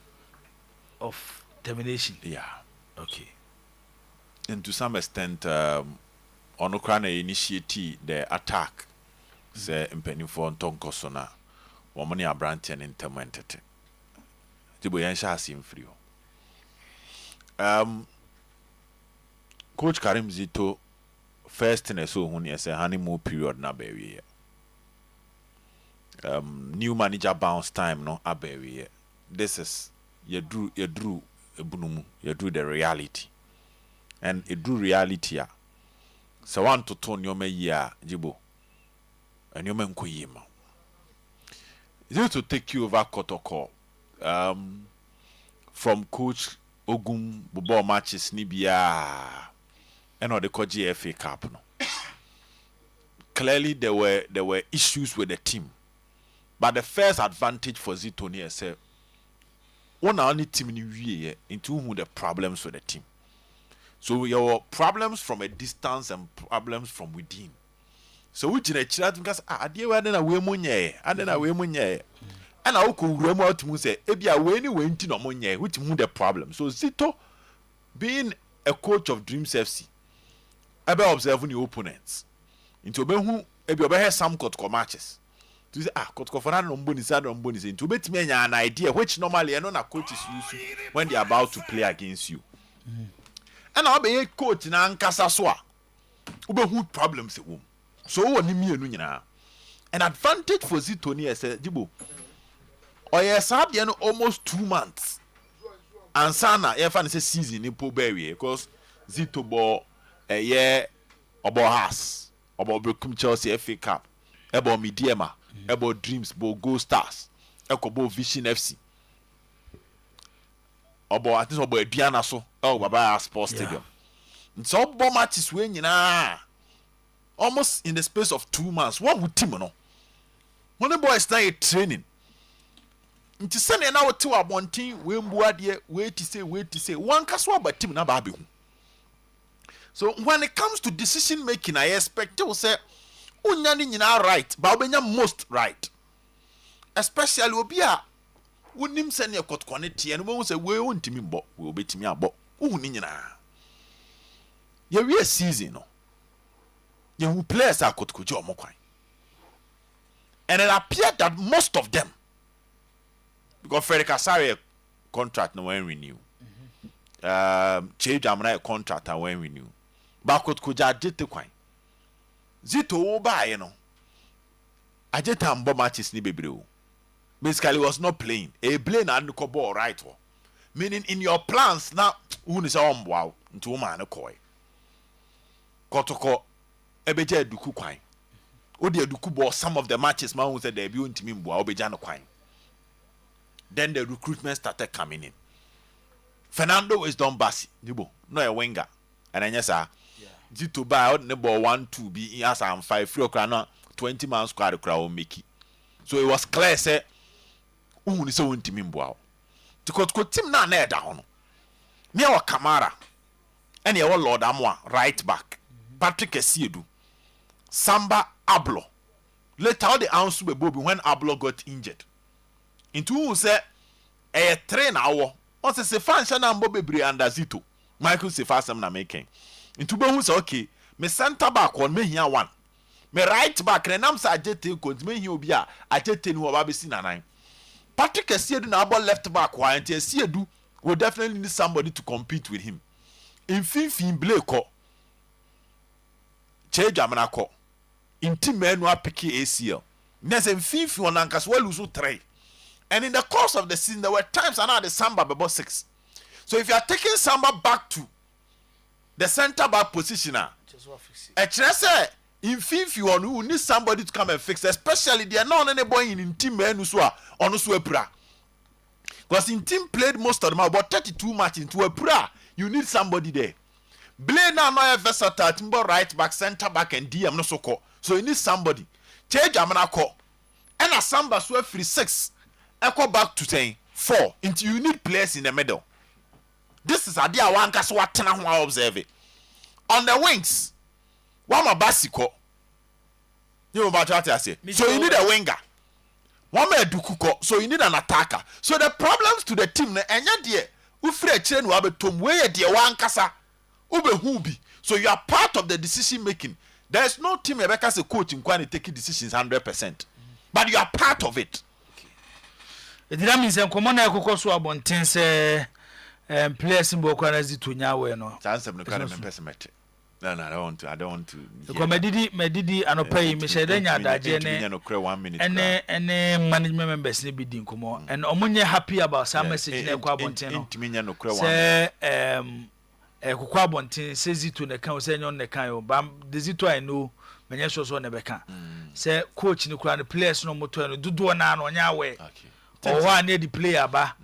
of termination. Yeah. Okay. And to some extent, Onokrana initiated the attack. Say impending for Tonkosona, Womani Abrantian intermented. Jibo Yansha sim free. Coach Karim Zito first in a so when he say honeymoon period na baby. New manager bounce time no abewe. This is you drew ebunumu, you drew the reality. And it drew reality ya. So want to turn your year jibo. And your man kuyima. Is it to take you over Kotoko? From Coach Ogum Bobo matches Nibia and or the GFA Cup no. Clearly there were issues with the team. But the first advantage for Zito here say one only team in the into who the problems with the team. So your problems from a distance and problems from within. So which in a chat because dear we na we munye, adena we munye. And I could roam out to say ebia we ni we nti no munye, which who the problem. So Zito being a coach of Dreams FC, about observing the opponents. Into be who ebia be some cut matches. To say Kotkofana Nomboni to bet me an idea which normally no coaches use when they are about to play against you. And I'll be a coach in Ankasaswa. Ube who problems at home. So what me and an advantage for Zitoni said Jibo. Or yes, almost 2 months. And Sana fan is a season in Poberry because Zito ball a year about us about Brooklyn Chelsea FA Cup about Mediema. About Dreams, about Gold Stars, about Vision FC, about Diana so, Baba Sports Stadium. And so, all matches when almost in the space of 2 months. What would team no? When the boys started training, into Sunday now 2 are one team, wait to say, one caswa but team na baby. So when it comes to decision making, I expect to say. Unyani right, but most right. Especially obia unim send your court quantity and we say we won't me bo we will bet me about unina. You season no. You who players are court kujo mokwai. And it appeared that most of them because Frederick Asare contract no when renew. Che Jamana contract and when renew. But court kuja did the quine. Zito buy I just am matches ni bebreo. Basically was not playing. A playing and the ball right. Meaning in your plans now who is on wow into man a koi. Kotoko ebeje duku kwine. Odi duku ball some of the matches man who said they be to me bua obejano kwine. Then the recruitment started coming in. Fernando is done Bassi, Nibo, no a winger. And then yes sir. Zito buy out the ball 1-2 be as I'm 5 3 o'clock 20 man squad crowd make it. So it was clear say who is so intimimbo. Because team na down. Near our Kamara and your Lord Amwa right back. Patrick Esiedu. Samba Ablo. Later all the answer be Bobby when Ablo got injured. Into who say a train hour. Once a function and Bobby Bri under Zito. Michael Sefasam na making. Into be who say okay, me center back on me here one. Me right back and I'm say ajete ko me here obi a ajete no oba be si na nine. Patrick Esiedu na about left back why and Esiedu will definitely need somebody to compete with him. In fin blake ko. Che Jamana ko. inti menu apiki ACL. There's a fifth one and as well lose 3. And in the course of the season, there were times and now the Samba about 6. So if you are taking Samba back to the center back position, a say in fifth you need somebody to come and fix, especially they are not any boy in team menu so on so pra. Because in team played most of them about 32 matches into a pra, you need somebody there. Blay now no versatile timber right back, center back, and DM no so call. So you need somebody. Change amana call. And a Samba so free 6. Echo back to 10, 4. Until you need players in the middle. This is a dear one cast what 10 observe it. On the wings, one more basico. You know about what I say. So you need a winger. One more dukuko. So you need an attacker. So the problems to the team, and yet dear, who free chain will be tom way dear one casa. So you are part of the decision making. There is no team ever as a coach in quality taking decisions 100%, but you are part of it. That means I'm common. I could also about 10 players in Bokanazi to Nyawe. No, chance of the kind of pessimistic. No, I don't want to. The comedy, Medidi, and pay Michelle that Jenny 1 minute. And management members need be dinkumo. And Omunya happy about some message in Quabontino. Say, Quabontin says it to the council on the kind bam. This is I know. Many shows on the becan. Say, coach in the crowd, the players no more to do an on your way. Or one near the player ba.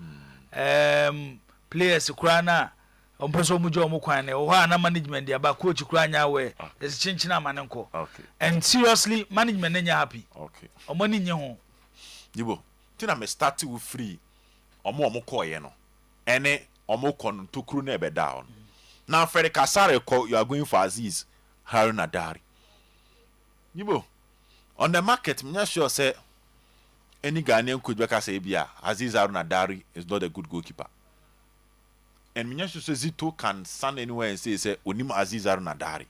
Players crana. On person mujo mukwane or one management the about coach crana way. There's chinchina mananko. Okay. And seriously, management ain't happy. Okay. Or money in your home. You tina me start with free. Or more mokoyeno. Any or more con to crew never down. Now, Freddy Kasare call you are going for Aziz Haruna Dari. You on the market, I'm not sure say any Ghanaian could be say Aziz Haruna Dari is not a good goalkeeper. And I'm not sure Zito can stand anywhere and say Unim Aziz Haruna Dari.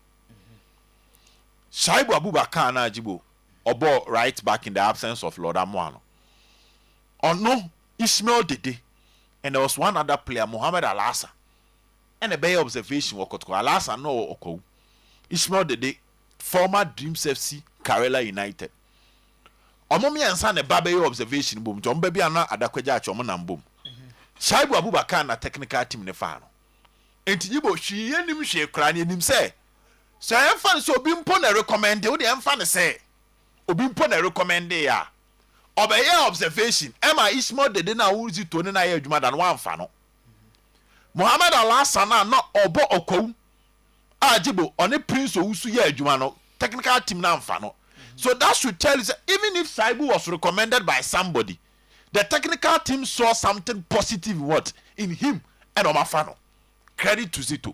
Shaibu Abubakar na Jibo Obo right back in the absence of Lord Amwano. Or no, Ismail Dede, and there was one other player, Mohamed Alassa. And a bay observation worked Alasa no oko. Ishmael Dede, former Dreams FC, Karela United. Omomi and son a baby observation boom. John Baby and Adakwaja Chomonam boom. Shaibu Abubakar na technical team ne fano. Enti yibo she yenim she krani nim say. So I am fan so bimpo na recommend o de am fan say. Obimpo na recommend ya. Obey observation. Emma Ishmael Dede na wuzi to ne na ye adwuma dan wan fa no. Mohamed Alassana no obo okou ajibo on a prince owusu ye adwuma no technical team na mfa no. So that should tell you that even if Saibu was recommended by somebody, the technical team saw something positive in him and Omafano. Credit to Zito.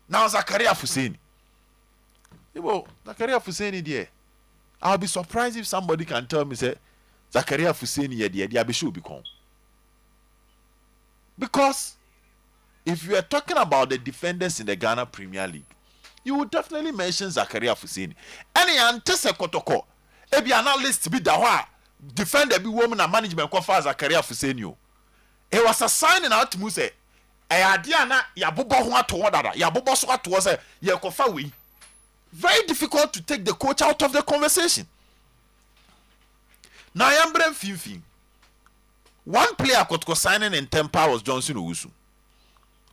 Now Zakaria Fuseni. Zakaria Fuseni there. I'll be surprised if somebody can tell me say Zakaria Fuseni there be sure become. Because if you are talking about the defenders in the Ghana Premier League, you would definitely mention Zakaria Fuseni. Any antese kotoko, ebi analyst be da defender be woman and management kofa Zakaria Fuseni. It was a signing out to say, Ayadiana yabubo ho ato dada, yabubo so ato say ye kofa we. Very difficult to take the coach out of the conversation. Now I am brain fin. One player could signing in Tempa was Johnson Owusu.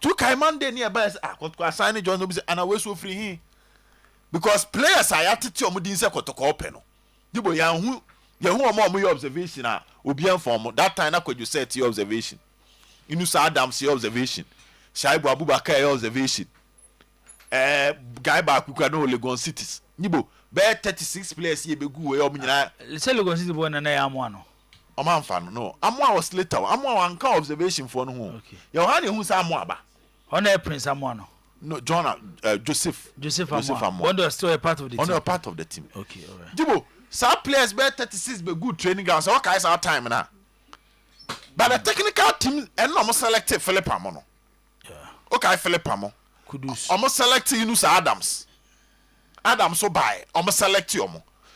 Two Kaimande nearby could signing Johnson Owusu and away so free him. Because players are attitude omudinse kotoko open. Dibo yahu more observation obian form that time could you say your observation. Inusa Adams your observation. Shaibu Abubakar observation. Guy back who can know Legon cities. Nibo bear 36 players here be good way omina. Let's say Legon City boy na amwano. Omanfano no amwa was later amwa anka observation for no okay your hand who say amwa ba honor prince amwano no John Joseph amwa one was still a part of the team. On a part of the team. Okay, all right. Jibo some players be 36 be good training grounds so okay our time now but the technical team and no selected Philip Amono. Yeah, okay Philip Amo Kudus almost select Yunus Adams so buy almost select you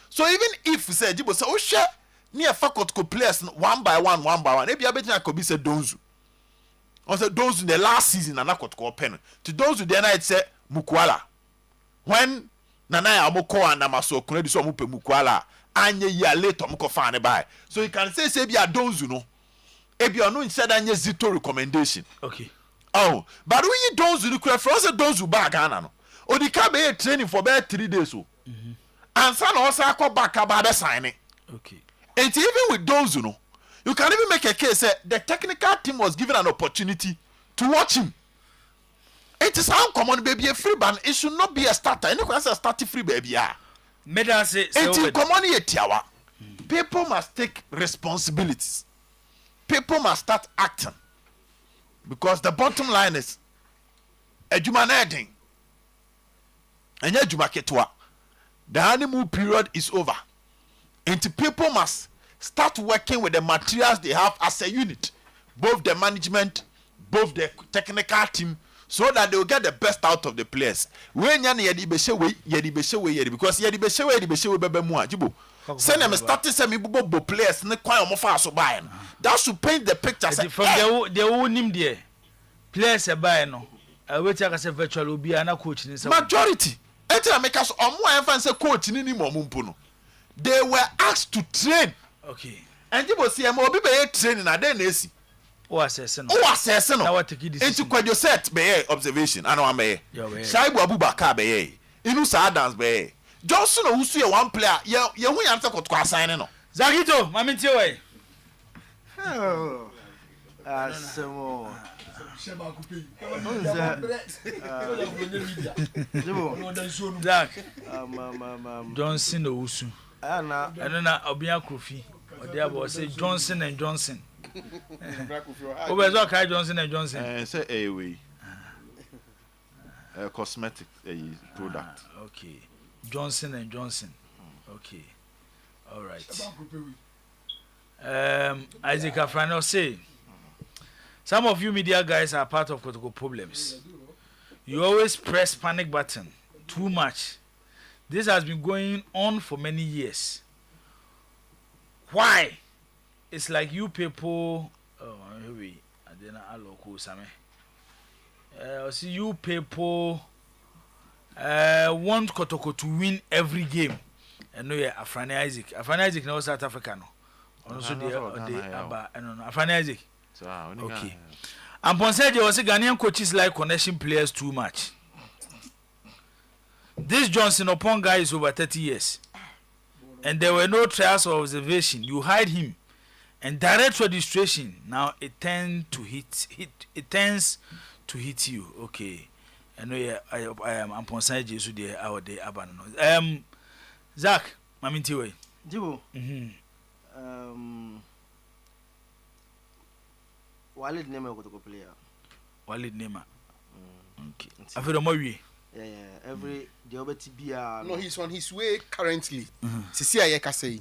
so even if we say Jibo say oh share near faculty players one by one. Maybe I bet I could be said Donzu. Also, those in the last season and I could call pen. To those who then I say Mukwala. When na ya mo ko anama so kuna di so mo pemu kwala anye ya later mo ko fa ne bai. So you can say bi adonzu no ebi ono instead anye zito recommendation. Okay. Oh, but when you donzu no kura for say donzu ba Ghana no. Odi ka be training for about 3 days so. And son also akọ back about the signing. Okay. And even with donzu no, you can even make a case that the technical team was given an opportunity to watch him. It is uncommon baby a free ban. It should not be a starter. Any question a starting free baby. People must take responsibilities. People must start acting. Because the bottom line is ejuma na edin. Enye ejuma ketwa. The honeymoon period is over. And people must start working with the materials they have as a unit. Both the management, both the technical team, so that they will get the best out of the players. When yedi beshewe because yedi beshewe bebe mu ajibo. Send them starting some bo players ne kwan omofa so buy. That should paint the picture. From the who name there. Players buy no. Wait I say virtual obi ana coach ni say majority. Enter make us omo enfa say coach ni mo mumpo no. They were asked to train. Okay. And jibo see am obi be training na den na esi. O assess no. Now what take this? Into kwadwo set be observation. Ano am be. Shaibu Abubakar be. Inu sa dance be. Johnson who ye one player. Ye hu yanse kotko assign no. Zagito, mami tie we. Oh. Asemo. Zach. Johnson Owusu. Ana. Eno na Obia Kofi. Ode abo say Johnson and Johnson. Obezo kai Johnson and Johnson. Say we. Cosmetic product. Okay. Johnson and Johnson. Okay. All right. Isaac Afrano say some of you media guys are part of Kotoko problems. You always press panic button too much. This has been going on for many years. Why? It's like you people see you people want Kotoko to win every game. And no, yeah, Afrani Isaac. Afrani Isaac no South Africa no. Also Afrani Isaac. Okay. And Ponseje was Ghanaian coaches like connection players too much. This Johnson upon guy is over 30 years. And there were no trials or observation. You hide him. And direct registration. Now it tends to hit you. Okay. I know I am Ponseje so there our day abandon. Zach, Mamintiwe. Jibo. Walid Nema Kotoko player. Walid Nema. Okay. I feel more we. Yeah. Every the OBTBR. No, he's on his way currently. Sisi Ayeka say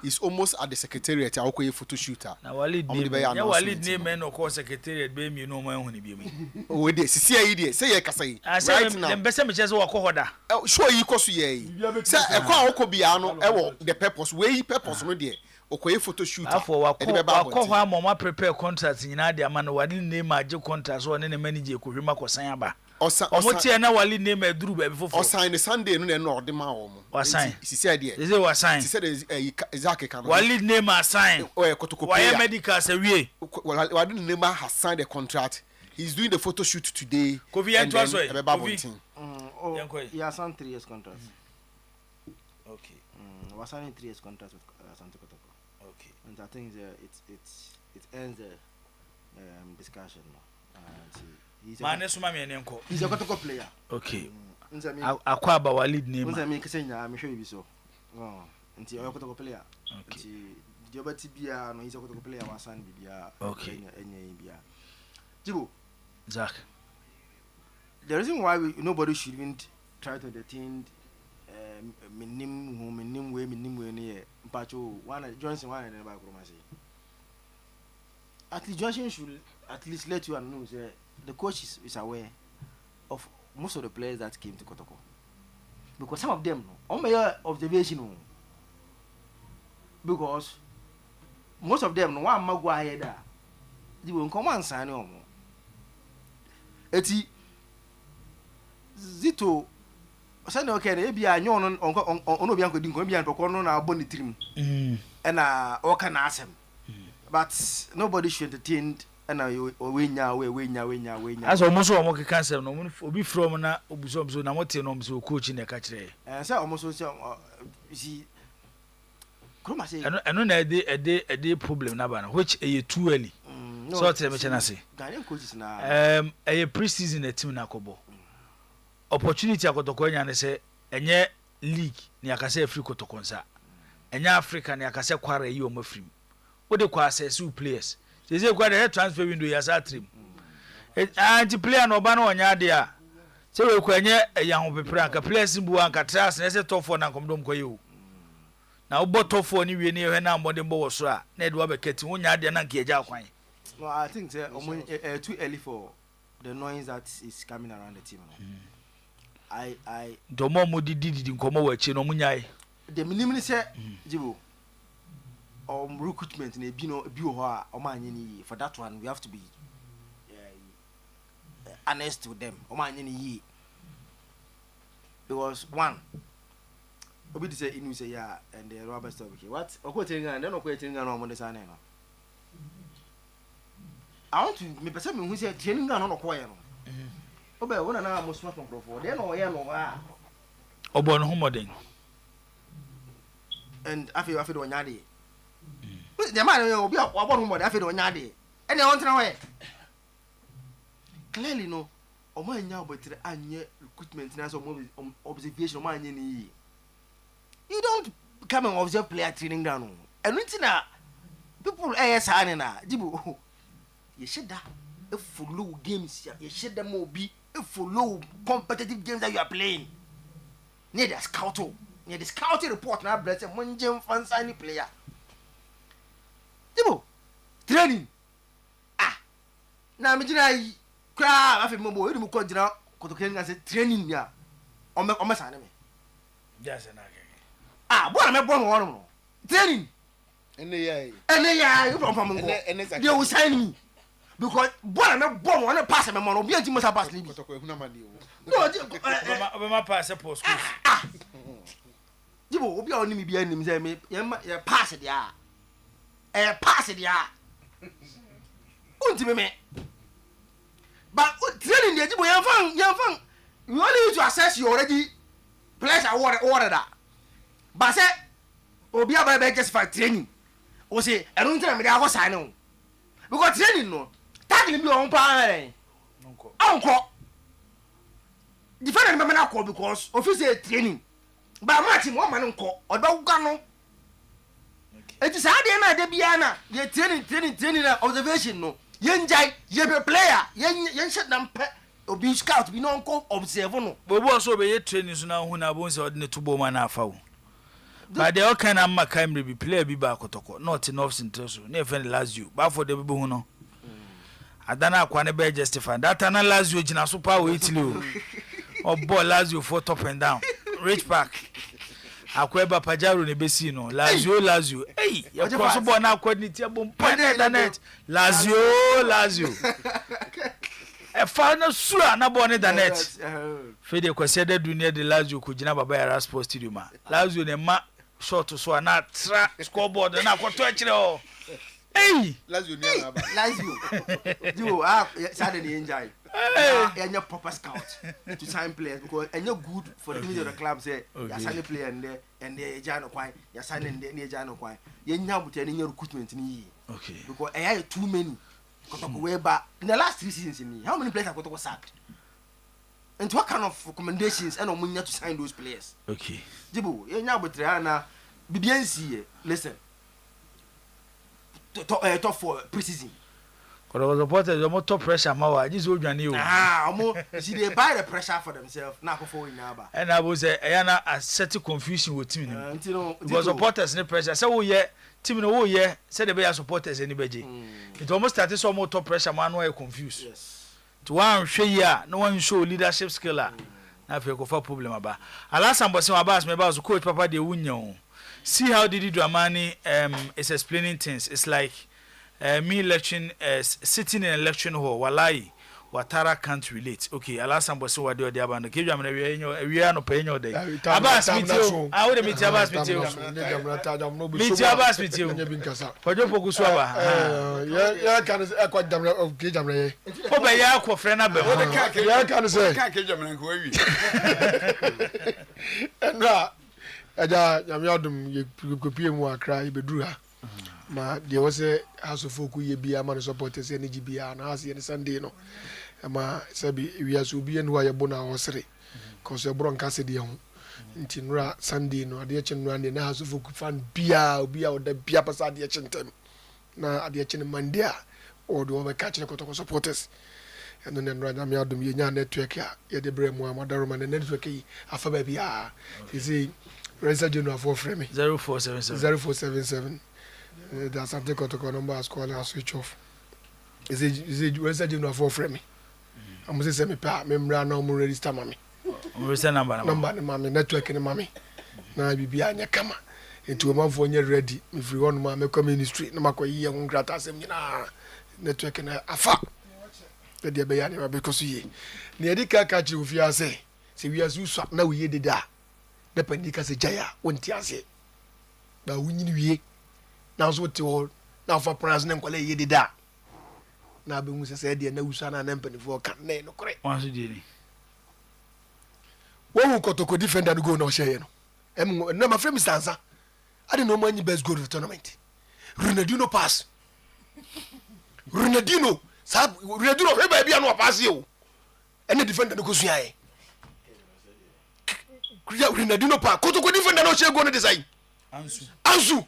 he's almost at the secretariat. I will photo shooter. Now Walid Nema. Yeah, Walid Nema no call secretariat. Be me no more honey be me. Oh, de Sisi Ayede. Say Ayeka say. Right now. Them best me just walk hoda. Sure you kosu ye. Say ekwa okobiya no. Ewo the purpose. Wey purpose no there. Okoye photo shooter. Afọ wakọ hwa mama prepare contract nyina de ama no Walid Nema age contract so ne manager kohwema kosan aba. Omotie na Walid Nema eduru ba before. Osan the Sunday no na no de ma wo mo. Wasan. Sisi ade. Is it wasan? Sisi ade Isaac kan. Walid Nema sign. Kotoko player. Why medical say we? Walid Nema has signed the contract. He's doing the photo shoot today. Kofi Entwas way. Kofi. He has signed 3 years contract. Okay. Was signing 3 years contract with Santo Kotoko. Okay. And I think it ends the discussion now. He's a Kotoko player. Okay. Akwa ba Walid Nema. Unza me kese nya me hwe bi so. Nti o Kotoko player. Okay. Nti Jobati bia no he's a Kotoko player wasan bia. Okay. Enya bia. Jibo. Zach. The reason why nobody shouldn't try to detain minim way ne mpacho one Johnson one and ba kromase. At least Johnson should at least let you know say the coach is aware of most of the players that came to Kotoko. Because some of them on my observation because most of them no one magwa here da. They won't come and sign on. Eti Zito say no okay e bia nyo ono bia nkodi nko bia ntoko no na aboni trim na o ka na asem but nobody should entertain na we nya as almost o mo ke cancel no obi from na obuso na mote no mso coach na ka kire say almost so see Kroma say eno na ede problem na ba na which e too early so tell me chana say Ghanaian coaches na a pre-season na team na kobo opportunity akotoko nya ne say enye league ni akase free kotoko nsa enye Africa ni akase kwara yi o mafrim wo de kwa access players say kwa the transfer window ya sa trim anti player no ba no onya de a say we kwa enye ya ho pepra anka players bu anka trust na say top 4 na komdom kwa yi na wo top 4 ni wie ni he na mbode mbo wo so a na e de wa be kati wo nya de na nka eja kwan. No, I think too early for the noise that is coming around the team. I Domo mo didi nkomo wa chi no munyai. The minimum say Jibo recruitment na bi ho a o ma anye ni for that one we have to be honest with them. O ma anye ni because one obi say inu say ya and the rubber stop okay what okotenga then okotenga no mo de sana no I want to me person me who say training na no ko ye no obe wona na mo smart control de no ye no ba obo no homoden and afi do nya de the man obi obo no homoden afi do nya de ene on tena we clearly no o ma nya obotre anye recruitment na so observation o ma anye ni you don't come and observe player training down and ntina people say na Jibu you should follow games you should be follow competitive games that you are playing near the scouting report na bless monjem fans any player Jibo training na me jina yi kra afi mo bo edu mo ko jina kotokenga say training ya o me sane me just na bo na me bo no training ene ya you from go they will sign me because boy na bomb on pass me mo no bi anti mo sa pass libi kotoko ehuna ma ni o no ma pass post school Jibo obi a oni mi bi anim say me ya pass dia pass dia unti me but training dey Jibo yan fan you only need to assess you already players are order that but say obi a ba just for training o say enu ntina me dey go sign no because training no tackling be on power unko defender me na call because officer training ba match mo man nko odoga no eti sa de na de bia na ye training na observation no ye njai ye be player ye shut them obi scout bi no nko observe no bobo so be ye training so na hu na bo se odne tubo ma na afa wo but they all kind of makamre be player bi ba kotoko not enough interest na even Lazio ba for the be hu no adana akwa ne be justify that na Lazio gina so pa we Italy o ball Lazio for top and down rich park akwa ba pajaro ne be si no Lazio hey ya cross ball na akwa ni tie bom pa net Lazio e fa na sura na ball ne da net fede kwase da dunia de Lazio ko gina baba ya Sports Stadium Lazio ne ma short so na tra scoreboard na akwato akire o hey Lazio ni na ba Jibo Saturday enjoy any proper scout to sign players because any good for the image of the club say you sign player and they jano kwai you sign and they jano kwai you nya but any recruitment ni okay because I too many kotoko we ba in the last 3 seasons in how many players have kotoko sacked and what kind of recommendations and omunya to sign those players okay Jibo you nya but na bibiansi listen top for pre-season because the supporters the more top pressure mawa this old one you see they buy the pressure for themselves na for in aba and I was a certain confusion with team because supporters need pressure say wo ye team no wo ye say the be supporters anybody it almost started some more top pressure man were confused yes to one hwe ya no one show leadership skill na fe ko fa problem aba alasan boss wa bass me ba so coach papa de wunya see how Didi Dramani is explaining things. It's like me lecturing, sitting in a lecturing hall. Wallahi, Watara can't relate. Okay, Alasan was so what the other band. Give you we are no paying your day. Abbas with you. I would meet Abbas with you. Meet Abbas with you. For your focus, yeah, can I quite damn of Kijamre? Oh, by your friend, I can say, and Yadum, you could be more cry, Bedrua. Ma there was a house of folk ye be a man supporters energy be an house in Sunday no. Ma sabi we as ubi and why bona was re. Cause your bronca said the home. Intinra Sunday no, the action run in the house of folk fan be out the Pia Passad the action time. Na at the action Mandia or the over catching a supporters. And then run am yadum ye network ya the bremo madaroman and network afa baby ah. You see Reza General for frame 0477. That's something got to number as call and switch off. Is it resident for frame? I'm going to say me pa memra now mo register mami. Register number mami network ni mami. Na bibi anya kama. Into a man for nye ready. If you want mami come in the street na makoyi ya ngrata asem nyina network na afa. Be dey be ya ni because ye. Na edi ka ka chi ofi ase. Se wi asu swap na we dey da. Na pandika se jaya wonti ase. Ba wunyini wie. Now so what you now for president kwale ye dida na be mu se de na wusa na empany for kan na no kore wan so di ni wo hu kotoko defender no go no share no na my friend Mr. Ansa I don't know many best goal of the tournament Ronaldinho pass Ronaldinho he ba bia no pass you any defender no go sua e Ronaldinho pass kotoko defender no share go no design Ansu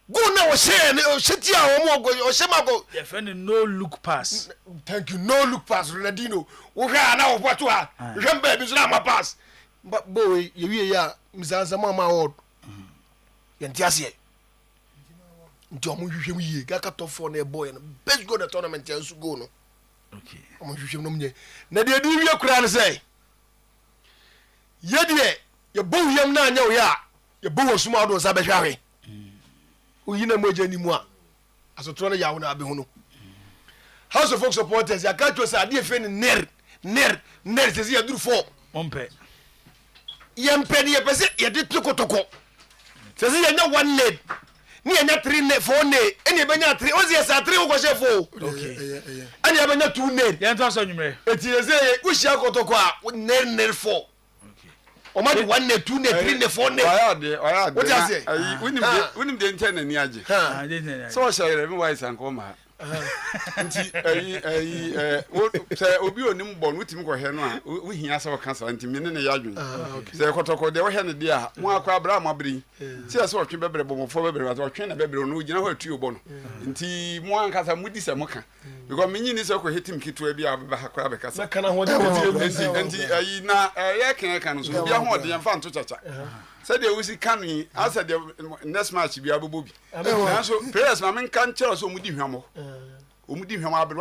go now share Shetia or Shemago. Your friend no look pass. Thank you, no look pass, Ronaldinho. We are now what you are. Remember, Bizama pass. But boy, you are Mizanza Mama old. Yantiasie. Jomu Yushimi, Gakato for a boy and best go the tournament and go no. Okay. I'm Yushim. Nadia do your crown say. Yedie, your boo yam na ya. Your boo was smart on Sabashari. Uyina moja ni mwa asotro na yawo na abehunu House of Folk supporters ya ka to sa de fe ni ner se ya duru fo ompe yempe ni yepese ye de tokotoko se ya nya one leg ni ya nya 3 ne 4 ne eni be nya 3 ozi ya sa 3 ko chefo okay ani ya be nya 2 ne ya nto so nwumre eti ye se ushia kotoko a ner 4 o ma 1 ne 2 ne 3 ne 4 ne oya de what you say unim de ntena ni age so o share me wise and come ha nti say obi onim bo no utim ko he no a wo hia se wo kansa nti me ne ya adwen say kotoko de wo he ne de a mo akwa Abraham abri ti se wo twe bebre bo mo fo bebre wa twe na bebre no gina ho atu obo no nti mo ankasa mudi se mo ka because me nyini se ko hetim kitu abi abba hakora be kasa kana ho de nti na ya kan so bi ho de yamfa nto chacha said they will can we answer the next match be abobo bi so players ma men kan chere so mudi hwamo omudi hwamo abere